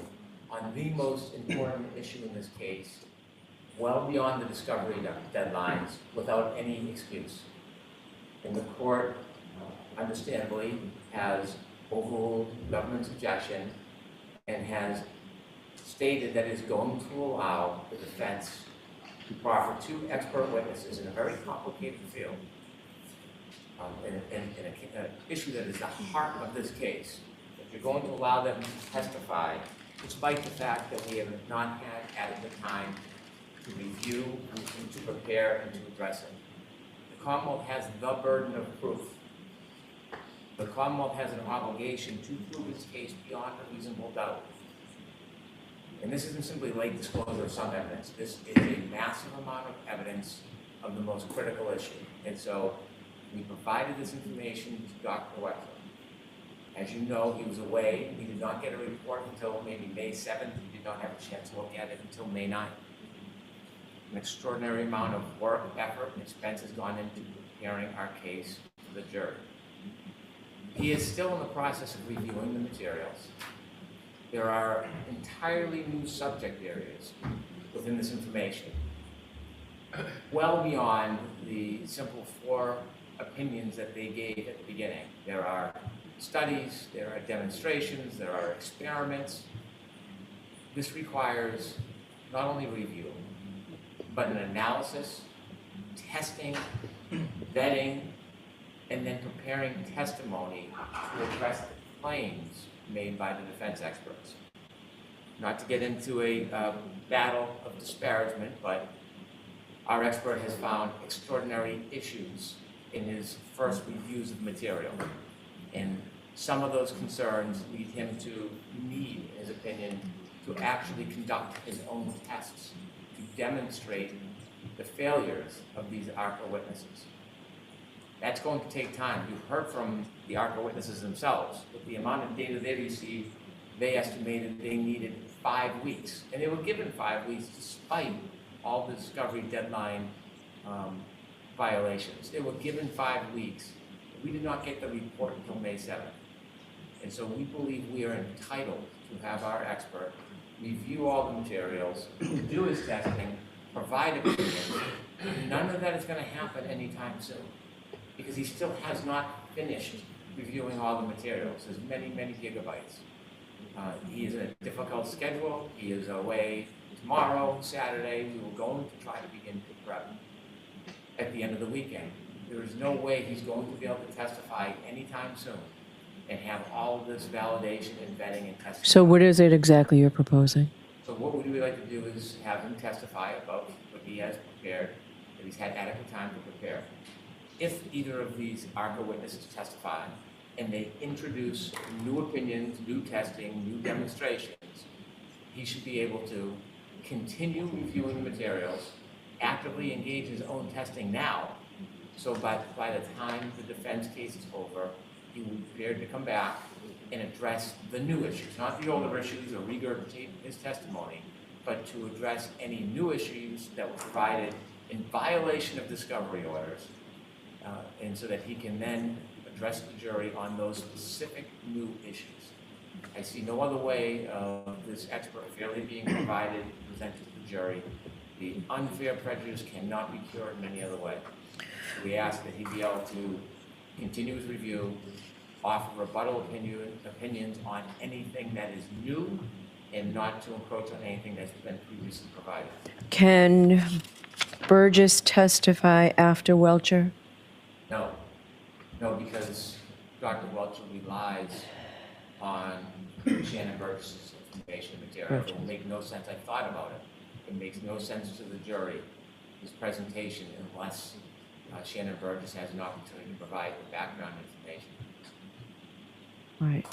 S5: on the most important issue in this case, well beyond the discovery deadlines, without any excuse. And the court, understandably, has overruled government's objection and has stated that it is going to allow the defense to proffer 2 expert witnesses in a very complicated field, in an issue that is the heart of this case. If you're going to allow them to testify, despite the fact that we have not had adequate time to review, and to prepare, and to address it. The Commonwealth has the burden of proof. The Commonwealth has an obligation to prove its case beyond a reasonable doubt. And this isn't simply late disclosure of some evidence. This is a massive amount of evidence of the most critical issue. And so we provided this information to Dr. Wexler. As you know, he was away. We did not get a report until maybe May 7th. We did not have a chance to look at it until May 9th. An extraordinary amount of work, effort, and expense has gone into preparing our case to the jury. He is still in the process of reviewing the materials. There are entirely new subject areas within this information, well beyond the simple 4 opinions that they gave at the beginning. There are studies, there are demonstrations, there are experiments. This requires not only review, but an analysis, testing, vetting, and then preparing testimony to address the claims made by the defense experts. Not to get into a battle of disparagement, but our expert has found extraordinary issues in his first reviews of material. And some of those concerns lead him to need, in his opinion, to actually conduct his own tests to demonstrate the failures of these ARCA witnesses. That's going to take time. You've heard from the ARCA witnesses themselves. With the amount of data they received, they estimated they needed 5 weeks. And they were given 5 weeks despite all the discovery deadline violations. They were given 5 weeks. We did not get the report until May 7th. And so we believe we are entitled to have our expert review all the materials, do his testing, provide opinions. None of that is going to happen anytime soon, because he still has not finished reviewing all the materials. There's many, many gigabytes. He is in a difficult schedule. He is away tomorrow, Saturday. We will go to try to begin to prep at the end of the weekend. There is no way he's going to be able to testify anytime soon and have all of this validation and vetting and testing.
S1: So what is it exactly you're proposing?
S5: So what we would like to do is have him testify about what he has prepared, that he's had adequate time to prepare. If either of these ARCA witnesses testify and they introduce new opinions, new testing, new demonstrations, he should be able to continue reviewing the materials, actively engage his own testing now, so by the time the defense case is over, he will be prepared to come back and address the new issues, not the older issues or regurgitate his testimony, but to address any new issues that were provided in violation of discovery orders, and so that he can then address the jury on those specific new issues. I see no other way of this expert fairly being provided and presented to the jury. The unfair prejudice cannot be cured in any other way. We ask that he be able to continue his review, offer rebuttal opinions on anything that is new, and not to encroach on anything that's been previously provided.
S1: Can Burgess testify after Welcher?
S5: No, because Dr. Welch relies on Shannon Burgess's information and material. It will make no sense. I thought about it. It makes no sense to the jury, his presentation, unless Shannon Burgess has an opportunity to provide the background information.
S1: All right.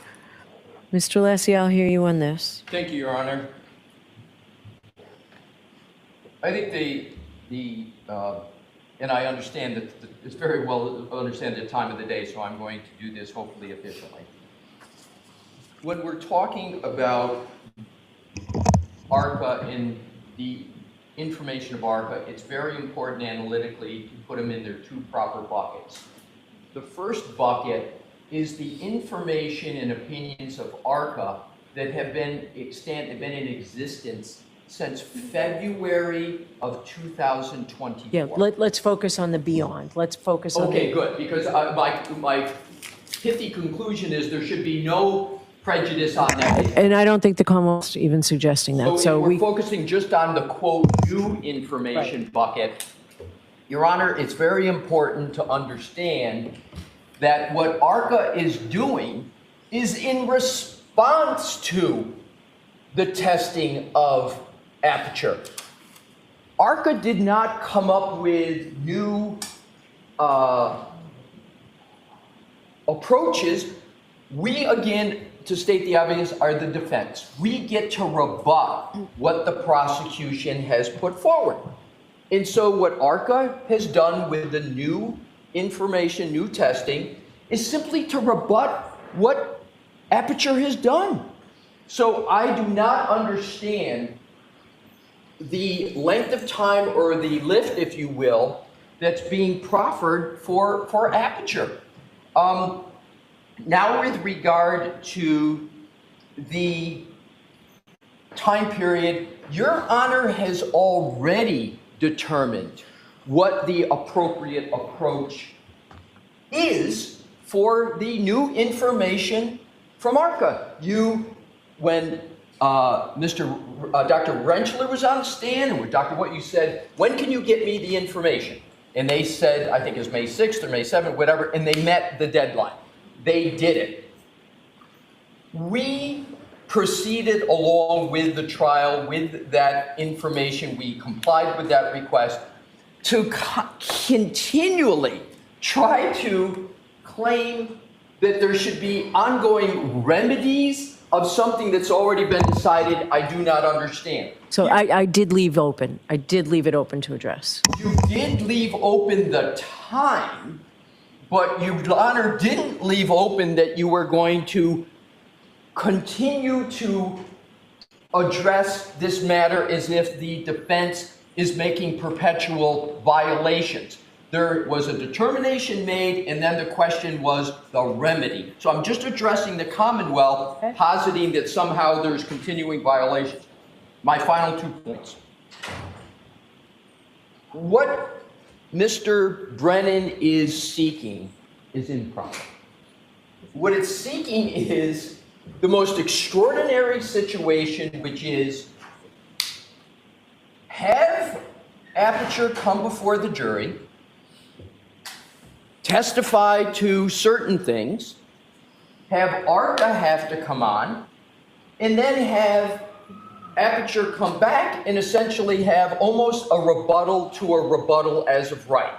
S1: Mr. Lassie, I'll hear you on this.
S4: Thank you, Your Honor. I think and I understand that it's very well understand the time of the day, so I'm going to do this hopefully efficiently. When we're talking about ARPA and the information of ARPA, it's very important analytically to put them in their two proper buckets. The first bucket is the information and opinions of ARPA that have been in existence since February of 2024.
S1: Yeah, let's focus on the beyond. Let's focus on
S4: Okay, good, because my pithy conclusion is there should be no prejudice on that.
S1: And I don't think the Commonwealth's even suggesting that.
S4: So if we're focusing just on the quote new information bucket, Your Honor, it's very important to understand that what ARCA is doing is in response to the testing of aperture. ARCA did not come up with new approaches. We, again, to state the obvious, are the defense. We get to rebut what the prosecution has put forward. And so what ARCA has done with the new information, new testing, is simply to rebut what aperture has done. So I do not understand the length of time or the lift, if you will, that's being proffered for aperture. Now with regard to the time period, Your Honor has already determined what the appropriate approach is for the new information from ARCA. When Dr. Rentschler was on the stand, and with Dr. What you said, when can you get me the information? And they said, I think it was May 6th or May 7th, whatever, and they met the deadline. They did it. We proceeded along with the trial with that information. We complied with that request to continually try to claim that there should be ongoing remedies of something that's already been decided. I do not understand.
S1: So I did leave open. I did leave it open to address.
S4: You did leave open the time, but Your Honor didn't leave open that you were going to continue to address this matter as if the defense is making perpetual violations. There was a determination made, and then the question was the remedy. So I'm just addressing the Commonwealth, positing that somehow there's continuing violations. My final 2 points. What Mr. Brennan is seeking is improper. What it's seeking is the most extraordinary situation, which is have aperture come before the jury, testify to certain things, have ARCA have to come on, and then have aperture come back and essentially have almost a rebuttal to a rebuttal as of right.